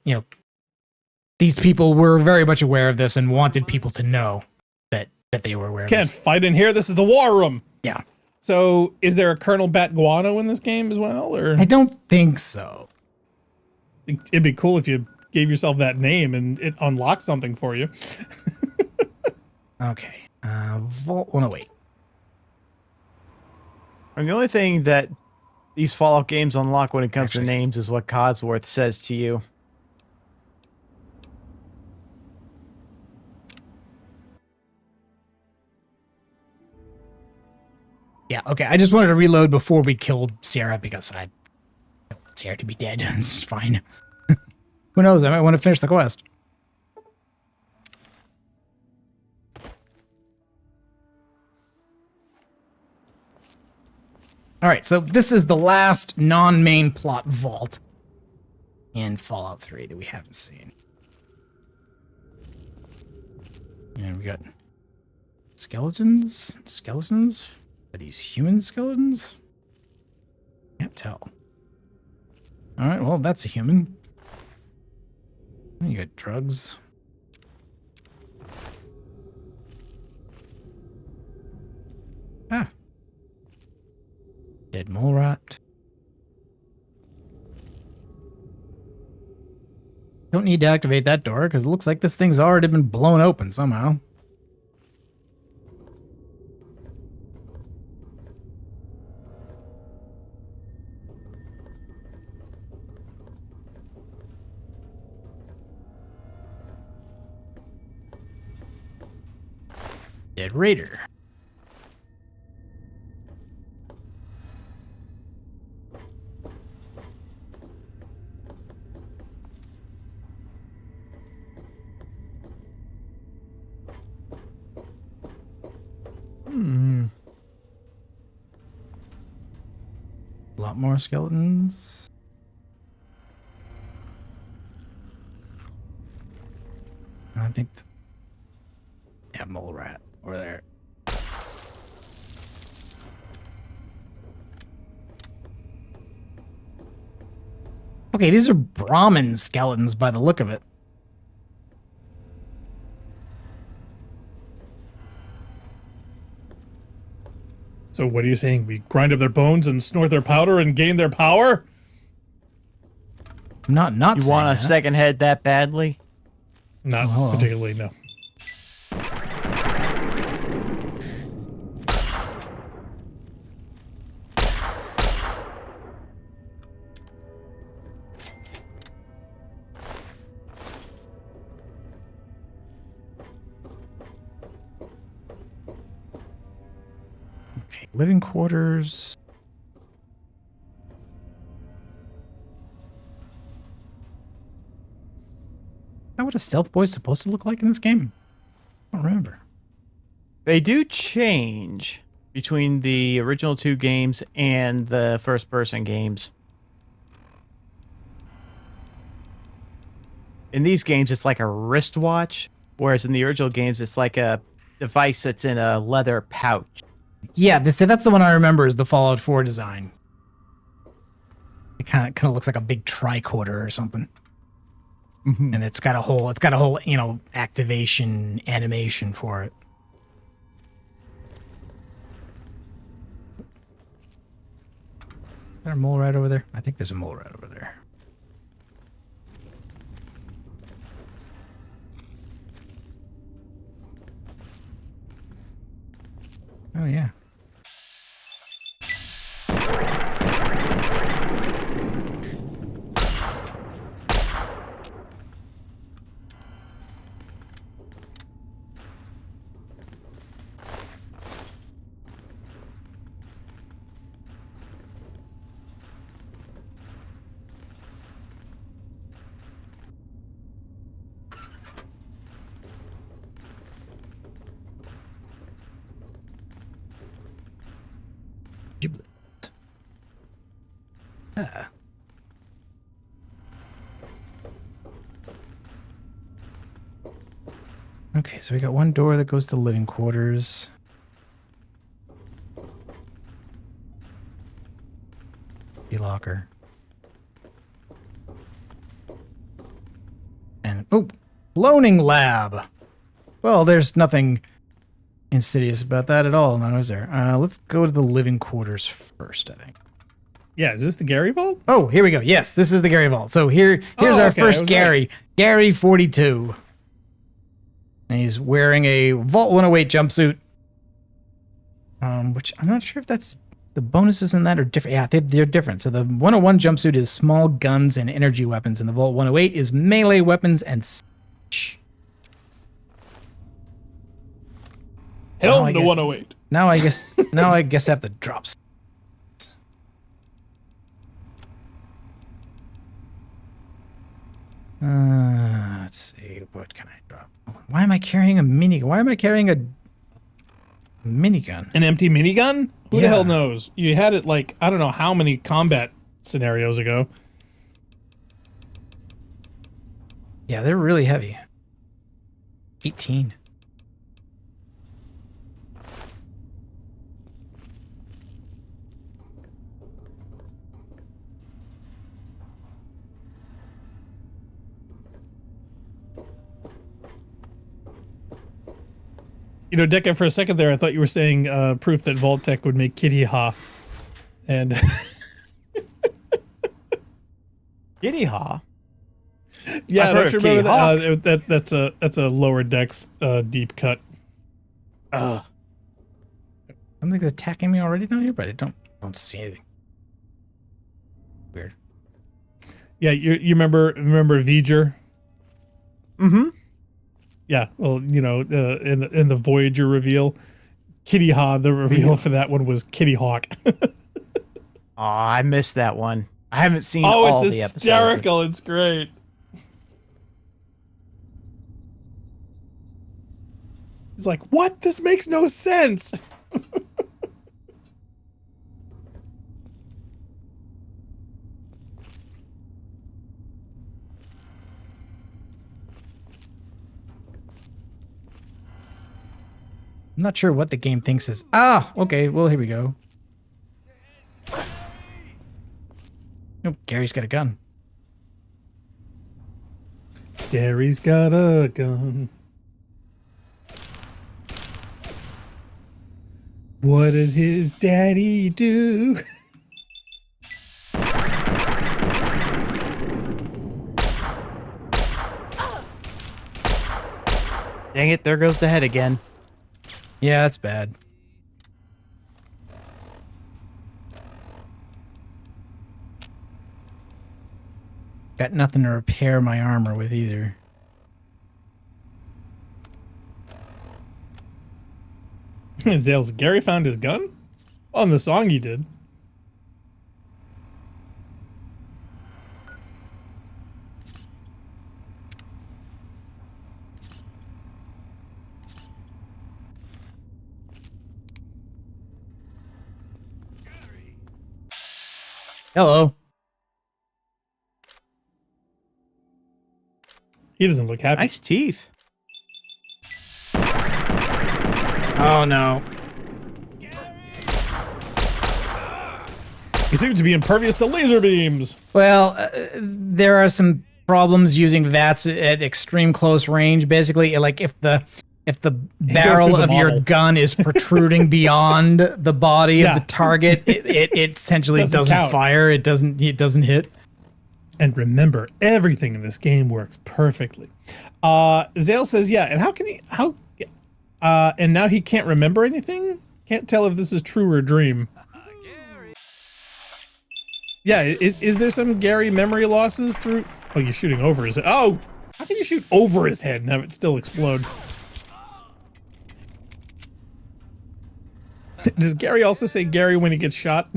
S1: these people were very much aware of this and wanted people to know that they were aware of
S2: Can't
S1: this.
S2: fight in here. This is the War Room.
S1: Yeah.
S2: So is there a Colonel Bat Guano in this game as well? Or
S1: I don't think so.
S2: It'd be cool if you gave yourself that name and it unlocks something for you.
S1: Okay. Vault 108.
S3: And the only thing that these Fallout games unlock when it comes to names is what Codsworth says to you.
S1: Yeah, okay. I just wanted to reload before we killed Sierra because I want Sierra to be dead. It's fine. Who knows? I might want to finish the quest. All right, so this is the last non-main plot vault in Fallout 3 that we haven't seen. And we got skeletons? Skeletons? Are these human skeletons? Can't tell. All right, well, that's a human. You got drugs. Ah. Dead mole rat. Don't need to activate that door because it looks like this thing's already been blown open somehow. dead raider. A lot more skeletons. I think. Yeah, mole rat over there. Okay, these are Brahmin skeletons by the look of it.
S2: So what are you saying? We grind up their bones and snort their powder and gain their power?
S1: Not
S3: you want a second head that badly?
S2: Not particularly, no.
S1: Okay, living quarters. Is that what a stealth boy is supposed to look like in this game? I don't remember.
S3: They do change between the original 2 games and the first-person games. In these games, it's like a wristwatch, whereas in the original games, it's like a device that's in a leather pouch.
S1: Yeah, that's the one I remember is the Fallout 4 design. It kind of looks like a big tricorder or something.
S3: Mm-hmm.
S1: And it's got a whole, activation animation for it. Is there a mole rat over there? I think there's a mole rat over there. Oh, yeah. Ah. Okay, so we got one door that goes to living quarters. Locker. And cloning lab. Well, there's nothing insidious about that at all, now is there? Let's go to the living quarters first, I think.
S2: Yeah, is this the Gary Vault?
S1: Oh, here we go. Yes, this is the Gary Vault. So here's our first Gary. Right. Gary 42. And he's wearing a Vault 108 jumpsuit. Which I'm not sure if that's the bonuses in that are different. Yeah, they're different. So the 101 jumpsuit is small guns and energy weapons, and the Vault 108 is melee weapons and siege.
S2: Hell to 108.
S1: Now I guess I have to drop some. Let's see. What can I drop? Why am I carrying a minigun? Why am I carrying a minigun?
S2: An empty minigun? Who the hell knows? You had it like, I don't know how many combat scenarios ago.
S1: Yeah, they're really heavy. 18.
S2: You know, Decca, for a second there, I thought you were saying proof that Vault-Tec would make Kitty Ha. And
S3: Kitty Ha?
S2: Yeah, don't you remember that? That's a lower decks deep cut.
S1: Something's attacking me already down here, but I don't see anything. Weird.
S2: Yeah, you remember V'ger?
S3: Mm-hmm.
S2: Yeah, well, you know, in the Voyager reveal, Kitty Haw, the reveal for that one was Kitty Hawk.
S3: Oh, I missed that one. I haven't seen
S2: Oh,
S3: all
S2: it's
S3: the episodes.
S2: hysterical. It's great. He's like, what? This makes no sense.
S1: I'm not sure what the game thinks is. Ah, okay. Well, here we go. Oh, Gary's got a gun.
S2: Gary's got a gun. What did his daddy do?
S3: Dang it, there goes the head again.
S1: Yeah, that's bad. Got nothing to repair my armor with either.
S2: Zales, Gary found his gun? On the song he did.
S1: Hello.
S2: He doesn't look happy.
S3: Nice teeth.
S1: Oh, no.
S2: He seems to be impervious to laser beams.
S1: Well, there are some problems using VATS at extreme close range. Basically, like if the barrel of your gun is protruding beyond the body of the target, it essentially doesn't fire. It doesn't hit.
S2: And remember, everything in this game works perfectly. Zale says, yeah, and and now he can't remember anything? Can't tell if this is true or dream. Yeah, is there some Gary memory losses through? Oh, you're shooting over his head. Oh, how can you shoot over his head and have it still explode? Does Gary also say Gary when he gets shot?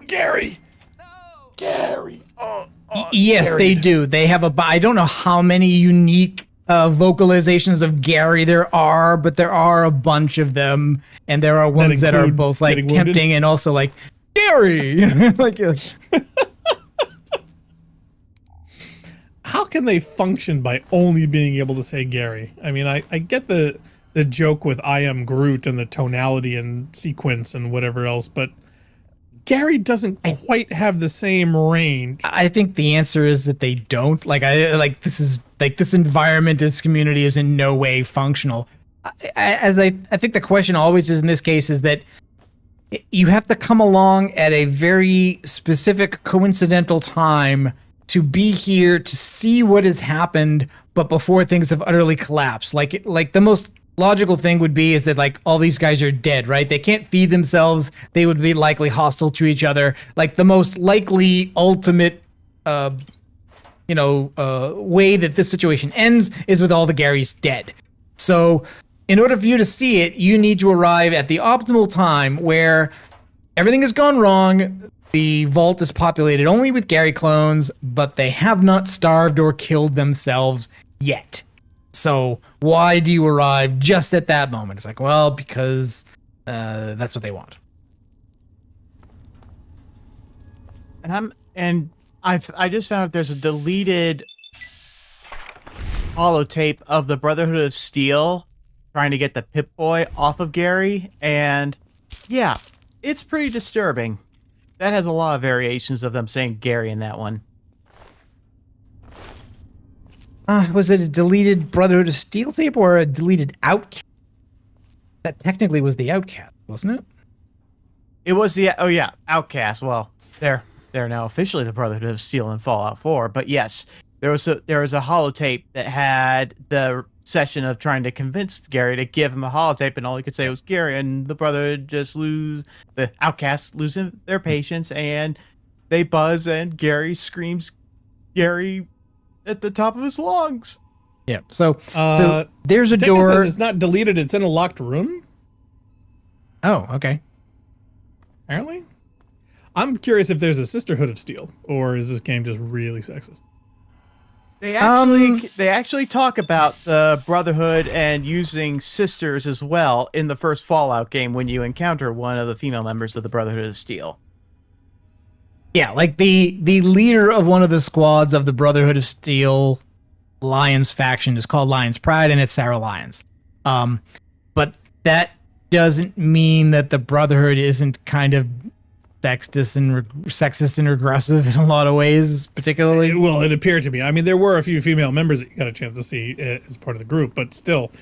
S2: Gary! Gary!
S1: Yes,
S2: Gary.
S1: they do. They have I don't know how many unique vocalizations of Gary there are, but there are a bunch of them, and there are ones that are both like tempting and also like Gary. Like,
S2: how can they function by only being able to say Gary? I mean, I get the joke with I am Groot and the tonality and sequence and whatever else, but Gary doesn't quite have the same range.
S1: I think the answer is that they don't. This environment, this community is in no way functional. I think the question always is in this case is that you have to come along at a very specific coincidental time to be here to see what has happened, but before things have utterly collapsed. Like the most logical thing would be is that like all these guys are dead, right? They can't feed themselves. They would be likely hostile to each other. Like the most likely ultimate, way that this situation ends is with all the Garys dead. So in order for you to see it, you need to arrive at the optimal time where everything has gone wrong. The vault is populated only with Gary clones, but they have not starved or killed themselves yet. So why do you arrive just at that moment? It's like, well, because that's what they want.
S3: And I just found out there's a deleted holotape of the Brotherhood of Steel trying to get the Pip-Boy off of Gary, and yeah, it's pretty disturbing. That has a lot of variations of them saying Gary in that one.
S1: Was it a deleted Brotherhood of Steel tape or a deleted Outcast? That technically was the Outcast, wasn't it?
S3: It was the Outcast. Well, they're now officially the Brotherhood of Steel in Fallout 4. But yes, there was a holotape that had the session of trying to convince Gary to give him a holotape, and all he could say was Gary, and the Brotherhood the Outcasts losing their patience, and they buzz, and Gary screams Gary at the top of his lungs.
S1: Yeah. So there's a
S2: Tekka
S1: door.
S2: says it's not deleted. It's in a locked room.
S1: Oh, okay.
S2: Apparently. I'm curious if there's a Sisterhood of Steel, or is this game just really sexist?
S3: They actually talk about the Brotherhood and using sisters as well in the first Fallout game when you encounter one of the female members of the Brotherhood of Steel.
S1: Yeah, like the leader of one of the squads of the Brotherhood of Steel Lions faction is called Lions Pride, and it's Sarah Lyons. But that doesn't mean that the Brotherhood isn't kind of sexist and regressive in a lot of ways, particularly.
S2: Well, it appeared to me. I mean, there were a few female members that you got a chance to see as part of the group, but still,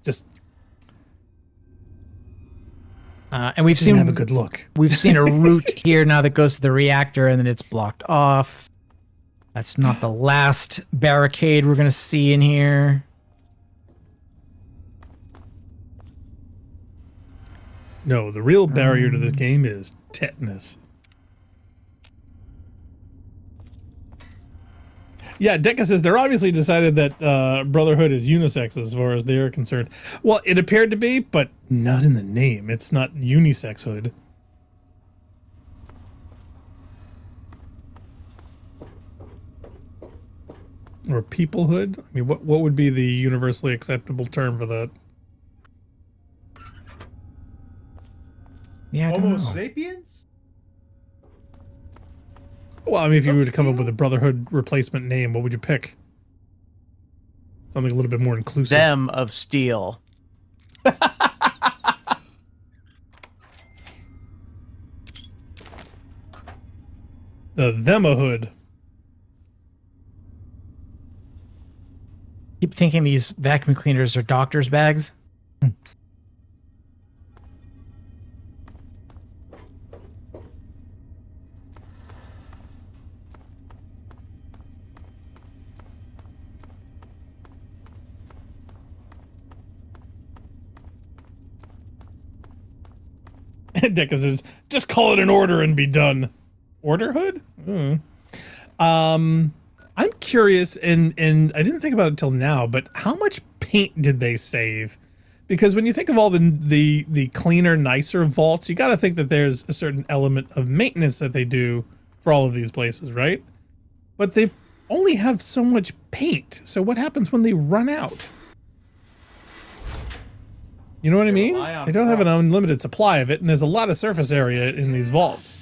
S2: just
S1: and we've
S2: have a good look.
S1: We've seen a route here now that goes to the reactor, and then it's blocked off. That's not the last barricade we're going to see in here.
S2: No, the real barrier to this game is tetanus. Yeah, Deca says they're obviously decided that Brotherhood is unisex as far as they're concerned. Well, it appeared to be, but not in the name. It's not unisex hood. Or peoplehood? I mean, what would be the universally acceptable term for that?
S1: Yeah, I don't
S3: Homo
S1: know.
S3: sapiens?
S2: Well, I mean, if you were to come up with a Brotherhood replacement name, what would you pick? Something a little bit more inclusive.
S3: Them of Steel.
S2: The Themahood.
S1: Keep thinking these vacuum cleaners are doctor's bags.
S2: Deca says, just call it an order and be done. Order hood? I'm curious, and I didn't think about it till now, but how much paint did they save? Because when you think of all the cleaner, nicer vaults, you got to think that there's a certain element of maintenance that they do for all of these places, right? But they only have so much paint. So what happens when they run out? You know what I mean? They don't have an unlimited supply of it, and there's a lot of surface area in these vaults.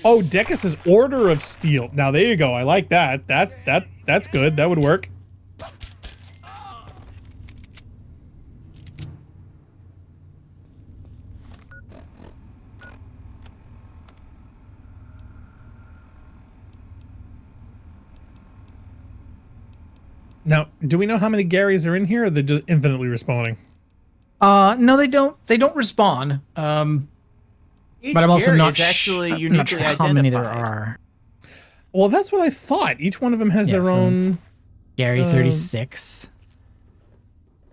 S2: Oh, Deca says Order of Steel. Now there you go. I like that. That's good. That would work. Now, do we know how many Garys are in here, or they're just infinitely respawning?
S1: No, they don't. They don't respawn. But I'm also
S3: Gary
S1: not
S3: is actually
S1: I'm not
S3: uniquely
S1: sure how many there
S3: identified.
S1: are.
S2: Well, that's what I thought. Each one of them has
S1: Yeah,
S2: their
S1: so
S2: own
S1: it's Gary 36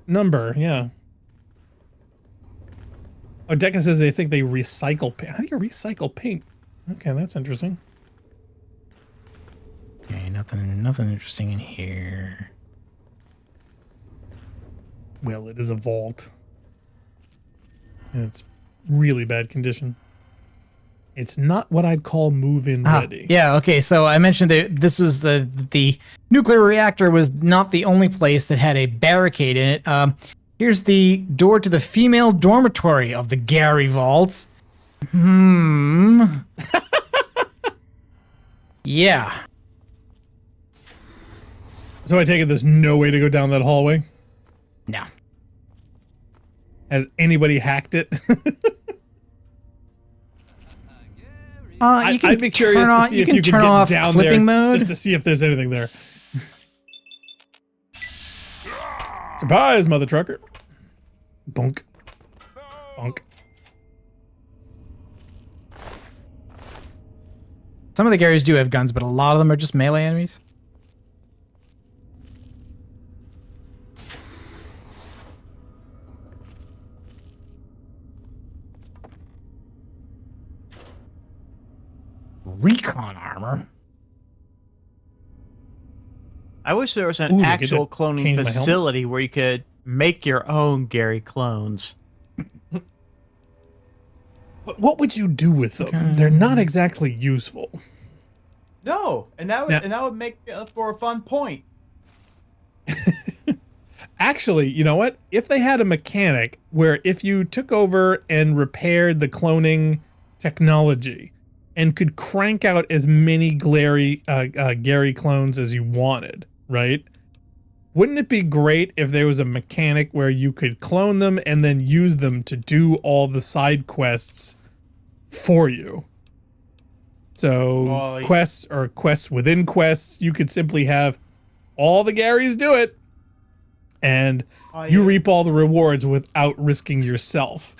S2: number. Yeah. Oh, Deca says they think they recycle paint. How do you recycle paint? Okay, that's interesting.
S1: Okay, nothing interesting in here.
S2: Well, it is a vault. And it's really bad condition. It's not what I'd call move-in ready.
S1: Yeah, okay, so I mentioned that this was the nuclear reactor was not the only place that had a barricade in it. Here's the door to the female dormitory of the Gary Vaults. Yeah.
S2: So I take it there's no way to go down that hallway?
S1: No.
S2: Has anybody hacked it?
S1: I'd
S2: be curious to see if you could
S1: turn
S2: get
S1: off
S2: down there
S1: clipping mode.
S2: just to see if there's anything there. Surprise, mother trucker. Bonk. Bonk.
S1: Some of the Garys do have guns, but a lot of them are just melee enemies. Recon armor.
S3: I wish there was an
S2: Ooh, I get
S3: actual
S2: to
S3: cloning
S2: change my helmet.
S3: facility where you could make your own Gary clones.
S2: But what would you do with them? They're not exactly useful.
S3: No, and that would make for a fun point.
S2: Actually, you know what? If they had a mechanic where if you took over and repaired the cloning technology and could crank out as many Gary clones as you wanted, right? Wouldn't it be great if there was a mechanic where you could clone them and then use them to do all the side quests for you? So quests or quests within quests, you could simply have all the Garys do it, and you reap all the rewards without risking yourself.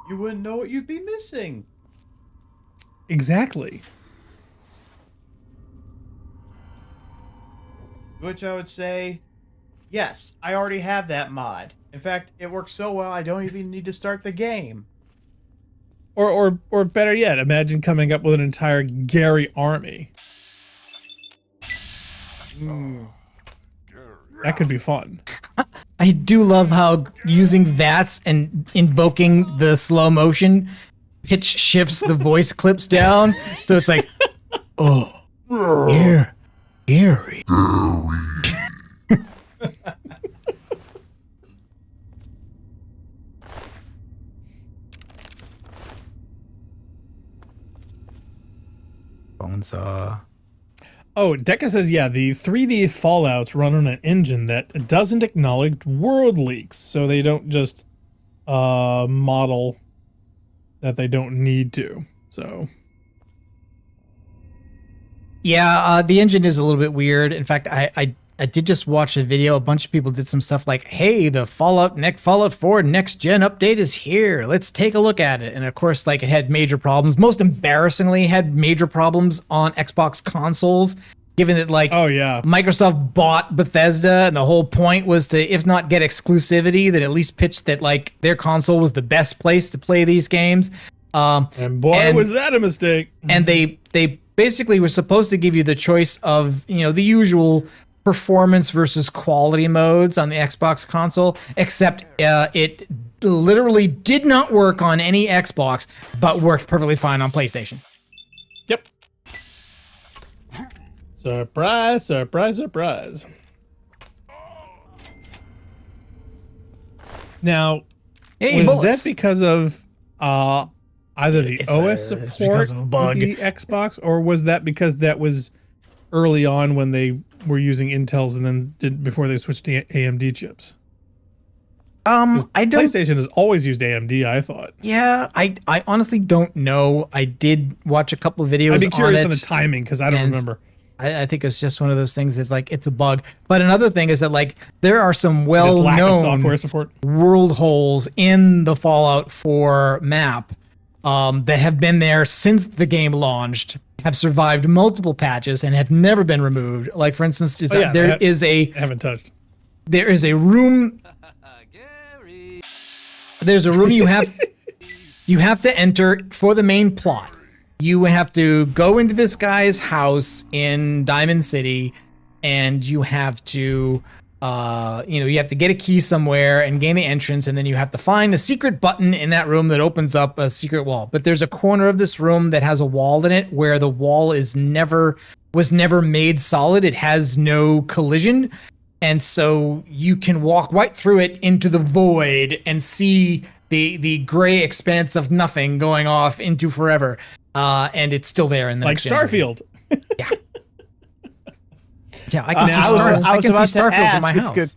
S3: You wouldn't know what you'd be missing.
S2: Exactly.
S3: Which I would say, yes, I already have that mod. In fact, it works so well I don't even need to start the game.
S2: Or better yet, imagine coming up with an entire Gary army. That could be fun.
S1: I do love how using VATS and invoking the slow motion pitch shifts the voice clips down. So it's like, oh, here, Gary. Bonesaw.
S2: Oh, Deca says, yeah, the 3D Fallouts run on an engine that doesn't acknowledge world leaks, so they don't just model that they don't need to. So,
S1: yeah, the engine is a little bit weird. In fact, I did just watch a video. A bunch of people did some stuff like, hey, the Fallout 4 next gen update is here. Let's take a look at it. And of course, like, it had major problems. Most embarrassingly, had major problems on Xbox consoles, given that, like,
S2: oh yeah,
S1: Microsoft bought Bethesda, and the whole point was to, if not get exclusivity, then at least pitch that, like, their console was the best place to play these games.
S2: And boy, was that a mistake.
S1: And they basically were supposed to give you the choice of, you know, the usual performance versus quality modes on the Xbox console, except it literally did not work on any Xbox, but worked perfectly fine on PlayStation.
S2: Yep. Surprise, surprise, surprise. Now,
S1: hey,
S2: was that because of either the OS support
S1: of a
S2: of
S1: bug.
S2: the Xbox, or was that because that was early on when they were using Intels and then before they switched to AMD chips?
S1: I don't.
S2: PlayStation has always used AMD, I thought.
S1: Yeah, I honestly don't know. I did watch a couple of videos.
S2: I'd be curious
S1: on
S2: on
S1: it,
S2: the timing because I don't remember.
S1: I think it's just one of those things. It's like, it's a bug. But another thing is that, like, there are some
S2: Just lack of
S1: well-known
S2: software support.
S1: world holes in the Fallout 4 map that have been there since the game launched, have survived multiple patches, and have never been removed. Like, for instance, there is a room. There's a room you have to enter for the main plot. You have to go into this guy's house in Diamond City, and you have to, you have to get a key somewhere and gain the entrance, and then you have to find a secret button in that room that opens up a secret wall. But there's a corner of this room that has a wall in it where the wall was never made solid. It has no collision. And so you can walk right through it into the void and see the gray expanse of nothing going off into forever. And it's still there in the
S2: like
S1: next generation.
S2: Starfield.
S1: Yeah. Yeah, I can see Starfield from my house.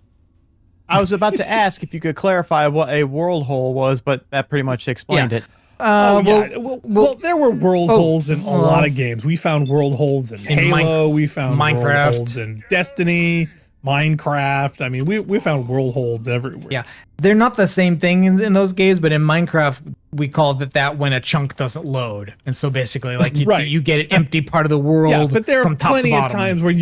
S3: I was about to ask if you could clarify what a world hole was, but that pretty much explained it.
S2: Well, there were world holes in a lot of games. We found world holes in Halo. We found
S1: Minecraft.
S2: world holes in Destiny, Minecraft. I mean, we found world holes everywhere.
S1: Yeah, they're not the same thing in those games, but in Minecraft, we call that when a chunk doesn't load. And so basically, like, you get an empty part of the world.
S2: Yeah, but there are plenty of
S1: bottom.
S2: times where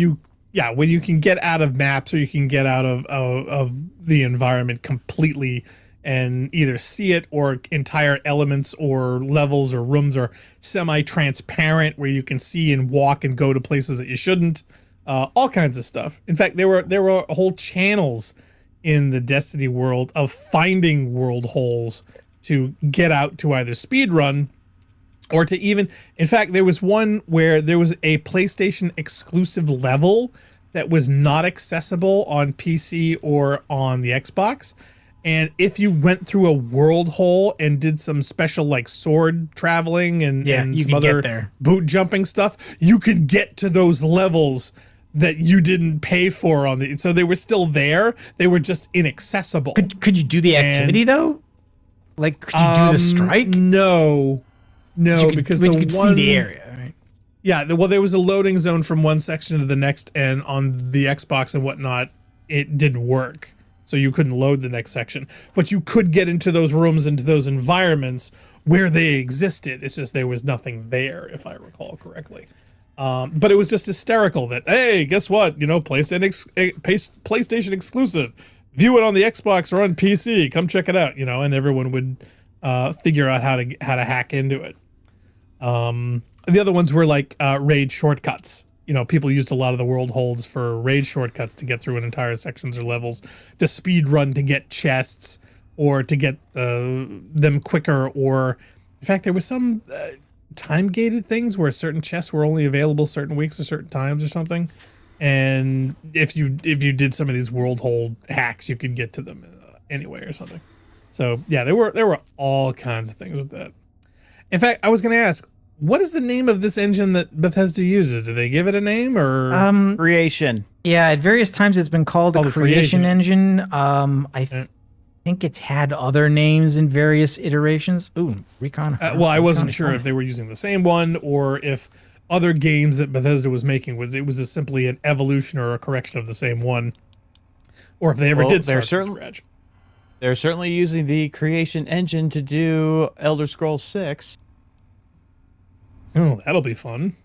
S2: when you can get out of maps or you can get out of the environment completely and either see it, or entire elements or levels or rooms are semi-transparent where you can see and walk and go to places that you shouldn't. all kinds of stuff. In fact, there were whole channels in the Destiny world of finding world holes to get out to either speedrun or to even, in fact, there was one where there was a PlayStation exclusive level that was not accessible on PC or on the Xbox. And if you went through a world hole and did some special like sword traveling and some other boot jumping stuff, you could get to those levels that you didn't pay for on the, so they were still there. They were just inaccessible.
S1: Could you do the activity though? Like, could you do the strike?
S2: No, because
S1: you
S2: the
S1: could
S2: one,
S1: see the area, right?
S2: Yeah, well, there was a loading zone from one section to the next, and on the Xbox and whatnot, it didn't work. So you couldn't load the next section. But you could get into those rooms, into those environments where they existed. It's just there was nothing there, if I recall correctly. But it was just hysterical that, hey, guess what? You know, PlayStation exclusive. View it on the Xbox or on PC. Come check it out. You know, and everyone would figure out how to hack into it. The other ones were like raid shortcuts. You know, people used a lot of the world holds for raid shortcuts to get through an entire sections or levels, to speed run to get chests or to get them quicker. Or, in fact, there was some time-gated things where certain chests were only available certain weeks or certain times or something. And if you did some of these world hold hacks, you could get to them anyway or something. So yeah, there were all kinds of things with that. In fact, I was going to ask, what is the name of this engine that Bethesda uses? Do they give it a name or
S3: Creation?
S1: Yeah, at various times it's been called the Creation Engine. I think it's had other names in various iterations. Ooh, Recon.
S2: Well, I wasn't sure if they were using the same one or if other games that Bethesda was making was simply an evolution or a correction of the same one, or if they ever did start from scratch.
S3: They're certainly using the Creation Engine to do Elder Scrolls 6.
S2: Oh, that'll be fun.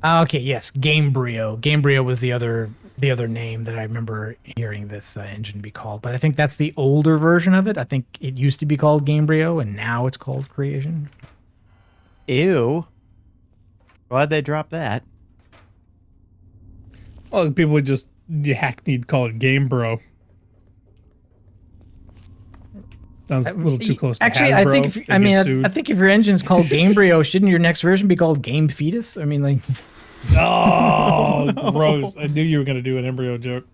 S1: Okay, yes, Gamebryo. Gamebryo was the other name that I remember hearing this engine be called, but I think that's the older version of it. I think it used to be called Gamebryo, and now it's called Creation.
S3: Ew. Glad they dropped that.
S2: Well, people would just hackneyed call it Gamebro. Sounds a little too close to
S1: actually,
S2: Hasbro.
S1: I think if your engine's called Gamebryo, shouldn't your next version be called Game Fetus? I mean, like.
S2: Oh, gross. I knew you were going to do an embryo joke.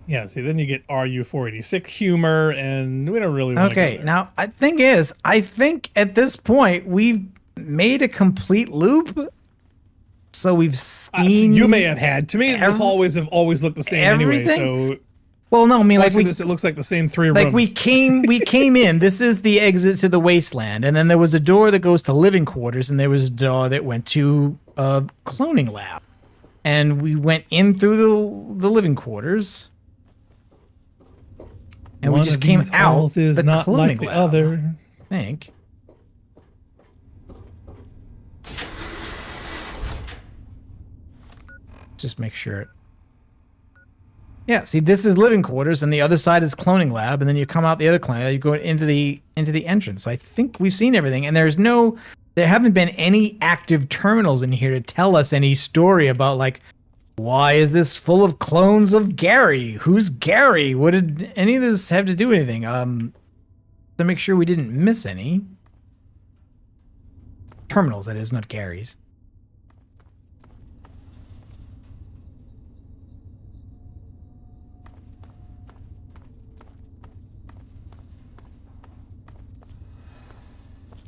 S2: Yeah, see, then you get RU-486 humor, and we don't really want to go there.
S1: Now, the thing is, I think at this point, we've made a complete loop. So we've seen...
S2: you may have had. To me, this always looked the same anyway, so...
S1: Well, no, I mean, like
S2: this, it looks like the same three rooms.
S1: Like we came in. This is the exit to the wasteland, and then there was a door that goes to living quarters, and there was a door that went to a cloning lab, and we went in through the living quarters, and we just came out.
S2: Is
S1: the
S2: not
S1: cloning
S2: like the
S1: lab,
S2: other.
S1: I think. Just make sure. Yeah, see, this is living quarters, and the other side is cloning lab, and then you come out the other cloning lab, you go into the entrance. So I think we've seen everything, and there haven't been any active terminals in here to tell us any story about, like, why is this full of clones of Gary? Who's Gary? What did any of this have to do with anything? To make sure we didn't miss any terminals, that is, not Gary's.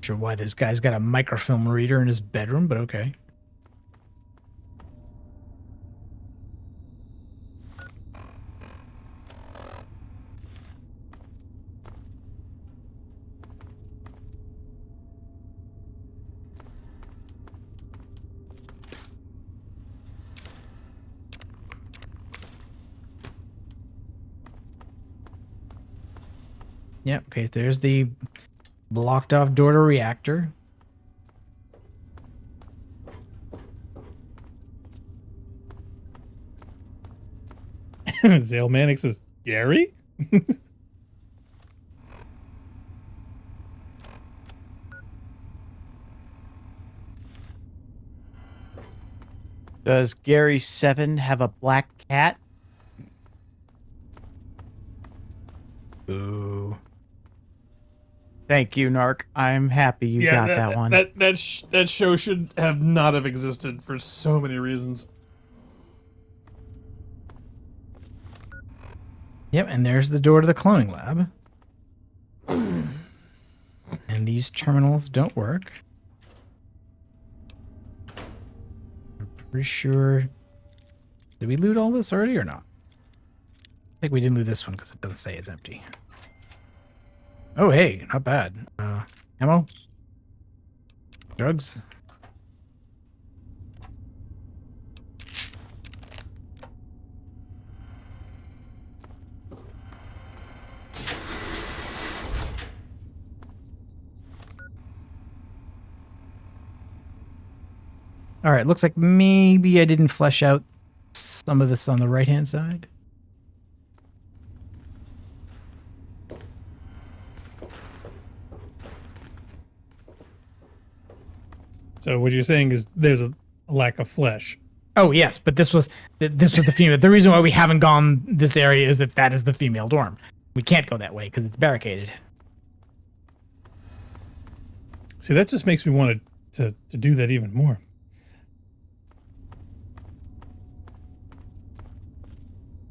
S1: Sure why this guy's got a microfilm reader in his bedroom, but okay. Yeah, okay, there's the Blocked off door to reactor.
S2: Zale Manic says, Gary?
S3: Does Gary 7 have a black cat?
S1: Ooh.
S3: Thank you, Narc. I'm happy you got that one.
S2: That show should have not have existed for so many reasons.
S1: Yep, and there's the door to the cloning lab. And these terminals don't work. I'm pretty sure... Did we loot all this already or not? I think we didn't loot this one because it doesn't say it's empty. Oh, hey, not bad. Ammo? Drugs? All right, looks like maybe I didn't flesh out some of this on the right-hand side.
S2: So what you're saying is there's a lack of flesh.
S1: Oh yes, but this was the female. The reason why we haven't gone this area is that is the female dorm. We can't go that way because it's barricaded.
S2: See, that just makes me want to do that even more.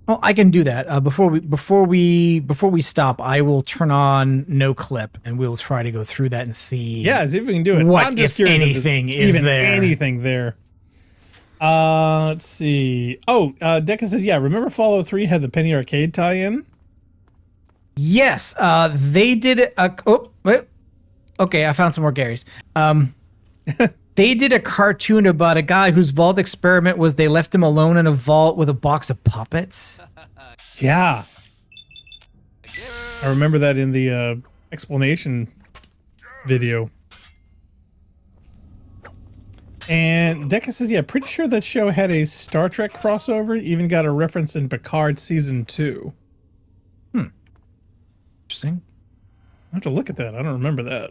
S1: Well, I can do that. Before we stop, I will turn on no clip and we'll try to go through that and see.
S2: Yeah, see if we can do it.
S1: What,
S2: I'm just
S1: if
S2: curious
S1: anything,
S2: if
S1: is
S2: even
S1: there?
S2: anything there. Let's see. Oh, Deca says, yeah, remember Fallout 3 had the Penny Arcade tie-in?
S1: Yes, they did okay, I found some more Garys. They did a cartoon about a guy whose vault experiment was they left him alone in a vault with a box of puppets.
S2: Yeah. I remember that in the explanation video. And Deca says, yeah, pretty sure that show had a Star Trek crossover, even got a reference in Picard Season 2.
S1: Interesting.
S2: I have to look at that. I don't remember that.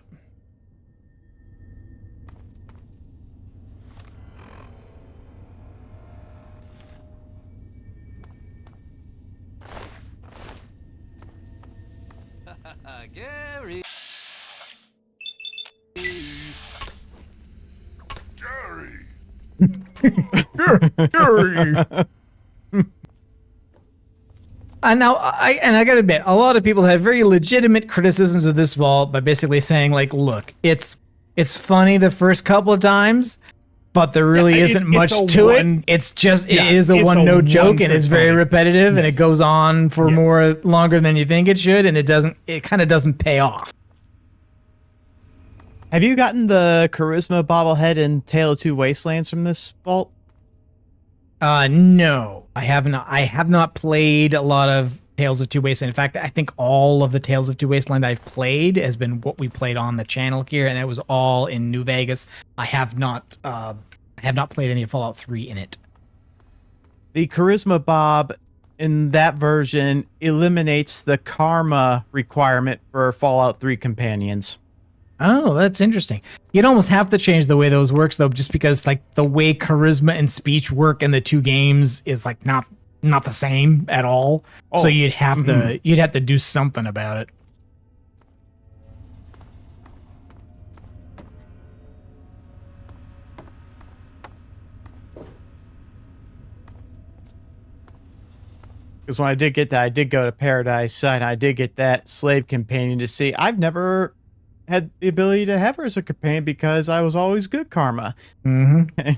S15: Gary.
S1: Gary. And now, I gotta admit, a lot of people have very legitimate criticisms of this vault by basically saying, like, look, it's funny the first couple of times, but there really isn't much to it. It's just, it is a one-note joke, and it's very repetitive, and it goes on for more longer than you think it should, and it kind of doesn't pay off.
S3: Have you gotten the Charisma bobblehead in Tale of Two Wastelands from this vault?
S1: No, I have not. I have not played a lot of Tales of Two Wasteland. In fact, I think all of the Tales of Two Wasteland I've played has been what we played on the channel here, and that was all in New Vegas. I have not played any Fallout 3 in it.
S3: The Charisma Bob in that version eliminates the karma requirement for Fallout 3 companions.
S1: Oh, that's interesting. You'd almost have to change the way those works though, just because like the way charisma and speech work in the two games is like not the same at all. Oh. So you'd have to do something about it.
S3: Because when I did get that, I did go to Paradise Side. I did get that slave companion to see. I've never had the ability to have her as a companion because I was always good karma.
S1: Mm-hmm.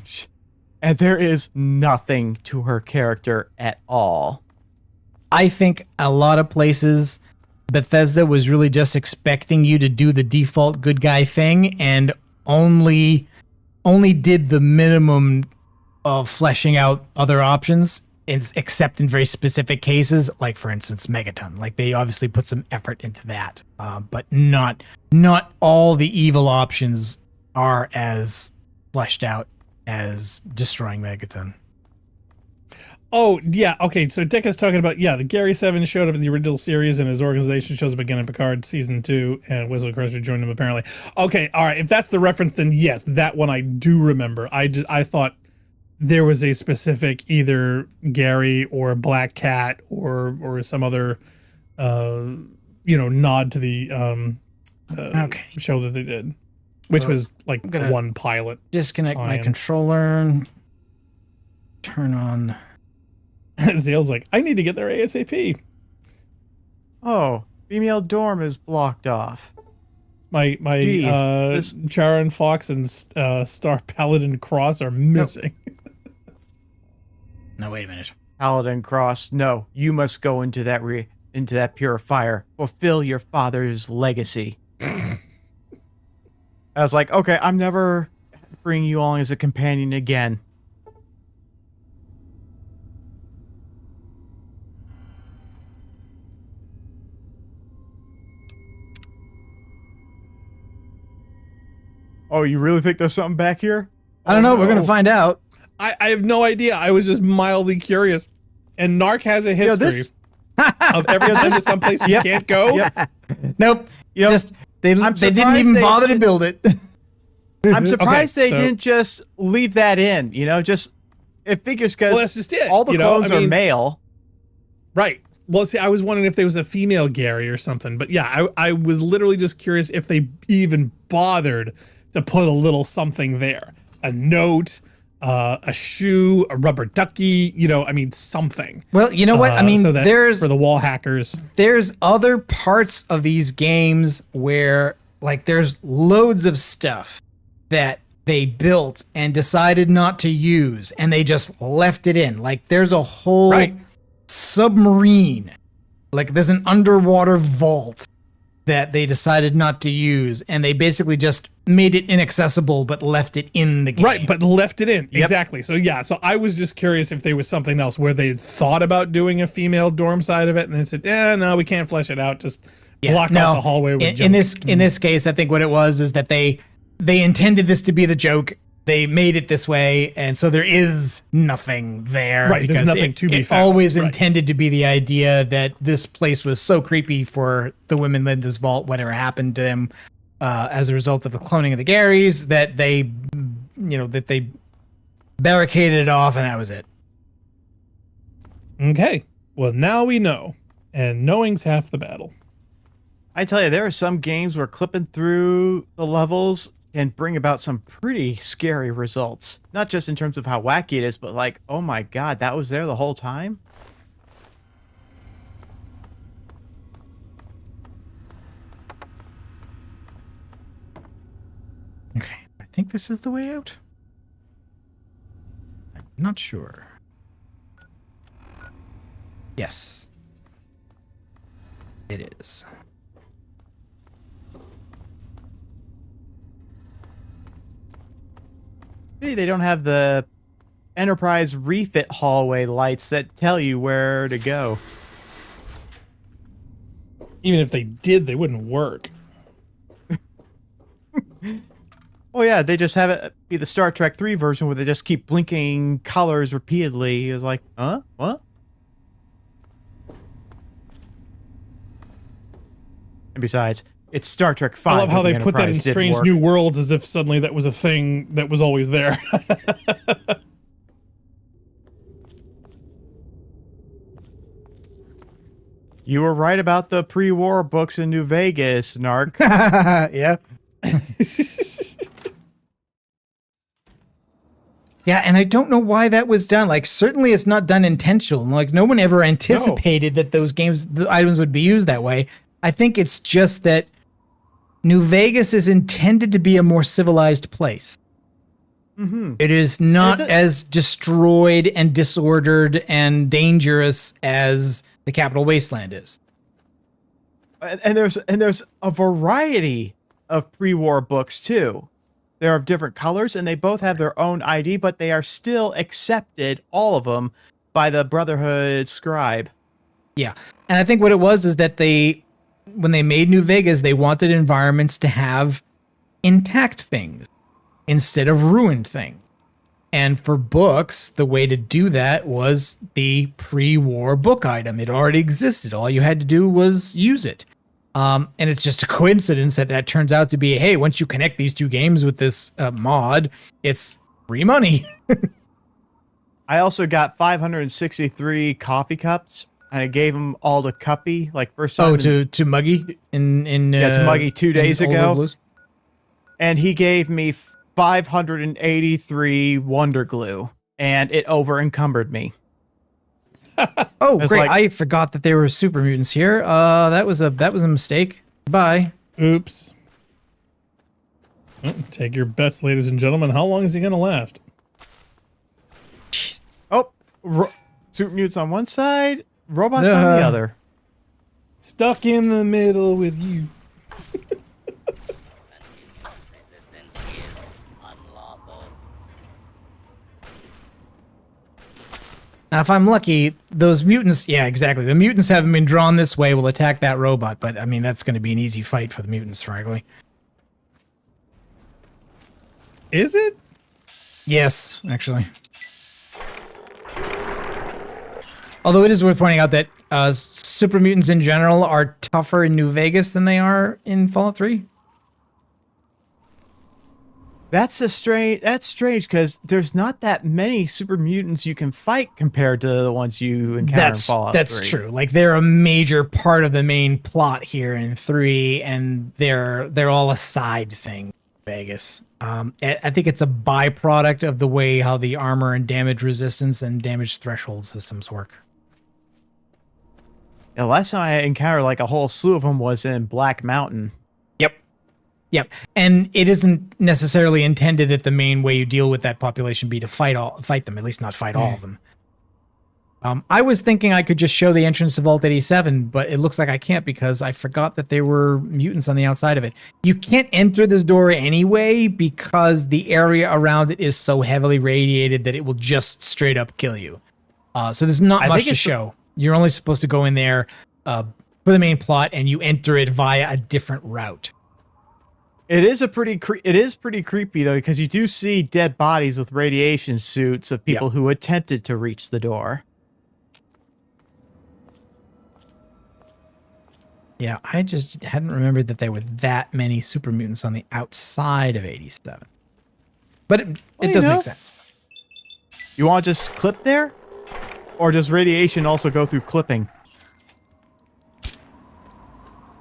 S3: And there is nothing to her character at all.
S1: I think a lot of places, Bethesda was really just expecting you to do the default good guy thing and only did the minimum of fleshing out other options. except in very specific cases, like for instance, Megaton. Like they obviously put some effort into that, but not all the evil options are as fleshed out as destroying Megaton.
S2: Oh, yeah. Okay, so Dick is talking about, the Gary Seven showed up in the original series, and his organization shows up again in Picard Season 2, and Wesley Crusher joined him, apparently. Okay, all right. If that's the reference, then yes, that one I do remember. I thought there was a specific either Gary or Black Cat or some other, nod to the show that they did, which was like one pilot.
S1: Disconnect my controller. Turn on...
S2: Zale's like, I need to get there ASAP.
S3: Oh, female dorm is blocked off.
S2: My Charon Fox and Star Paladin Cross are missing.
S1: No, wait a minute.
S3: Paladin Cross, no, you must go into that purifier. Fulfill your father's legacy. I was like, okay, I'm never bringing you along as a companion again. Oh, you really think there's something back here?
S1: I don't know. We're going to find out.
S2: I have no idea. I was just mildly curious. And Narc has a history of every time there's someplace you can't go.
S1: Yep. Nope. They didn't even bother to build it.
S3: I'm surprised they didn't just leave that in. It figures because
S2: that's just it.
S3: All the clones are male.
S2: Right. Well, see, I was wondering if there was a female Gary or something. But yeah, I was literally just curious if they even bothered to put a little something there. A note, a shoe, a rubber ducky, something.
S1: Well, you know what? I mean,
S2: so
S1: there's
S2: for the wall hackers.
S1: There's other parts of these games where there's loads of stuff that they built and decided not to use, and they just left it in. Like there's a whole submarine, there's an underwater vault that they decided not to use, and they basically just made it inaccessible but left it in the game.
S2: Right, but left it in. Yep. Exactly. So so I was just curious if there was something else where they thought about doing a female dorm side of it, and they said, no, we can't flesh it out. Just block off the hallway with
S1: in this case, I think what it was is that they intended this to be the joke. They made it this way, and so there is nothing there.
S2: Right, there's nothing to be found.
S1: Always intended to be the idea that this place was so creepy for the women in this vault, whatever happened to them as a result of the cloning of the Garys, that they barricaded it off, and that was it.
S2: Okay, well now we know, and knowing's half the battle.
S3: I tell you, there are some games where clipping through the levels can bring about some pretty scary results. Not just in terms of how wacky it is, but oh my god, that was there the whole time?
S1: Okay, I think this is the way out. I'm not sure. Yes. It is.
S3: They don't have the Enterprise refit hallway lights that tell you where to go.
S2: Even if they did, they wouldn't work.
S3: Oh yeah, they just have it be the Star Trek 3 version where they just keep blinking colors repeatedly. It was like, huh? What? And besides, it's Star Trek 5.
S2: I love how they put that in Strange New Worlds as if suddenly that was a thing that was always there.
S3: You were right about the pre-war books in New Vegas, Narc.
S1: Yeah. Yeah, and I don't know why that was done. Certainly it's not done intentional. No one ever anticipated that the items would be used that way. I think it's just that New Vegas is intended to be a more civilized place.
S3: Mm-hmm.
S1: It is not as destroyed and disordered and dangerous as the Capital Wasteland is.
S3: And there's a variety of pre-war books too. They're of different colors and they both have their own ID, but they are still accepted, all of them, by the Brotherhood scribe.
S1: Yeah. And I think what it was is that when they made New Vegas, they wanted environments to have intact things instead of ruined things. And for books, the way to do that was the pre-war book item. It already existed. All you had to do was use it. And it's just a coincidence that turns out to be, hey, once you connect these two games with this mod, it's free money.
S3: I also got 563 coffee cups, and I gave him all to Cuppy, like first time.
S1: To Muggy
S3: to Muggy 2 days ago. And he gave me 583 Wonder Glue, and it over encumbered me.
S1: Oh, great! I forgot that there were super mutants here. That was a mistake. Bye.
S2: Oops. Well, take your bets, ladies and gentlemen. How long is he going to last?
S3: Oh, super mutants on one side, robots on the other.
S2: Stuck in the middle with you.
S1: Now, if I'm lucky, those mutants, yeah, exactly. The mutants haven't been drawn this way will attack that robot, but I mean, that's going to be an easy fight for the mutants, frankly.
S2: Is it?
S1: Yes, actually. Although it is worth pointing out that super mutants in general are tougher in New Vegas than they are in Fallout 3.
S3: That's strange because there's not that many super mutants you can fight compared to the ones you encounter in Fallout 3.
S1: That's true. Like they're a major part of the main plot here in 3, and they're all a side thing in Vegas. I think it's a byproduct of the way how the armor and damage resistance and damage threshold systems work.
S3: The last time I encountered like a whole slew of them was in Black Mountain.
S1: Yep. And it isn't necessarily intended that the main way you deal with that population be to fight them, at least not fight all of them. I was thinking I could just show the entrance to Vault 87, but it looks like I can't because I forgot that there were mutants on the outside of it. You can't enter this door anyway because the area around it is so heavily radiated that it will just straight up kill you. So there's not much to show. You're only supposed to go in there for the main plot, and you enter it via a different route.
S3: It is pretty creepy though, because you do see dead bodies with radiation suits of people who attempted to reach the door.
S1: Yeah, I just hadn't remembered that there were that many super mutants on the outside of 87. But it does make sense.
S3: You want to just clip there? Or does radiation also go through clipping?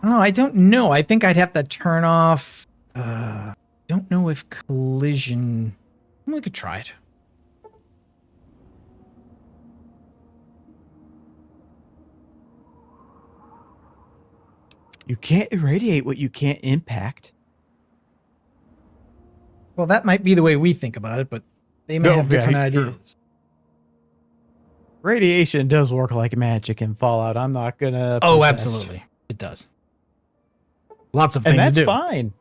S1: Oh, I don't know. I think I'd have to turn off... don't know if collision... We could try it.
S3: You can't irradiate what you can't impact.
S1: Well, that might be the way we think about it, but they may have different ideas.
S3: True. Radiation does work like magic in Fallout. I'm not gonna...
S1: Oh, absolutely. It does. Lots of things
S3: and that's
S1: do.
S3: Fine.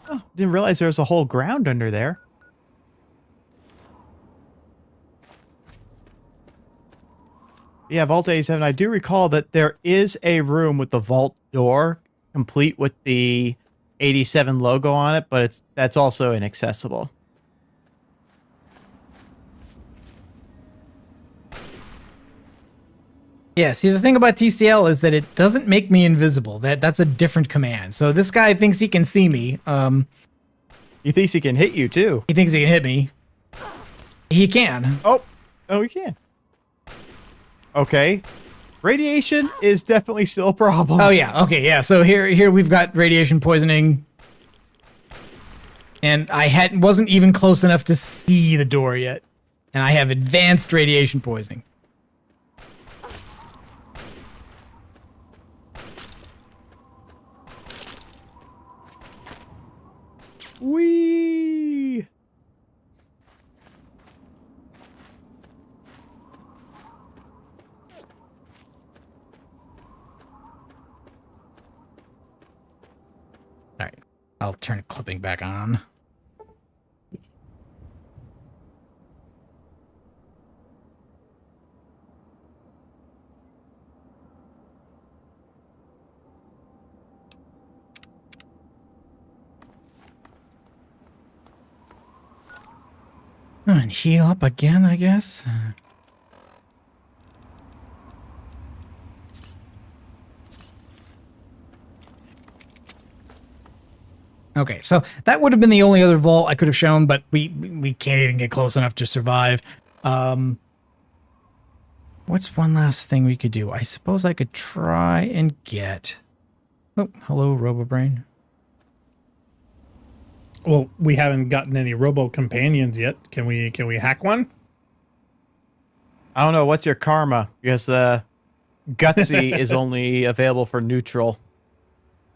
S3: Oh, didn't realize there was a whole ground under there. Yeah, Vault 87. I do recall that there is a room with the vault door complete with the 87 logo on it, but that's also inaccessible.
S1: Yeah, see, the thing about TCL is that it doesn't make me invisible. That's a different command. So this guy thinks he can see me.
S3: He thinks he can hit you, too.
S1: He thinks he can hit me. He can.
S3: Oh, he can. Okay. Radiation is definitely still a problem.
S1: Oh, yeah. Okay, yeah. So here we've got radiation poisoning. And I wasn't even close enough to see the door yet. And I have advanced radiation poisoning.
S3: Whee!
S1: All right, I'll turn clipping back on. And heal up again, I guess. Okay, so that would have been the only other vault I could have shown, but we can't even get close enough to survive. What's one last thing we could do? I suppose I could try and get... Oh, hello, RoboBrain.
S2: Well, we haven't gotten any Robo Companions yet. Can we hack one?
S3: I don't know. What's your karma? Because the Gutsy is only available for neutral.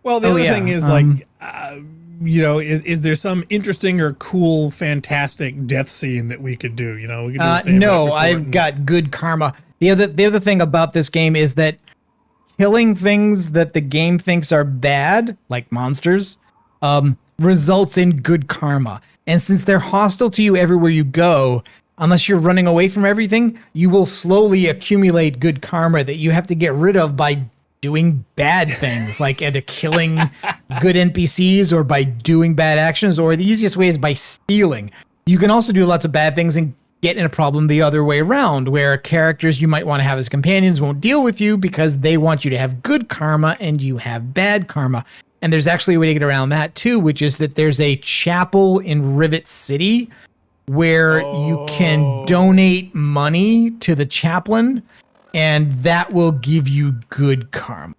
S2: Well, the other thing is is there some interesting or cool, fantastic death scene that we could do? We could do the same
S1: no, I've got good karma. The other thing about this game is that killing things that the game thinks are bad, like monsters, results in good karma. And since they're hostile to you everywhere you go, unless you're running away from everything, you will slowly accumulate good karma that you have to get rid of by doing bad things, like either killing good NPCs or by doing bad actions, or the easiest way is by stealing. You can also do lots of bad things and get in a problem the other way around, where characters you might want to have as companions won't deal with you because they want you to have good karma and you have bad karma. And there's actually a way to get around that too, which is that there's a chapel in Rivet City where you can donate money to the chaplain, and that will give you good karma.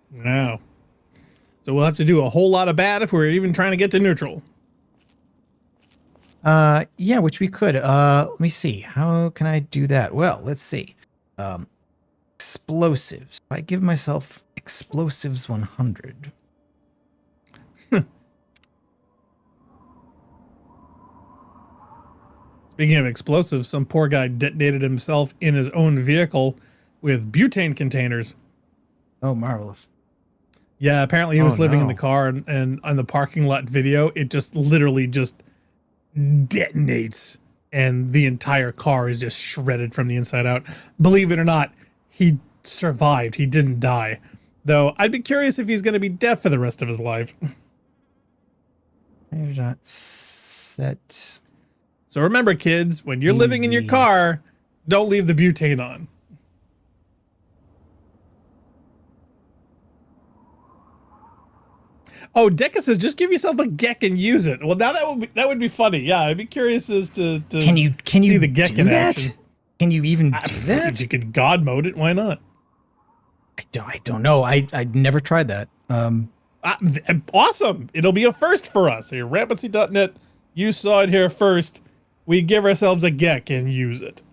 S2: No. So we'll have to do a whole lot of bad if we're even trying to get to neutral.
S1: Yeah, which we could. Let me see. How can I do that? Well, let's see. Explosives. If I give myself explosives 100.
S2: Speaking of explosives, some poor guy detonated himself in his own vehicle with butane containers.
S1: Oh, marvelous.
S2: Yeah, apparently he was living in the car, and on the parking lot video, it just literally just detonates and the entire car is just shredded from the inside out. Believe it or not, he survived. He didn't die. Though I'd be curious if he's going to be deaf for the rest of his life.
S1: Set.
S2: So remember, kids, when you're living in your car, don't leave the butane on. Oh, Deca says, just give yourself a Gek and use it. Well, now that would be funny. Yeah, I'd be curious as to
S1: can you
S2: see the Gek in action.
S1: Can you even do that?
S2: If you could God mode it, why not?
S1: I don't know. I'd never tried that.
S2: Awesome. It'll be a first for us here. Rampancy.net. You saw it here first. We give ourselves a Gek and use it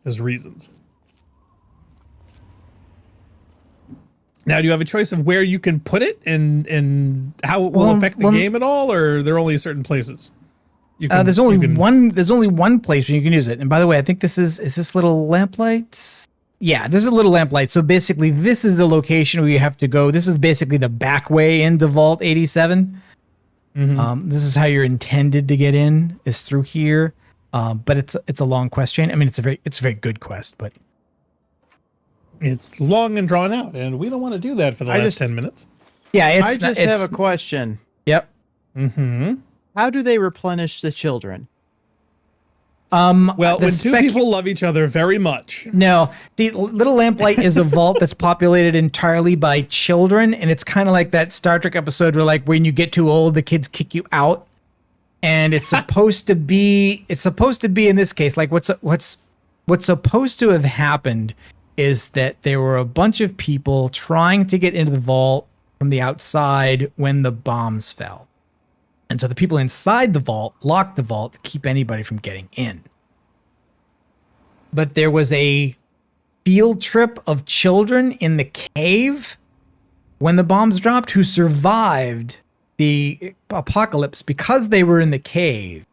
S2: as reasons. Now, do you have a choice of where you can put it and how it will affect the game at all, or are there only certain places?
S1: There's only one place where you can use it. And by the way, I think is this little lamplight? Yeah, this is a little lamplight. So basically, this is the location where you have to go. This is basically the back way into Vault 87. Mm-hmm. This is how you're intended to get in, is through here. But it's a long quest chain. I mean, it's a very good quest, but
S2: it's long and drawn out, and we don't want to do that for the last 10 minutes.
S1: Yeah,
S3: I just have a question.
S1: Yep.
S2: Mm-hmm.
S3: How do they replenish the children?
S2: Well, when two people love each other very much.
S1: No, the Little Lamplight is a vault that's populated entirely by children, and it's kind of like that Star Trek episode where, like, when you get too old, the kids kick you out. And it's supposed to be. It's supposed to be in this case, like what's supposed to have happened is that there were a bunch of people trying to get into the vault from the outside when the bombs fell. And so the people inside the vault locked the vault to keep anybody from getting in. But there was a field trip of children in the cave when the bombs dropped who survived the apocalypse because they were in the cave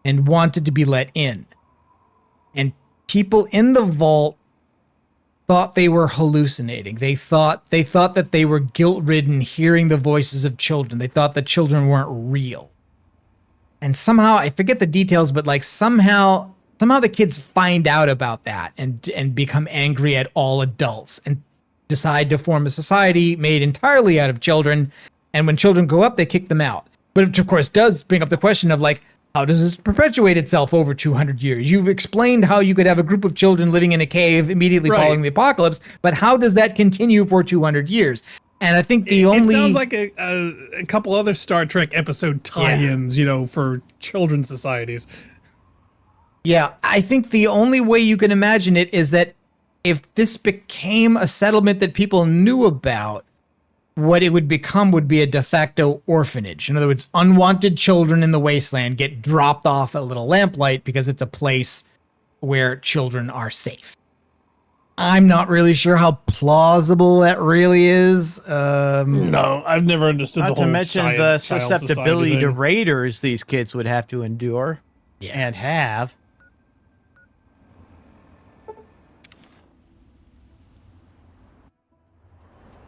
S1: and wanted to be let in. And people in the vault thought they were hallucinating. They thought that they were guilt-ridden hearing the voices of children. They thought the children weren't real. And somehow, I forget the details, but like somehow the kids find out about that and become angry at all adults and decide to form a society made entirely out of children. And when children grow up, they kick them out. But it, of course, does bring up the question of like, how does this perpetuate itself over 200 years? You've explained how you could have a group of children living in a cave immediately following the apocalypse, but how does that continue for 200 years? And I think it
S2: sounds like a couple other Star Trek episode tie-ins, for children's societies.
S1: Yeah, I think the only way you can imagine it is that if this became a settlement that people knew about, what it would become would be a de facto orphanage. In other words, unwanted children in the wasteland get dropped off at Little Lamplight because it's a place where children are safe. I'm not really sure how plausible that really is.
S2: No, I've never understood the whole
S3: Not to mention
S2: child
S3: the
S2: society
S3: susceptibility to
S2: thing.
S3: raiders these kids would have to endure and have.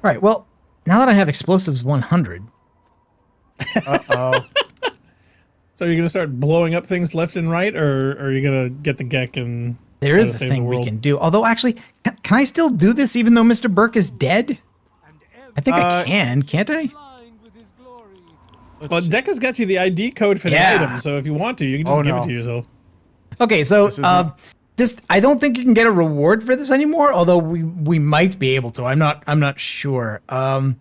S1: All right, well, now that I have explosives 100.
S3: Uh-oh.
S2: So you're going to start blowing up things left and right, or are you going to get the Gek and
S1: There is a thing we can do. Although, actually, can I still do this even though Mr. Burke is dead? I think I can, can't I?
S2: Well, Decca's got you the ID code for the item, so if you want to, you can just give it to yourself.
S1: Okay, so this I don't think you can get a reward for this anymore, although we might be able to. I'm not sure. I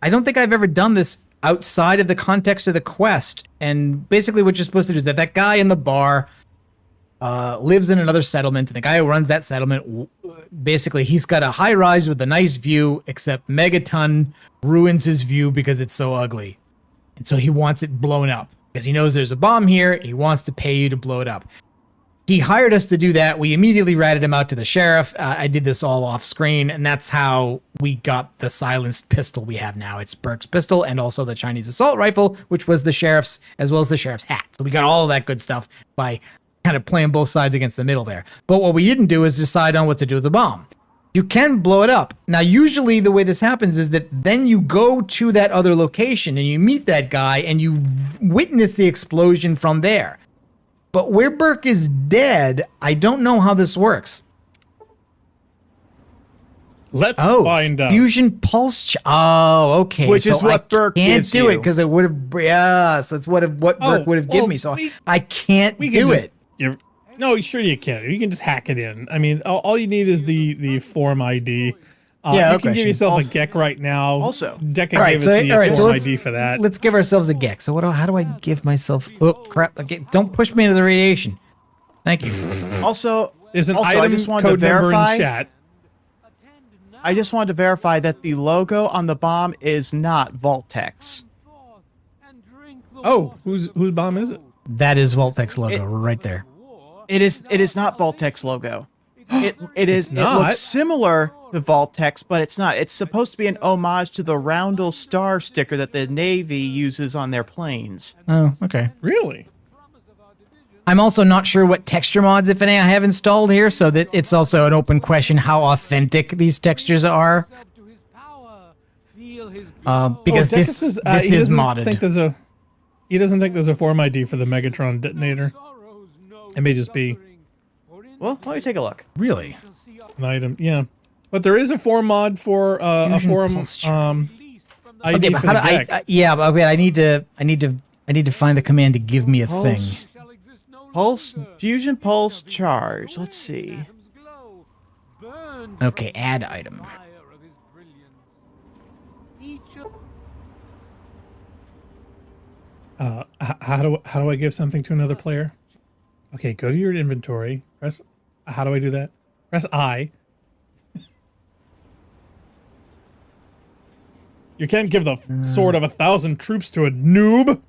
S1: don't think I've ever done this outside of the context of the quest. And basically what you're supposed to do is that guy in the bar lives in another settlement, and the guy who runs that settlement, basically he's got a high rise with a nice view, except Megaton ruins his view because it's so ugly. And so he wants it blown up because he knows there's a bomb here. He wants to pay you to blow it up. He hired us to do that. We immediately ratted him out to the sheriff. I did this all off screen, and that's how we got the silenced pistol we have now. It's Burke's pistol and also the Chinese assault rifle, which was the sheriff's, as well as the sheriff's hat. So we got all of that good stuff by kind of playing both sides against the middle there. But what we didn't do is decide on what to do with the bomb. You can blow it up. Now, usually the way this happens is that then you go to that other location and you meet that guy and you witness the explosion from there. But where Burke is dead, I don't know how this works.
S2: Let's find out.
S1: Fusion pulse. Okay.
S3: Which is what Burke gives
S1: can't do it
S3: you.
S1: because it would have. Yeah, so it's what Burke would have given me. So I can't do it.
S2: No, sure you can. You can just hack it in. I mean, all you need is the form ID. You can give yourself a Gek right now.
S3: Also,
S2: Decca gave us the form ID for that.
S1: Let's give ourselves a Gek. So how do I give myself? Oh crap! Okay, don't push me into the radiation. Thank you.
S3: Also,
S2: there's an
S3: I
S2: item
S3: just wanted
S2: code
S3: to
S2: number in
S3: verify,
S2: chat.
S3: I just wanted to verify that the logo on the bomb is not Vault-Tec's.
S2: Oh, whose bomb is it?
S1: That is Vault-Tec's logo right there.
S3: It is not Vault-Tec's logo. It is. It
S2: not.
S3: looks similar to Vault-Tec's, but it's not. It's supposed to be an homage to the Roundel star sticker that the Navy uses on their planes.
S1: Oh, okay.
S2: Really?
S1: I'm also not sure what texture mods, if any, I have installed here, so that it's also an open question how authentic these textures are. Because this is modded.
S2: He doesn't think there's a form ID for the Megatron detonator. It may just be.
S3: Well, let me take a look.
S1: Really?
S2: An item, yeah. But there is a form mod for a form ID for the Gek.
S1: I need to find the command to give me a thing.
S3: Fusion pulse charge. Let's see.
S1: Okay, add item.
S2: How do I give something to another player? Okay, go to your inventory. Press. How do I do that? Press I. You can't give the sword of 1,000 troops to a noob.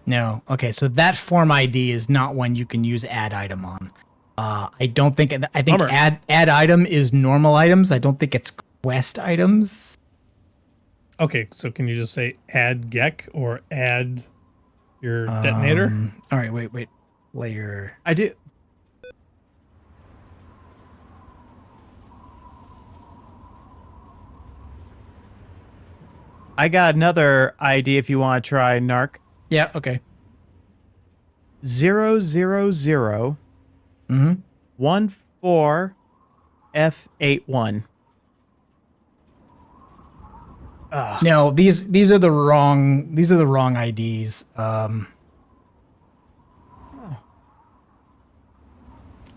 S1: No. Okay, so that form ID is not one you can use add item on. I don't think. I think add item is normal items. I don't think it's quest items.
S2: Okay, so can you just say add Gek or add your detonator?
S1: All right, wait. Layer.
S3: I do. I got another ID if you want to try, Narc.
S1: Yeah, okay.
S3: 000 14 F81.
S1: No, these are the wrong IDs.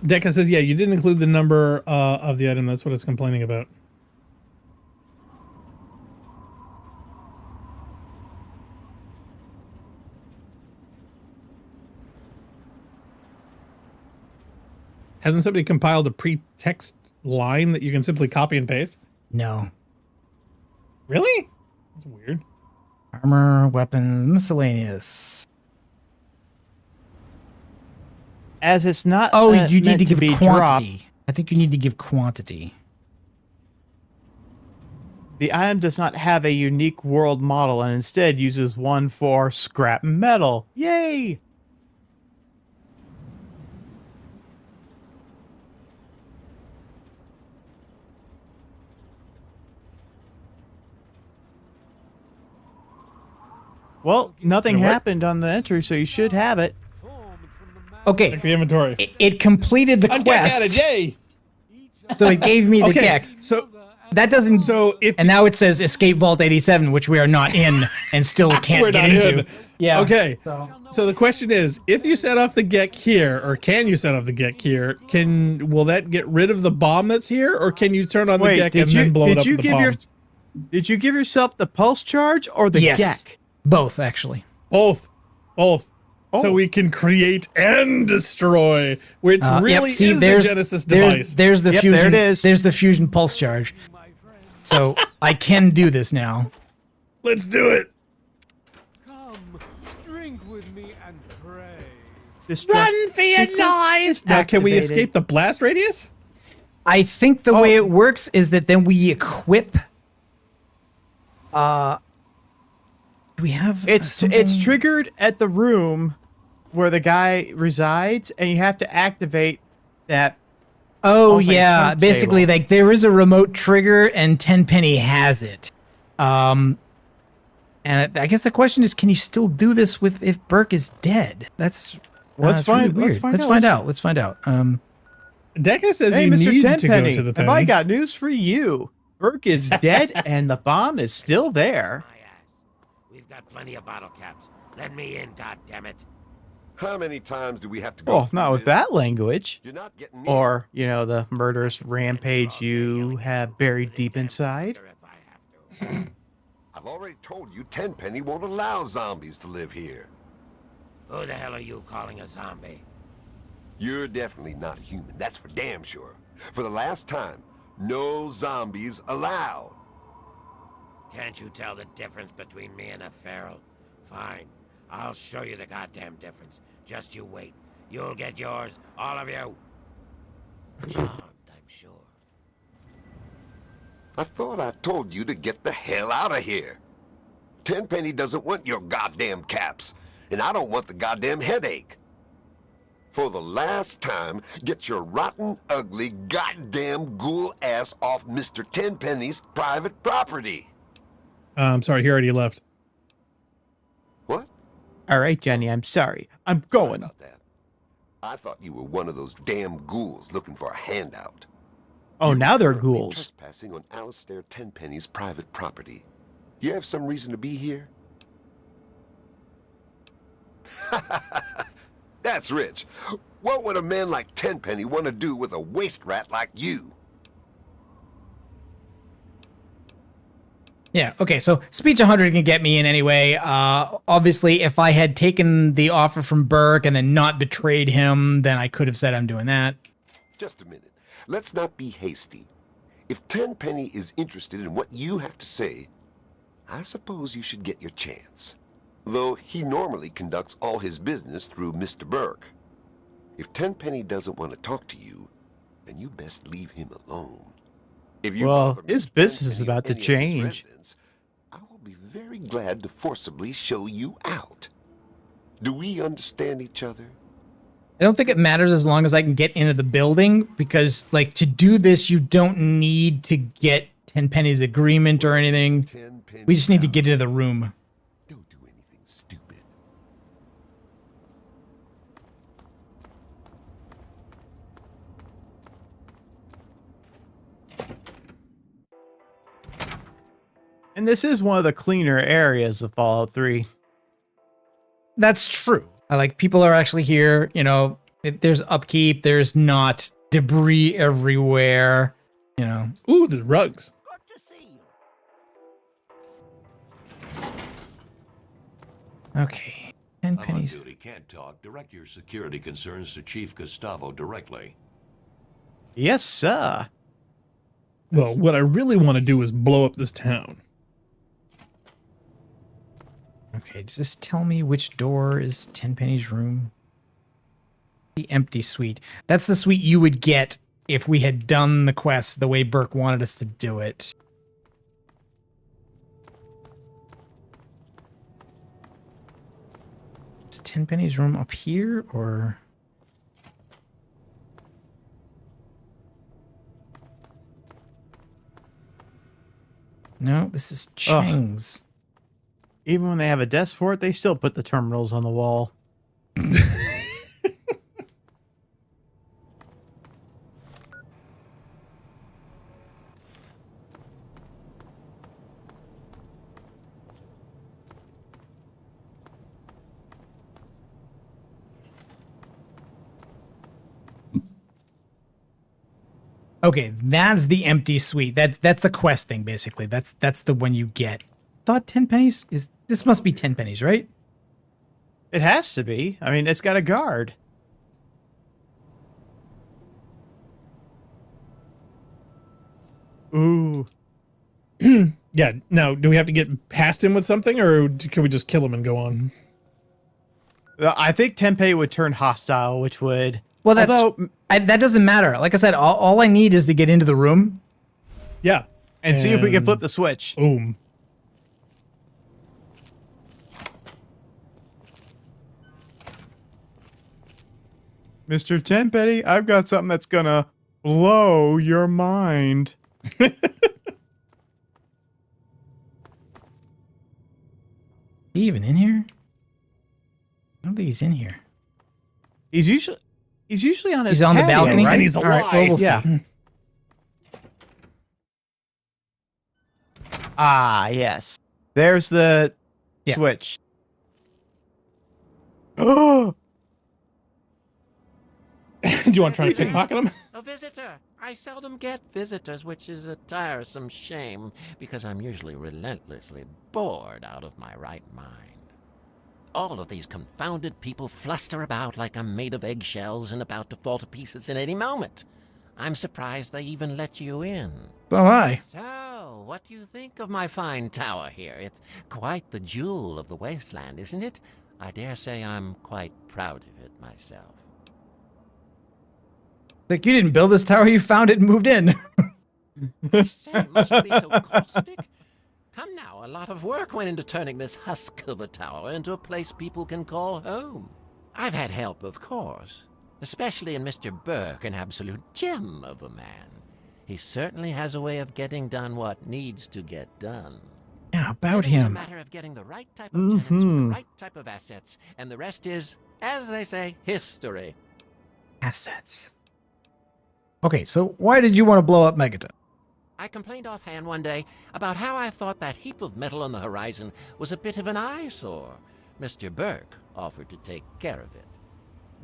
S2: Deca says, yeah, you didn't include the number of the item. That's what it's complaining about. Hasn't somebody compiled a pre-text line that you can simply copy and paste?
S1: No.
S2: Really? That's weird.
S1: Armor, weapons, miscellaneous.
S3: As it's not.
S1: Oh, you need to give
S3: be
S1: quantity.
S3: dropped,
S1: I think you need to give quantity.
S3: the item does not have a unique world model and instead uses one for scrap metal. Yay! Well, nothing happened on the entry, so you should have it.
S1: Okay.
S2: Check the inventory.
S1: It completed the
S2: I'm
S1: quest.
S2: at it, yay!
S1: So it gave me the Gek.
S2: So
S1: that doesn't.
S2: So if
S1: and now it says Escape Vault 87, which we are not in and still can't
S2: we're
S1: get
S2: not
S1: into.
S2: in.
S1: Yeah.
S2: Okay. So the question is, if you set off the Gek here, or can you set off the Gek here? Will that get rid of the bomb that's here, or can you turn on the Gek and then blow it up with the bomb?
S3: Did you give yourself the pulse charge or the Gek?
S1: Both, actually.
S2: Both.
S3: Oh.
S2: So we can create and destroy, which really
S1: see,
S2: is the Genesis device.
S1: There's the fusion.
S3: There it is.
S1: There's the fusion pulse charge. So I can do this now.
S2: Let's do it.
S9: Drink with me and pray.
S3: Run
S1: for your lives!
S2: Now, can we escape the blast radius?
S1: I think the way it works is that then we equip. Do we have?
S3: It's triggered at the room where the guy resides, and you have to activate that.
S1: Oh yeah, basically like there is a remote trigger and Tenpenny has it. And I guess the question is, can you still do this with if Burke is dead? That's
S3: Let's find out.
S1: Let's find out.
S2: Deca says
S3: Hey,
S2: you
S3: Mr.
S2: need
S3: Tenpenny,
S2: to go to the
S3: have I
S2: penny.
S3: got news for you? Burke is dead, and the bomb is still there.
S16: We've got plenty of bottle caps. Let me in, goddammit.
S17: How many times do we have to go?
S3: Well, not with that language.
S17: You're not getting
S3: Or, the murderous rampage you have buried deep inside.
S17: I've already told you Tenpenny won't allow zombies to live here.
S16: Who the hell are you calling a zombie?
S17: You're definitely not human, that's for damn sure. For the last time, no zombies allowed.
S16: Can't you tell the difference between me and a feral? Fine. I'll show you the goddamn difference. Just you wait. You'll get yours, all of you. Charmed, I'm sure.
S17: I thought I told you to get the hell out of here. Tenpenny doesn't want your goddamn caps, and I don't want the goddamn headache. For the last time, get your rotten, ugly, goddamn ghoul ass off Mr. Tenpenny's private property.
S2: I'm sorry, he already left.
S17: What?
S3: All right, Jenny, I'm sorry. I'm going.
S17: I thought you were one of those damn ghouls looking for a handout.
S3: Oh, now they're ghouls.
S17: Trespassing on Alistair Tenpenny's private property. You have some reason to be here? That's rich. What would a man like Tenpenny want to do with a waste rat like you?
S1: Yeah, okay, so speech 100 can get me in anyway. Obviously, if I had taken the offer from Burke and then not betrayed him, then I could have said I'm doing that.
S17: Just a minute. Let's not be hasty. If Tenpenny is interested in what you have to say, I suppose you should get your chance. Though he normally conducts all his business through Mr. Burke. If Tenpenny doesn't want to talk to you, then you best leave him alone. If you
S3: Well,
S17: bother
S3: his
S17: Mr.
S3: business is
S17: Tenpenny or
S3: about to
S17: any of his
S3: change.
S17: residents, I will be very glad to forcibly show you out. Do we understand each other?
S1: I don't think it matters as long as I can get into the building, because, like, to do this, you don't need to get Tenpenny's agreement or anything. We just need to get into the room.
S17: Don't do anything stupid.
S3: And this is one of the cleaner areas of Fallout 3.
S1: That's true. Like, people are actually here, you know, there's upkeep, there's not debris everywhere, you know.
S2: Ooh, the rugs.
S1: Okay. 10 pennies.
S18: I'm on duty, can't talk. Direct your security concerns to Chief Gustavo directly.
S3: Yes, sir.
S2: Well, what I really want to do is blow up this town.
S1: Okay, does this tell me which door is Tenpenny's room? The empty suite. That's the suite you would get if we had done the quest the way Burke wanted us to do it. Is Tenpenny's room up here, or... No, this is Chang's.
S3: Ugh. Even when they have a desk for it, they still put the terminals on the wall.
S1: Okay, that's the empty suite. That's the quest thing, basically. That's the one you get. Thought 10 pennies is... This must be 10 pennies, right?
S3: It has to be. I mean, it's got a guard. Ooh.
S2: Yeah, now, do we have to get past him with something, or can we just kill him and go on?
S3: I think Tenpenny would turn hostile, which would...
S1: Well, that doesn't matter. Like I said, all I need is to get into the room.
S2: Yeah.
S3: And see if we can flip the switch.
S2: Boom.
S3: Mr. Tenpenny, I've got something that's gonna blow your mind.
S1: He even in here? I don't think he's in here.
S3: He's usually on his
S1: He's on the
S3: patio,
S1: balcony,
S3: right?
S2: And he's
S1: All right,
S2: alive.
S1: well, we'll
S3: Yeah.
S1: see.
S3: Ah, yes. There's the switch. Oh!
S2: Do you want to try to pickpocket him?
S16: A visitor. I seldom get visitors, which is a tiresome shame, because I'm usually relentlessly bored out of my right mind. All of these confounded people fluster about like I'm made of eggshells and about to fall to pieces at any moment. I'm surprised they even let you in.
S1: So am I.
S16: So, what do you think of my fine tower here? It's quite the jewel of the wasteland, isn't it? I dare say I'm quite proud of it myself.
S1: Like, you didn't build this tower, you found it and moved in.
S16: I say, must you be so caustic? Come now, a lot of work went into turning this husk of a tower into a place people can call home. I've had help, of course, especially in Mr. Burke, an absolute gem of a man. He certainly has a way of getting done what needs to get done.
S1: Yeah, about
S16: It's a
S1: him.
S16: matter of getting the right type of tenants with the right type of assets, and the rest is, as they say, history.
S1: Assets. Okay, so why did you want to blow up Megaton?
S16: I complained offhand one day about how I thought that heap of metal on the horizon was a bit of an eyesore. Mr. Burke offered to take care of it.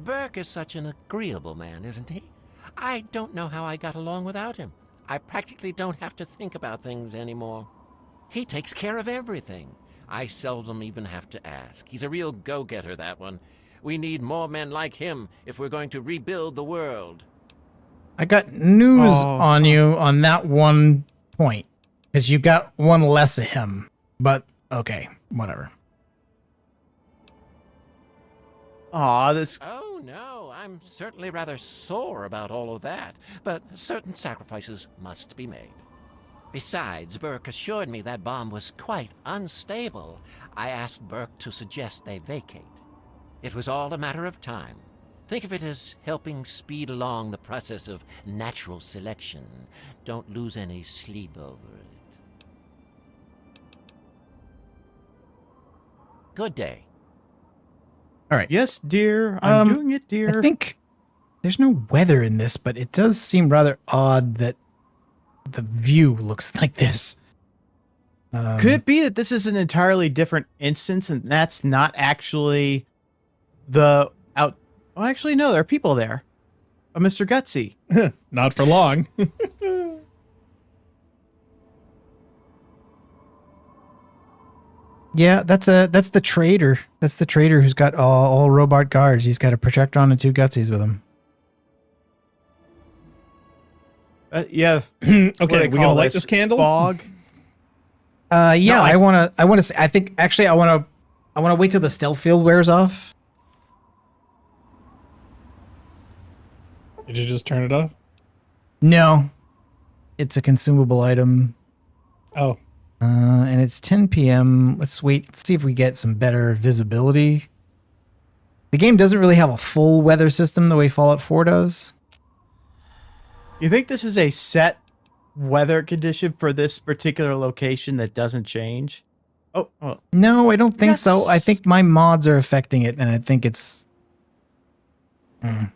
S16: Burke is such an agreeable man, isn't he? I don't know how I got along without him. I practically don't have to think about things anymore. He takes care of everything. I seldom even have to ask. He's a real go-getter, that one. We need more men like him if we're going to rebuild the world.
S1: I got news on you on that one point, because you got one less of him. But, okay, whatever.
S3: Aw, this...
S16: Oh, no, I'm certainly rather sore about all of that, but certain sacrifices must be made. Besides, Burke assured me that bomb was quite unstable. I asked Burke to suggest they vacate. It was all a matter of time. Think of it as helping speed along the process of natural selection. Don't lose any sleep over it. Good day.
S1: All right.
S3: Yes, dear. I'm doing it, dear.
S1: I think there's no weather in this, but it does seem rather odd that the view looks like this.
S3: Could it be that this is an entirely different instance and that's not actually the out? Oh, actually, no, there are people there. Oh, Mr. Gutsy.
S2: Not for long.
S1: Yeah, that's the trader. That's the trader who's got all robot guards. He's got a projector on and 2 Gutsies with him.
S3: Yeah.
S2: Okay, we're gonna light this candle.
S3: Fog.
S1: Yeah,
S3: No,
S1: I want to say, I think actually I want to wait till the stealth field wears off.
S2: Did you just turn it off?
S1: No. It's a consumable item.
S2: Oh.
S1: And it's 10 p.m. Let's wait. Let's see if we get some better visibility. The game doesn't really have a full weather system the way Fallout 4 does.
S3: You think this is a set weather condition for this particular location that doesn't change? Oh,
S1: No, I don't think
S3: Yes.
S1: so. I think my mods are affecting it, and I think it's...
S3: I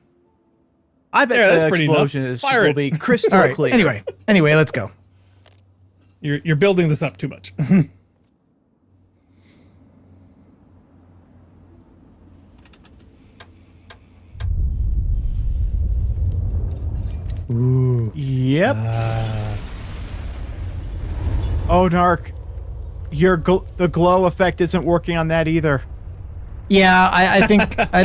S3: bet
S2: There, that's
S3: the
S2: pretty
S3: explosion
S2: enough.
S3: is,
S2: Fire
S3: will
S2: it.
S3: be crystal
S1: All right,
S3: clear.
S1: anyway, let's go.
S2: You're building this up too much. Ooh.
S3: Yep. Oh, Narc. The glow effect isn't working on that either.
S1: Yeah, I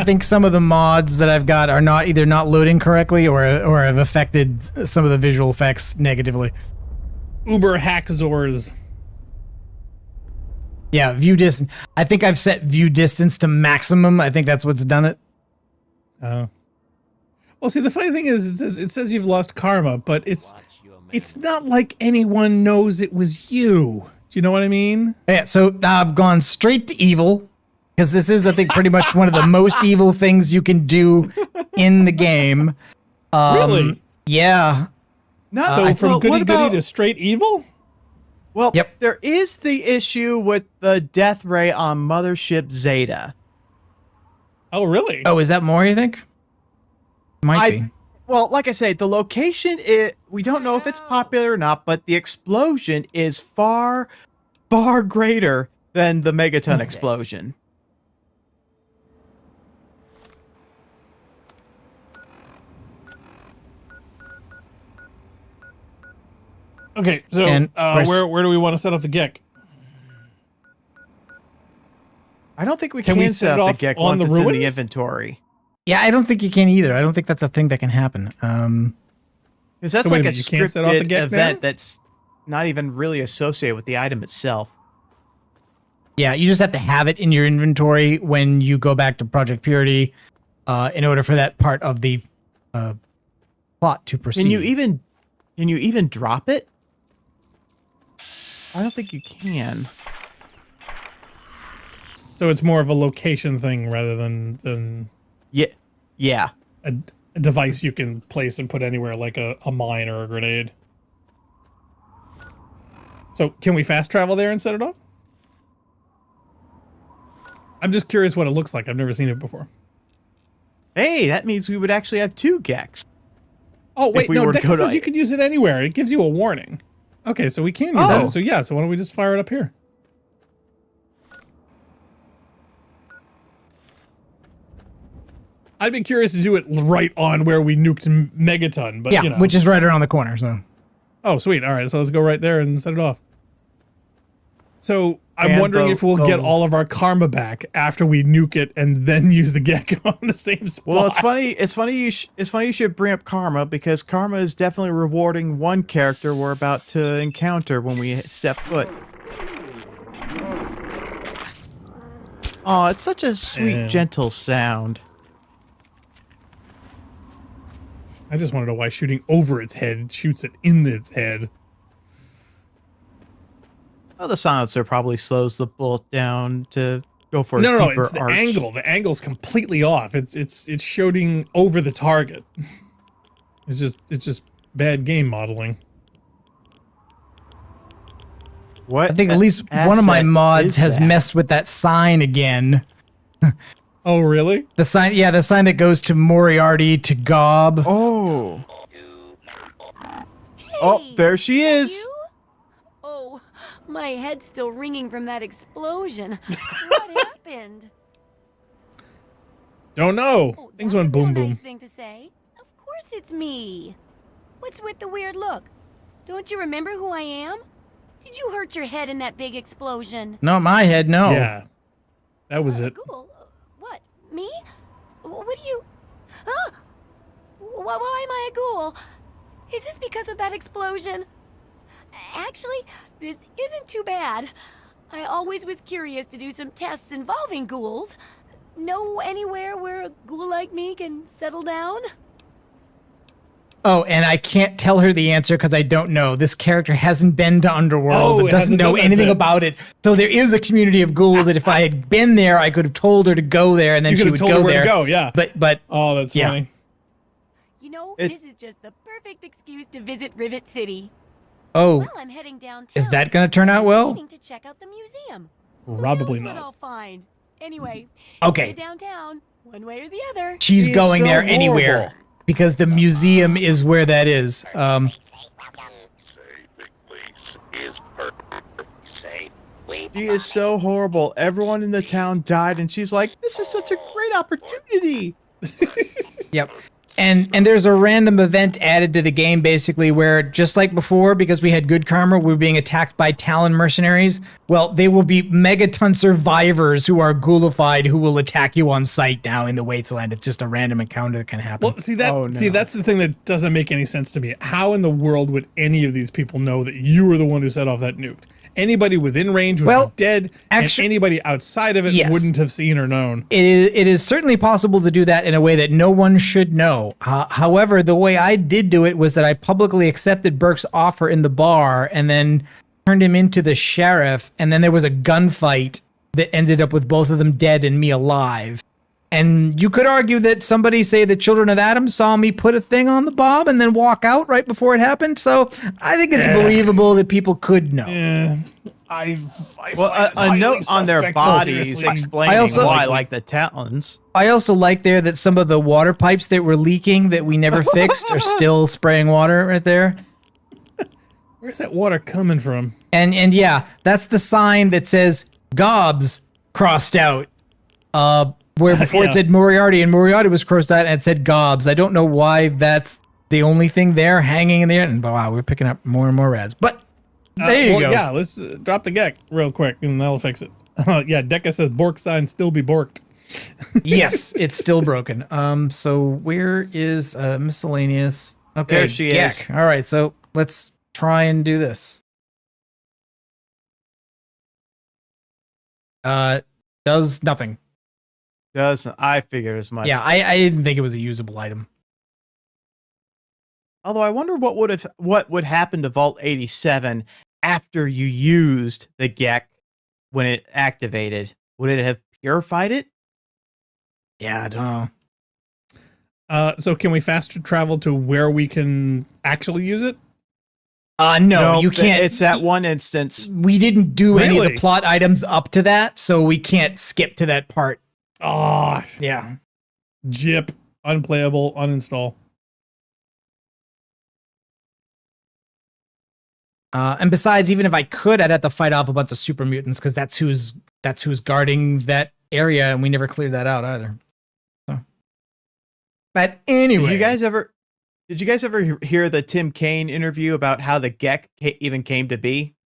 S1: think some of the mods that I've got are either not loading correctly or have affected some of the visual effects negatively.
S2: Uber Hackzors.
S1: Yeah, view distance. I think I've set view distance to maximum. I think that's what's done it.
S2: Oh. Well, see, the funny thing is, it says you've lost karma, but it's not like anyone knows it was you. Do you know what I mean?
S1: Yeah, so I've gone straight to evil because this is, I think, pretty much one of the most evil things you can do in the game.
S2: Really?
S1: Yeah.
S2: So from goody goody to straight evil?
S3: Well, there is the issue with the death ray on Mothership Zeta.
S2: Oh, really?
S1: Oh, is that more, you think? Might be.
S3: Well, like I say, the location, we don't know if it's popular or not, but the explosion is far, far greater than the megaton explosion.
S2: Okay, so
S1: And
S2: where do we want to set up the GEC?
S3: I don't think we
S2: Can
S3: can,
S2: we
S3: set
S2: set it
S3: up
S2: off
S3: the GEC
S2: on
S3: once
S2: the
S3: it's in the
S2: ruins?
S3: inventory.
S1: Yeah, I don't think you can either. I don't think that's a thing that can happen.
S3: Because that's
S2: So wait
S3: like
S2: a
S3: a
S2: minute, you can't set off the
S3: scripted
S2: GEC
S3: event
S2: now?
S3: that's not even really associated with the item itself.
S1: Yeah, you just have to have it in your inventory when you go back to Project Purity in order for that part of the plot to proceed.
S3: Can you even drop it? I don't think you can.
S2: So it's more of a location thing rather than
S3: Yeah.
S2: a device you can place and put anywhere, like a mine or a grenade. So can we fast travel there and set it off? I'm just curious what it looks like. I've never seen it before.
S3: Hey, that means we would actually have 2 GECs.
S2: Oh, wait,
S3: we
S2: no,
S3: were to
S2: Deca
S3: go
S2: says
S3: to-
S2: you can use it anywhere. It gives you a warning. Okay, so we can use that. So yeah, so why don't we just fire it up here? I'd be curious to do it right on where we nuked Megaton, but
S1: yeah,
S2: you know.
S1: which is right around the corner. So.
S2: Oh, sweet. All right, so let's go right there and set it off. So I'm
S3: And
S2: wondering
S3: the-
S2: if we'll
S3: the-
S2: get all of our karma back after we nuke it and then use the GEC on the same spot.
S3: Well, it's funny. It's funny you should bring up karma because karma is definitely rewarding one character we're about to encounter when we step foot. Oh, it's such a sweet, gentle sound.
S2: I just want to know why shooting over its head shoots it in its head.
S3: Well, the silencer probably slows the bullet down to go for a
S2: No,
S3: deeper
S2: it's the
S3: arch.
S2: angle. The angle's completely off. It's shooting over the target. It's just bad game modeling.
S3: What?
S1: I think at least one of my mods has messed with that sign again.
S2: Oh, really?
S1: The sign, yeah, the sign that goes to Moriarty to Gob.
S3: Oh. Oh, there she is.
S11: Oh,
S19: My head's still ringing from that explosion. What happened?
S2: Don't know. Things went boom boom.
S19: Nice thing to say. Of course it's me. What's with the weird look? Don't you remember who I am? Did you hurt your head in that big explosion?
S1: Not my head, no.
S2: Yeah. That was it.
S19: Ghoul? What? Me? What do you... Huh? Why am I a ghoul? Is this because of that explosion? Actually, this isn't too bad. I always was curious to do some tests involving ghouls. Know anywhere where a ghoul like me can settle down?
S1: Oh, and I can't tell her the answer because I don't know. This character hasn't been to Underworld. It doesn't know anything about it. So there is a community of ghouls that if I had been there, I could have told her to go there, and then she would go there. You could have told her where to go,
S2: yeah.
S1: But
S2: oh, that's funny.
S19: You know, this is just the perfect excuse to visit Rivet City.
S1: Oh,
S19: well, I'm heading downtown.
S1: Is that going to turn out well?
S19: To check out the museum.
S2: Probably
S19: What
S2: not.
S19: I'll find. Anyway,
S1: okay.
S19: Downtown, one way or the other.
S1: She's going there anywhere because the museum is where that is.
S3: She is so horrible. Everyone in the town died, and she's like, "This is such a great opportunity."
S1: Yep. And there's a random event added to the game, basically, where just like before, because we had good karma, we were being attacked by Talon mercenaries. Well, they will be megaton survivors who are ghoulified who will attack you on sight now in the Wasteland. It's just a random encounter that can happen.
S2: Well, see that's the thing that doesn't make any sense to me. How in the world would any of these people know that you were the one who set off that nuke? Anybody within range would be dead, and anybody outside of it wouldn't have seen or known.
S1: It is certainly possible to do that in a way that no one should know. However, the way I did do it was that I publicly accepted Burke's offer in the bar and then turned him into the sheriff, and then there was a gunfight that ended up with both of them dead and me alive. And you could argue that somebody, say the Children of Adam, saw me put a thing on the bomb and then walk out right before it happened. So I think it's believable that people could know.
S2: Yeah.
S3: A note on their bodies explaining why, like the Talons.
S1: I also like there that some of the water pipes that were leaking that we never fixed are still spraying water right there.
S2: Where's that water coming from?
S1: And yeah, that's the sign that says Gobs crossed out. Where before it said Moriarty, and Moriarty was crossed out and it said Gobs. I don't know why that's the only thing there hanging in there. And wow, we're picking up more and more rads. But there you go.
S2: Yeah, let's drop the Gek real quick and that'll fix it. Yeah, Deca says Bork sign still be borked.
S1: Yes, it's still broken. So where is miscellaneous? Okay,
S3: there she is.
S1: All right, so let's try and do this. Does nothing.
S3: I figured as much.
S1: Yeah, I didn't think it was a usable item.
S3: Although I wonder what would happen to Vault 87 after you used the Gek when it activated. Would it have purified it?
S1: Yeah, I don't know.
S2: So can we fast travel to where we can actually use it?
S1: No, you can't.
S3: It's that one instance.
S1: We didn't do any of the plot items up to that, so we can't skip to that part.
S2: Oh,
S1: yeah.
S2: Jip, unplayable, uninstall.
S1: And besides, even if I could, I'd have to fight off a bunch of super mutants because that's who's guarding that area, and we never cleared that out either. So. But anyway,
S3: did you guys ever hear the Tim Kaine interview about how the Gek even came to be?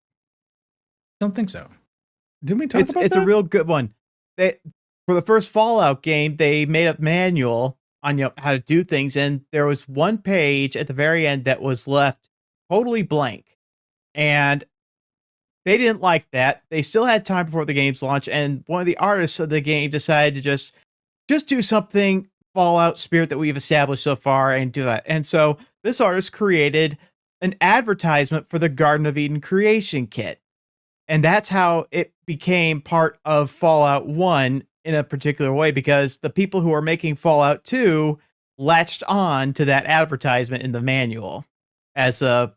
S1: Don't think so.
S2: Didn't we talk about that?
S3: It's a real good one. For the first Fallout game, they made a manual on how to do things, and there was one page at the very end that was left totally blank. And they didn't like that. They still had time before the game's launch, and one of the artists of the game decided to just do something Fallout spirit that we've established so far and do that. And so this artist created an advertisement for the Garden of Eden creation kit. And that's how it became part of Fallout 1 in a particular way, because the people who are making Fallout 2 latched on to that advertisement in the manual as the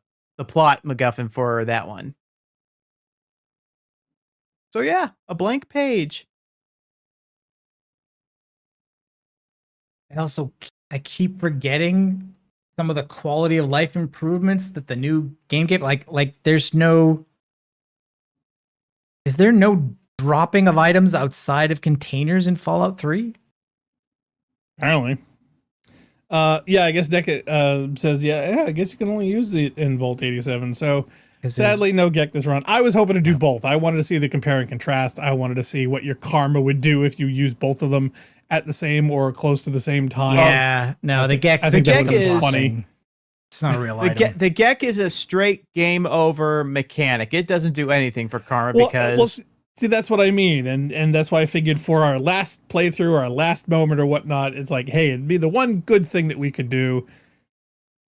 S3: plot MacGuffin for that one. So yeah, a blank page.
S1: I keep forgetting some of the quality of life improvements that the new game gave. Like there's no Is there no dropping of items outside of containers in Fallout 3?
S2: Apparently. I guess Deca says, I guess you can only use it in Vault 87. So sadly, no Gek this run. I was hoping to do both. I wanted to see the compare and contrast. I wanted to see what your karma would do if you use both of them at the same or close to the same time.
S1: Yeah, no, the Gek.
S2: I think
S3: the
S2: that's
S3: Gek
S2: gonna be
S3: is
S2: funny.
S1: It's not a real item.
S3: The Gek is a straight game over mechanic. It doesn't do anything for karma because.
S2: See, that's what I mean. And that's why I figured for our last playthrough, our last moment or whatnot, it's like, hey, it'd be the one good thing that we could do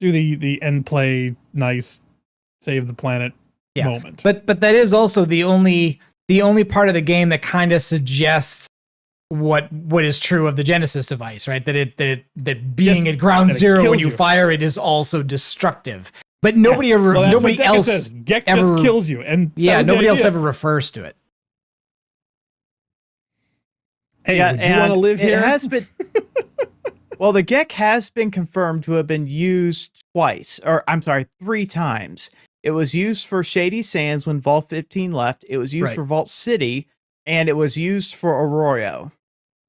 S2: the end play, nice, save the planet moment.
S1: But that is also the only part of the game that kind of suggests what is true of the Genesis device, right? That being at ground zero when you fire it is also destructive. But nobody nobody else
S2: says. Gek just kills you. And
S1: nobody else ever refers to it.
S2: Hey, would you want to live here?
S3: It has been. Well, the Gek has been confirmed to have been used three times. It was used for Shady Sands when Vault 15 left. It was used for Vault City, and it was used for Arroyo.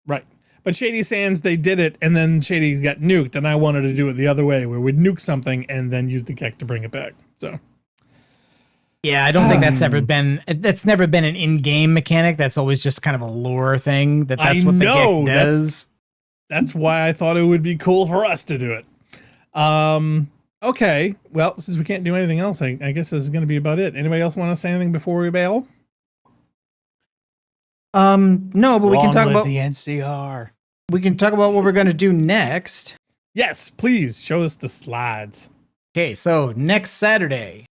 S2: Right. But Shady Sands, they did it, and then Shady got nuked, and I wanted to do it the other way, where we'd nuke something and then use the Gek to bring it back. So.
S1: Yeah, I don't think that's never been an in-game mechanic. That's always just kind of a lore thing. That's what the Gek does.
S2: That's why I thought it would be cool for us to do it. Okay. Well, since we can't do anything else, I guess this is going to be about it. Anybody else want to say anything before we bail?
S1: No, but we can talk about
S3: the NCR.
S1: We can talk about what we're going to do next.
S2: Yes, please show us the slides.
S1: Okay, so next Saturday.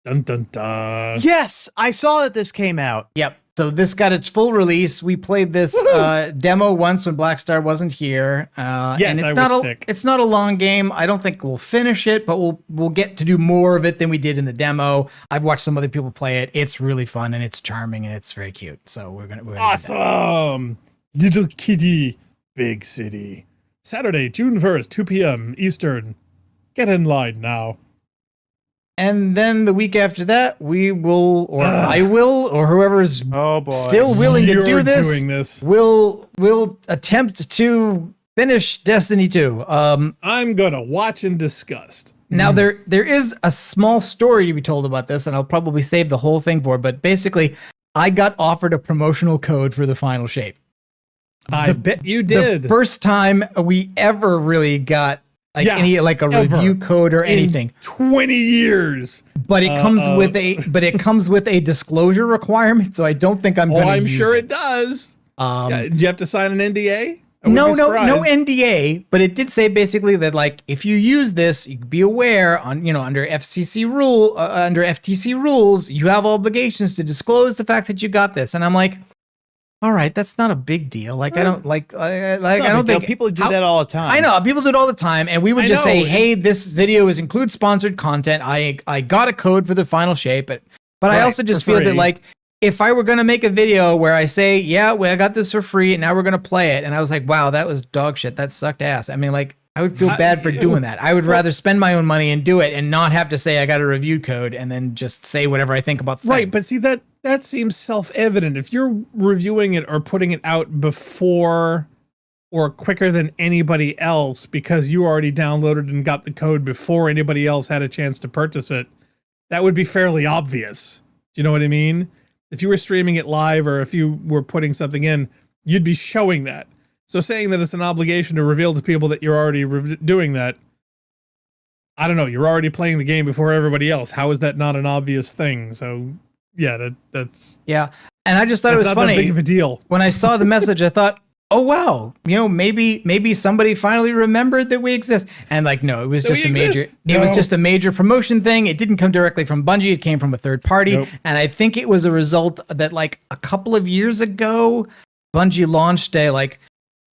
S2: Dun, dun, dun.
S3: Yes, I saw that this came out.
S1: Yep. So this got its full release. We played this demo once when Blackstar wasn't here.
S2: Yes,
S1: and
S2: I was sick.
S1: It's not a long game. I don't think we'll finish it, but we'll get to do more of it than we did in the demo. I've watched some other people play it. It's really fun and it's charming and it's very cute. So we're gonna
S2: awesome. Little kitty, big city. Saturday, June 1st, 2 p.m. Eastern. Get in line now.
S1: And then the week after that, we will, or I will, or whoever's still willing to do this,
S2: doing this.
S1: Will attempt to finish Destiny 2.
S2: I'm gonna watch and discuss.
S1: Now there is a small story to be told about this, and I'll probably save the whole thing for it. But basically, I got offered a promotional code for the final shape.
S2: I bet you did.
S1: The first time we ever really got any a review code or anything.
S2: In 20 years.
S1: But it comes with a disclosure requirement, so I don't think I'm going to use it.
S2: I'm sure it does. Do you have to sign an NDA?
S1: No NDA, but it did say basically that if you use this, you be aware under FTC rules, you have obligations to disclose the fact that you got this. And I'm like, all right, that's not a big deal. I don't think
S3: people do that all the time.
S1: I know people do it all the time, and we would just say, "Hey, this video includes sponsored content. I got a code for the final shape, but I also just feel that if I were gonna make a video where I say, yeah, well, I got this for free, and now we're gonna play it, and I was like, wow, that was dog shit. That sucked ass. I mean, I would feel bad for doing that. I would rather spend my own money and do it, and not have to say I got a review code, and then just say whatever I think about the thing.
S2: Right, but see that seems self-evident. If you're reviewing it or putting it out before or quicker than anybody else because you already downloaded and got the code before anybody else had a chance to purchase it, that would be fairly obvious. Do you know what I mean? If you were streaming it live or if you were putting something in, you'd be showing that. So saying that it's an obligation to reveal to people that you're already doing that, I don't know, you're already playing the game before everybody else. How is that not an obvious thing? So yeah, that's
S1: and I just thought it was
S2: not
S1: funny.
S2: That big of a deal.
S1: When I saw the message, I thought, oh wow, maybe somebody finally remembered that we exist. And no, it was just a major promotion thing. It didn't come directly from Bungie. It came from a third party.
S2: Nope.
S1: And I think it was a result that a couple of years ago, Bungie launched a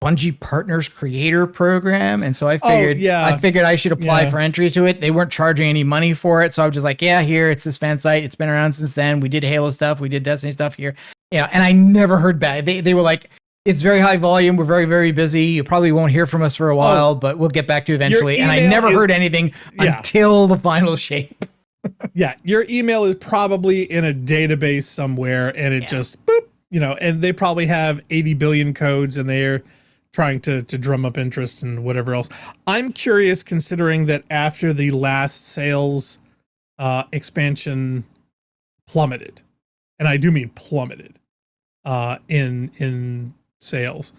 S1: Bungie Partners Creator Program, and so I figured I should apply for entry to it. They weren't charging any money for it, so I was just like, here, it's this fan site. It's been around since then. We did Halo stuff, we did Destiny stuff here, and I never heard back. They were like, it's very high volume. We're very, very busy. You probably won't hear from us for a while, but we'll get back to you eventually. And I never heard anything until the final shape.
S2: Yeah, your email is probably in a database somewhere, and it just boop, and they probably have 80 billion codes, and they're trying to drum up interest and whatever else. I'm curious, considering that after the last sales expansion plummeted, and I do mean plummeted in sales.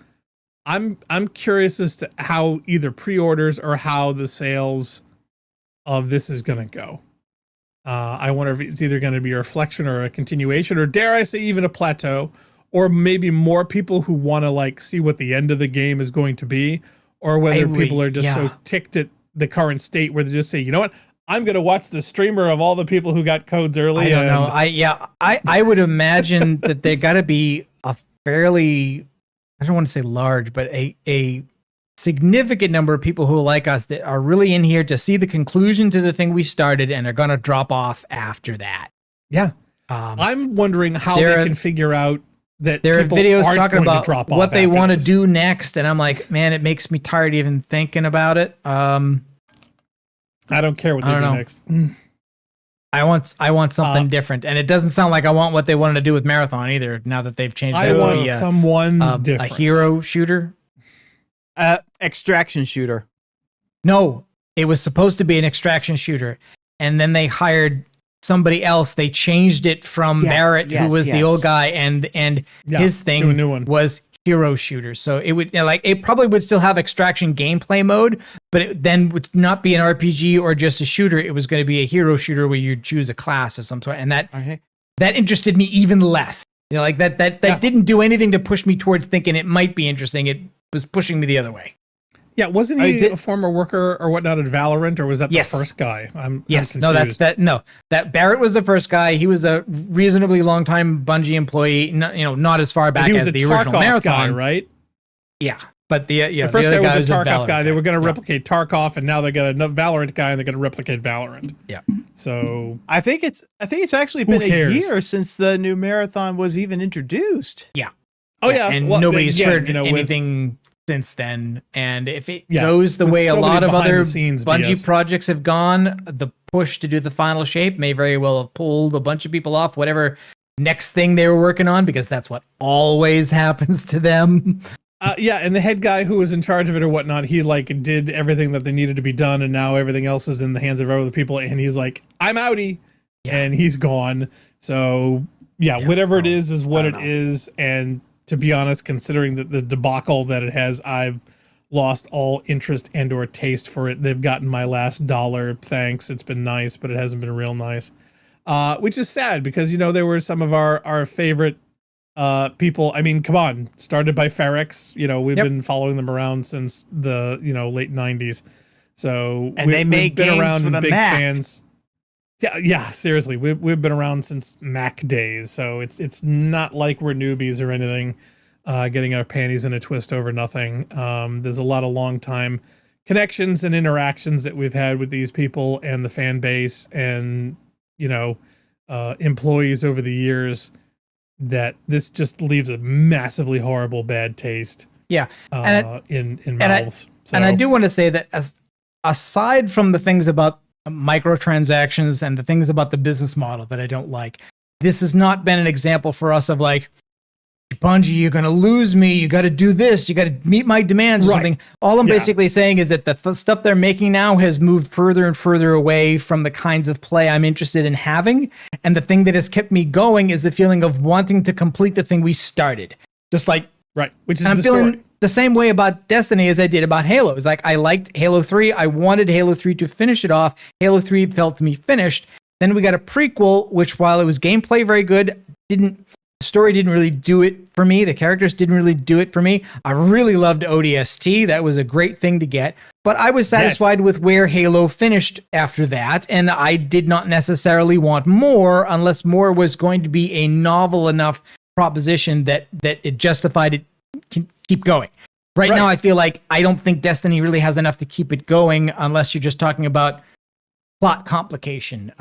S2: I'm curious as to how either pre-orders or how the sales of this is going to go. I wonder if it's either going to be a reflection or a continuation, or dare I say even a plateau, or maybe more people who want to like see what the end of the game is going to be, or whether people are just so ticked at the current state where they just say, you know what, I'm going to watch the streamer of all the people who got codes early.
S1: I don't know. I would imagine that there got to be a fairly, I don't want to say large, but a significant number of people who are like us that are really in here to see the conclusion to the thing we started and are going to drop off after that.
S2: Yeah. I'm wondering how they can figure out that
S1: there are
S2: people
S1: videos
S2: aren't
S1: talking
S2: going to
S1: about
S2: drop off
S1: what they
S2: after
S1: want to
S2: this.
S1: do next. And I'm like, man, it makes me tired even thinking about it.
S2: I don't care what they do next.
S1: I want something different, and it doesn't sound like I want what they wanted to do with Marathon either. Now that they've changed,
S2: I want someone different,
S1: a hero shooter,
S3: extraction shooter.
S1: No, it was supposed to be an extraction shooter, and then they hired somebody else. They changed it from Barrett, who was the old guy, and his thing was hero shooter. So it would it probably would still have extraction gameplay mode, but it then would not be an RPG or just a shooter. It was going to be a hero shooter where you choose a class of some sort, and that interested me even less. That didn't do anything to push me towards thinking it might be interesting. It was pushing me the other way.
S2: Yeah, wasn't he a former worker or whatnot at Valorant, or was that the first guy? I'm confused.
S1: That Barrett was the first guy. He was a reasonably long time Bungie employee. Not as far back as the original Marathon
S2: guy, right?
S1: Yeah, but the
S2: first guy was a
S1: Tarkov
S2: Tarkov guy. They were going to replicate Tarkov, and now they got a Valorant guy, and they're going to replicate Valorant.
S1: Yeah.
S2: So
S3: I think it's actually been a year since the new Marathon was even introduced.
S1: Yeah.
S2: Oh yeah,
S1: and nobody's heard anything since then. And if it goes the way a lot of other Bungie projects have gone, the push to do the final shape may very well have pulled a bunch of people off whatever next thing they were working on, because that's what always happens to them.
S2: And the head guy who was in charge of it or whatnot, he did everything that they needed to be done, and now everything else is in the hands of other people, and he's like, I'm outie, and he's gone. So whatever it is what it is, and to be honest, considering the debacle that it has, I've lost all interest and or taste for it. They've gotten my last dollar. Thanks. It's been nice, but it hasn't been real nice. Which is sad because, there were some of our favorite people. I mean, come on, started by Ferex. We've been following them around since the, late 90s. So we've been around and big fans. Yeah, seriously, we've been around since Mac days, so it's not like we're newbies or anything, getting our panties in a twist over nothing. There's a lot of long time connections and interactions that we've had with these people and the fan base and employees over the years, that this just leaves a massively horrible bad taste.
S1: Yeah,
S2: in mouths.
S1: And I do want to say that aside from the things about microtransactions and the things about the business model that I don't like, this has not been an example for us of Bungie, you're going to lose me. You got to do this. You got to meet my demands or something. All I'm basically saying is that the stuff they're making now has moved further and further away from the kinds of play I'm interested in having. And the thing that has kept me going is the feeling of wanting to complete the thing we started. Just
S2: which is
S1: I'm
S2: the
S1: feeling
S2: story.
S1: The same way about Destiny as I did about Halo. It's I liked Halo 3. I wanted Halo 3 to finish it off. Halo 3 felt to me finished. Then we got a prequel, which while it was gameplay very good, the story didn't really do it for me. The characters didn't really do it for me. I really loved ODST. That was a great thing to get. But I was satisfied with where Halo finished after that, and I did not necessarily want more unless more was going to be a novel enough proposition that it justified it can keep going. Right now, I feel like I don't think Destiny really has enough to keep it going unless you're just talking about plot complication,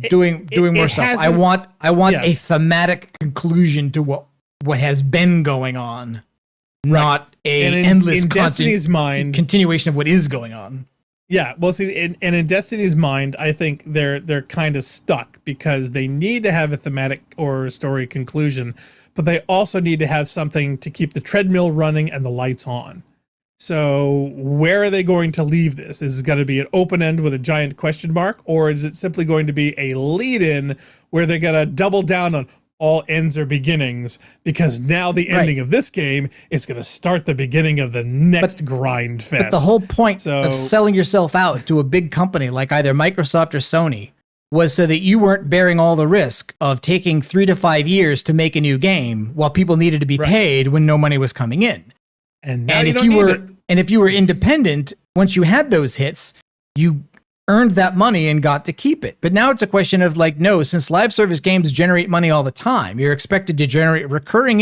S1: doing more stuff. I want a thematic conclusion to what has been going on, not an endless
S2: Destiny's mind
S1: continuation of what is going on.
S2: Yeah, well, see, and in Destiny's mind, I think they're kind of stuck because they need to have a thematic or story conclusion, but they also need to have something to keep the treadmill running and the lights on. So where are they going to leave this? Is it going to be an open end with a giant question mark, or is it simply going to be a lead-in where they're going to double down on all ends are beginnings, because now the ending of this game is going to start the beginning of the next grind fest.
S1: But the whole point of selling yourself out to a big company like either Microsoft or Sony was so that you weren't bearing all the risk of taking 3 to 5 years to make a new game while people needed to be paid when no money was coming in.
S2: And now
S1: if you were independent, once you had those hits, you earned that money and got to keep it. But now it's a question of like, no, since live service games generate money all the time, you're expected to generate recurring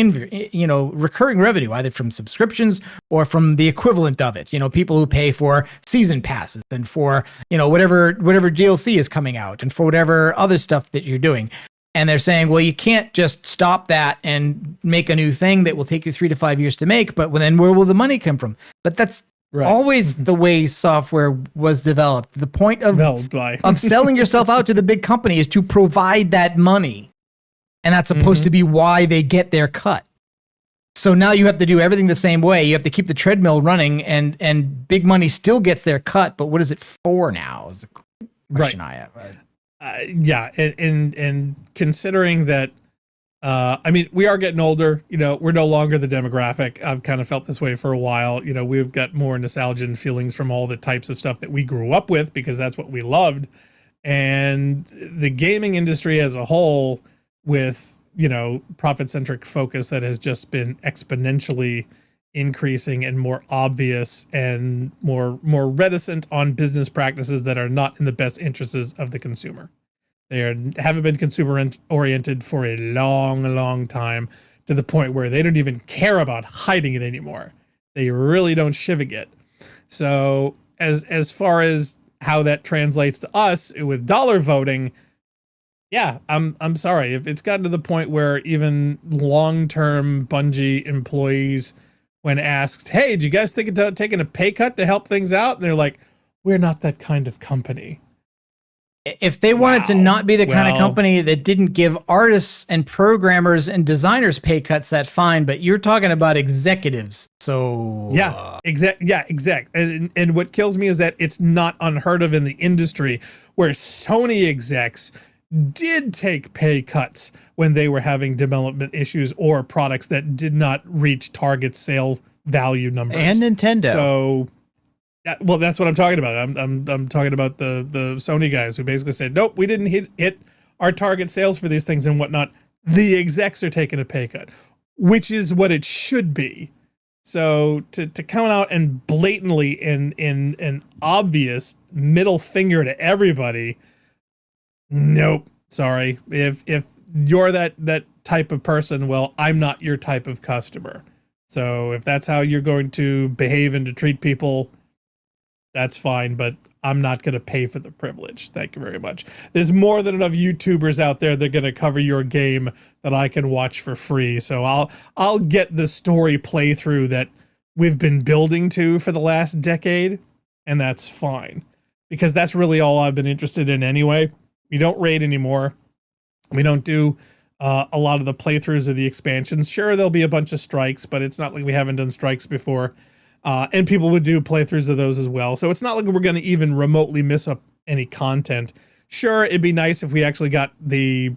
S1: revenue, either from subscriptions or from the equivalent of it. People who pay for season passes and for, whatever DLC is coming out and for whatever other stuff that you're doing. And they're saying, well, you can't just stop that and make a new thing that will take you 3 to 5 years to make. But then where will the money come from? But that's always the way software was developed. The point of selling yourself out to the big company is to provide that money. And that's supposed to be why they get their cut. So now you have to do everything the same way. You have to keep the treadmill running and big money still gets their cut. But what is it for now is the question I have.
S2: Yeah. And considering that, we are getting older, we're no longer the demographic. I've kind of felt this way for a while. We've got more nostalgia and feelings from all the types of stuff that we grew up with because that's what we loved. And the gaming industry as a whole with, profit-centric focus that has just been exponentially increasing and more obvious and more reticent on business practices that are not in the best interests of the consumer. They haven't been consumer oriented for a long, long time, to the point where they don't even care about hiding it anymore. They really don't shivvig it. So as far as how that translates to us with dollar voting, yeah, I'm sorry. If it's gotten to the point where even long-term Bungie employees, when asked, hey, do you guys think about taking a pay cut to help things out? And they're like, we're not that kind of company.
S1: If they wanted to not be the kind of company that didn't give artists and programmers and designers pay cuts, that's fine. But you're talking about executives. So
S2: exact. And what kills me is that it's not unheard of in the industry where Sony execs did take pay cuts when they were having development issues or products that did not reach target sale value numbers.
S3: And Nintendo.
S2: So, well, that's what I'm talking about. I'm talking about the Sony guys who basically said, nope, we didn't hit our target sales for these things and whatnot. The execs are taking a pay cut, which is what it should be. So to come out and blatantly in an obvious middle finger to everybody, nope, sorry. If you're that type of person, well, I'm not your type of customer. So if that's how you're going to behave and to treat people, that's fine, but I'm not going to pay for the privilege. Thank you very much. There's more than enough YouTubers out there that are going to cover your game that I can watch for free. So I'll get the story playthrough that we've been building to for the last decade, and that's fine. Because that's really all I've been interested in anyway. We don't raid anymore. We don't do a lot of the playthroughs of the expansions. Sure, there'll be a bunch of strikes, but it's not like we haven't done strikes before. And people would do playthroughs of those as well. So it's not like we're going to even remotely miss up any content. Sure, it'd be nice if we actually got the,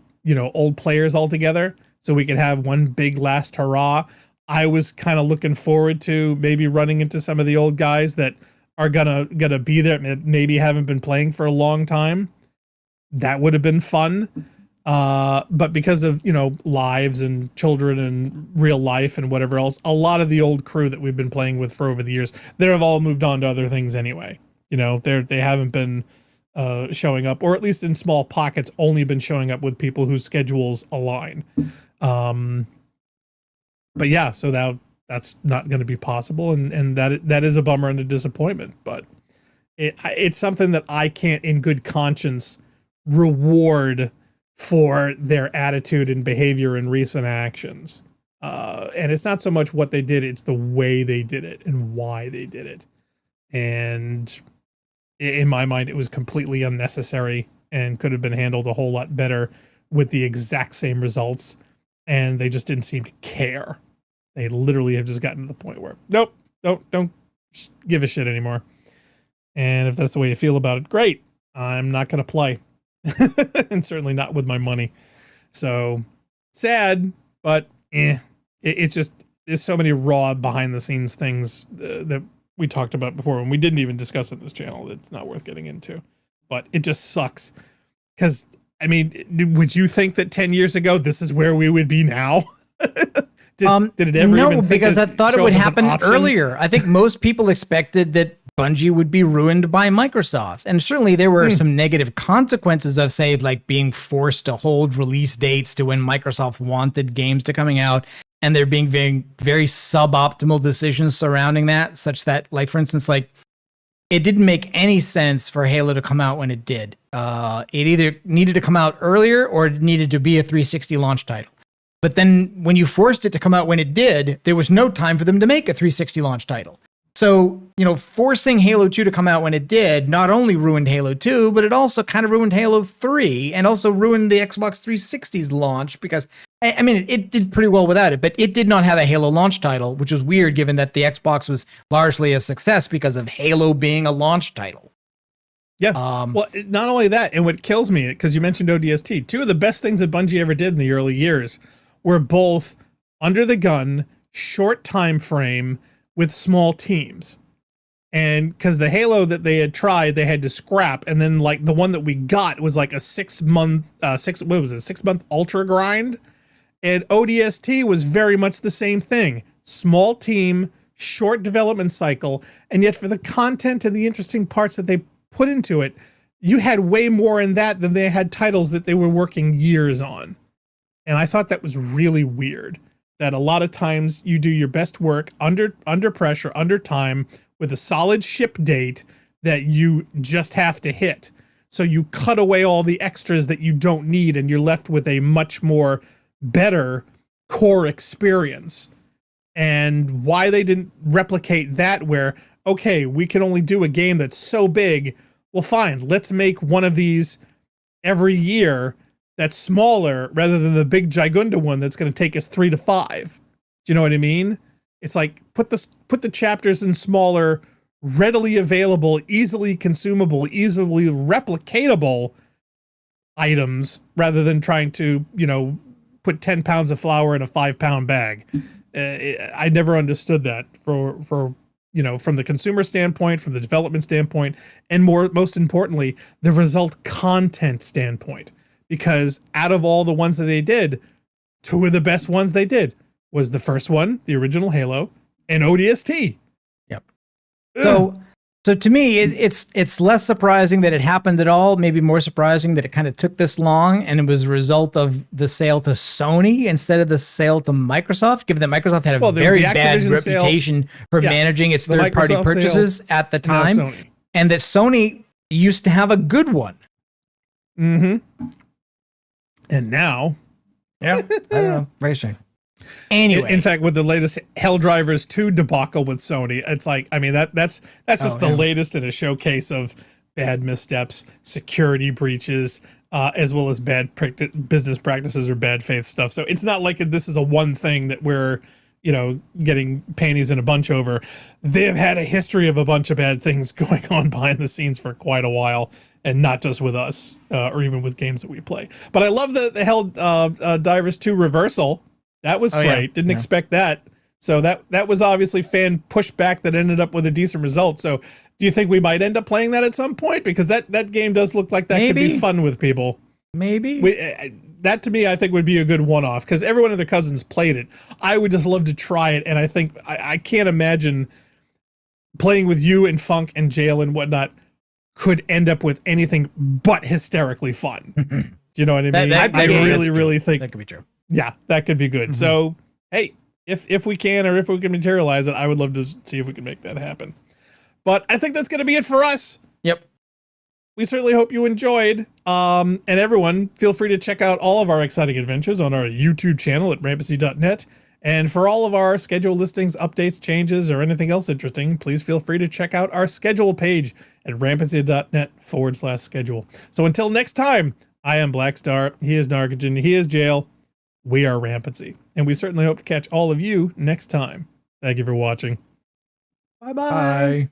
S2: old players all together so we could have one big last hurrah. I was kind of looking forward to maybe running into some of the old guys that are gonna be there, maybe haven't been playing for a long time. That would have been fun. But because of, lives and children and real life and whatever else, a lot of the old crew that we've been playing with for over the years, they have all moved on to other things anyway. They haven't been showing up, or at least in small pockets, only been showing up with people whose schedules align. But yeah, so that's not going to be possible. And that is a bummer and a disappointment, but it's something that I can't in good conscience reward for their attitude and behavior and recent actions. And it's not so much what they did, it's the way they did it and why they did it. And in my mind, it was completely unnecessary and could have been handled a whole lot better with the exact same results. And they just didn't seem to care. They literally have just gotten to the point where, nope, don't give a shit anymore. And if that's the way you feel about it, great. I'm not going to play. And certainly not with my money. So sad, but it's just, there's so many raw behind the scenes things that we talked about before, and we didn't even discuss it in this channel. It's not worth getting into, but it just sucks. Because, I mean, would you think that 10 years ago, this is where we would be now? Did it ever
S1: no,
S2: even
S1: because I thought it would happen earlier. I think most people expected that Bungie would be ruined by Microsoft. And certainly there were some negative consequences of, say, like being forced to hold release dates to when Microsoft wanted games to coming out. And there being very, very suboptimal decisions surrounding that, such that, like, for instance, like, it didn't make any sense for Halo to come out when it did. It either needed to come out earlier or it needed to be a 360 launch title. But then when you forced it to come out when it did, there was no time for them to make a 360 launch title. So, you know, forcing Halo 2 to come out when it did not only ruined Halo 2, but it also kind of ruined Halo 3 and also ruined the Xbox 360's launch because, I mean, it did pretty well without it, but it did not have a Halo launch title, which was weird given that the Xbox was largely a success because of Halo being a launch title.
S2: Yeah. Well, not only that, and what kills me, because you mentioned ODST, two of the best things that Bungie ever did in the early years were both under the gun, short time frame with small teams. And because the Halo that they had tried, they had to scrap. And then like the one that we got was like a 6 month, 6 month ultra grind. And ODST was very much the same thing. Small team, short development cycle. And yet for the content and the interesting parts that they put into it, you had way more in that than they had titles that they were working years on. And I thought that was really weird, that a lot of times you do your best work under pressure, under time, with a solid ship date that you just have to hit. So you cut away all the extras that you don't need and you're left with a much more better core experience. And why they didn't replicate that where, okay, we can only do a game that's so big. Well, fine, let's make one of these every year that's smaller rather than the big Gigunda one that's going to take us 3 to 5. Do you know what I mean? It's like put the chapters in smaller, readily available, easily consumable, easily replicatable items rather than trying to, you know, put 10 pounds of flour in a 5-pound bag. I never understood that for you know, from the consumer standpoint, from the development standpoint, and most importantly, the result content standpoint. Because out of all the ones that they did, 2 of the best ones they did was the first one, the original Halo, and ODST.
S1: Yep. So to me, it's less surprising that it happened at all. Maybe more surprising that it kind of took this long, and it was a result of the sale to Sony instead of the sale to Microsoft. Given that Microsoft had a very bad reputation for managing its third-party purchases at the time, and that Sony used to have a good one.
S2: Mm-hmm. And now,
S1: yeah, I don't know, very strange. Anyway,
S2: in fact, with the latest Helldivers 2 debacle with Sony, it's like, I mean, that's just the latest in a showcase of bad missteps, security breaches, as well as bad business practices or bad faith stuff. So it's not like this is a one thing that we're, you know, getting panties in a bunch over. They've had a history of a bunch of bad things going on behind the scenes for quite a while. And not just with us, or even with games that we play. But I love the Helldivers 2 reversal. That was great. Yeah. Didn't expect that. So that was obviously fan pushback that ended up with a decent result. So do you think we might end up playing that at some point? Because that game does look like that could be fun with people.
S1: Maybe.
S2: That to me, I think would be a good one-off because everyone of their cousins played it. I would just love to try it. And I think I can't imagine playing with you and Funk and Jail and whatnot could end up with anything but hysterically fun. Do you know what I mean? I really think
S1: that could be true.
S2: Yeah, that could be good. Mm-hmm. So, hey, if we can, or if we can materialize it, I would love to see if we can make that happen. But I think that's going to be it for us.
S1: Yep.
S2: We certainly hope you enjoyed. And everyone, feel free to check out all of our exciting adventures on our YouTube channel at Rampancy.net And for all of our schedule listings, updates, changes, or anything else interesting, please feel free to check out our schedule page at rampancy.net/schedule. So until next time, I am Blackstar. He is Narcogen. He is Jail. We are Rampancy. And we certainly hope to catch all of you next time. Thank you for watching.
S3: Bye-bye.
S1: Bye.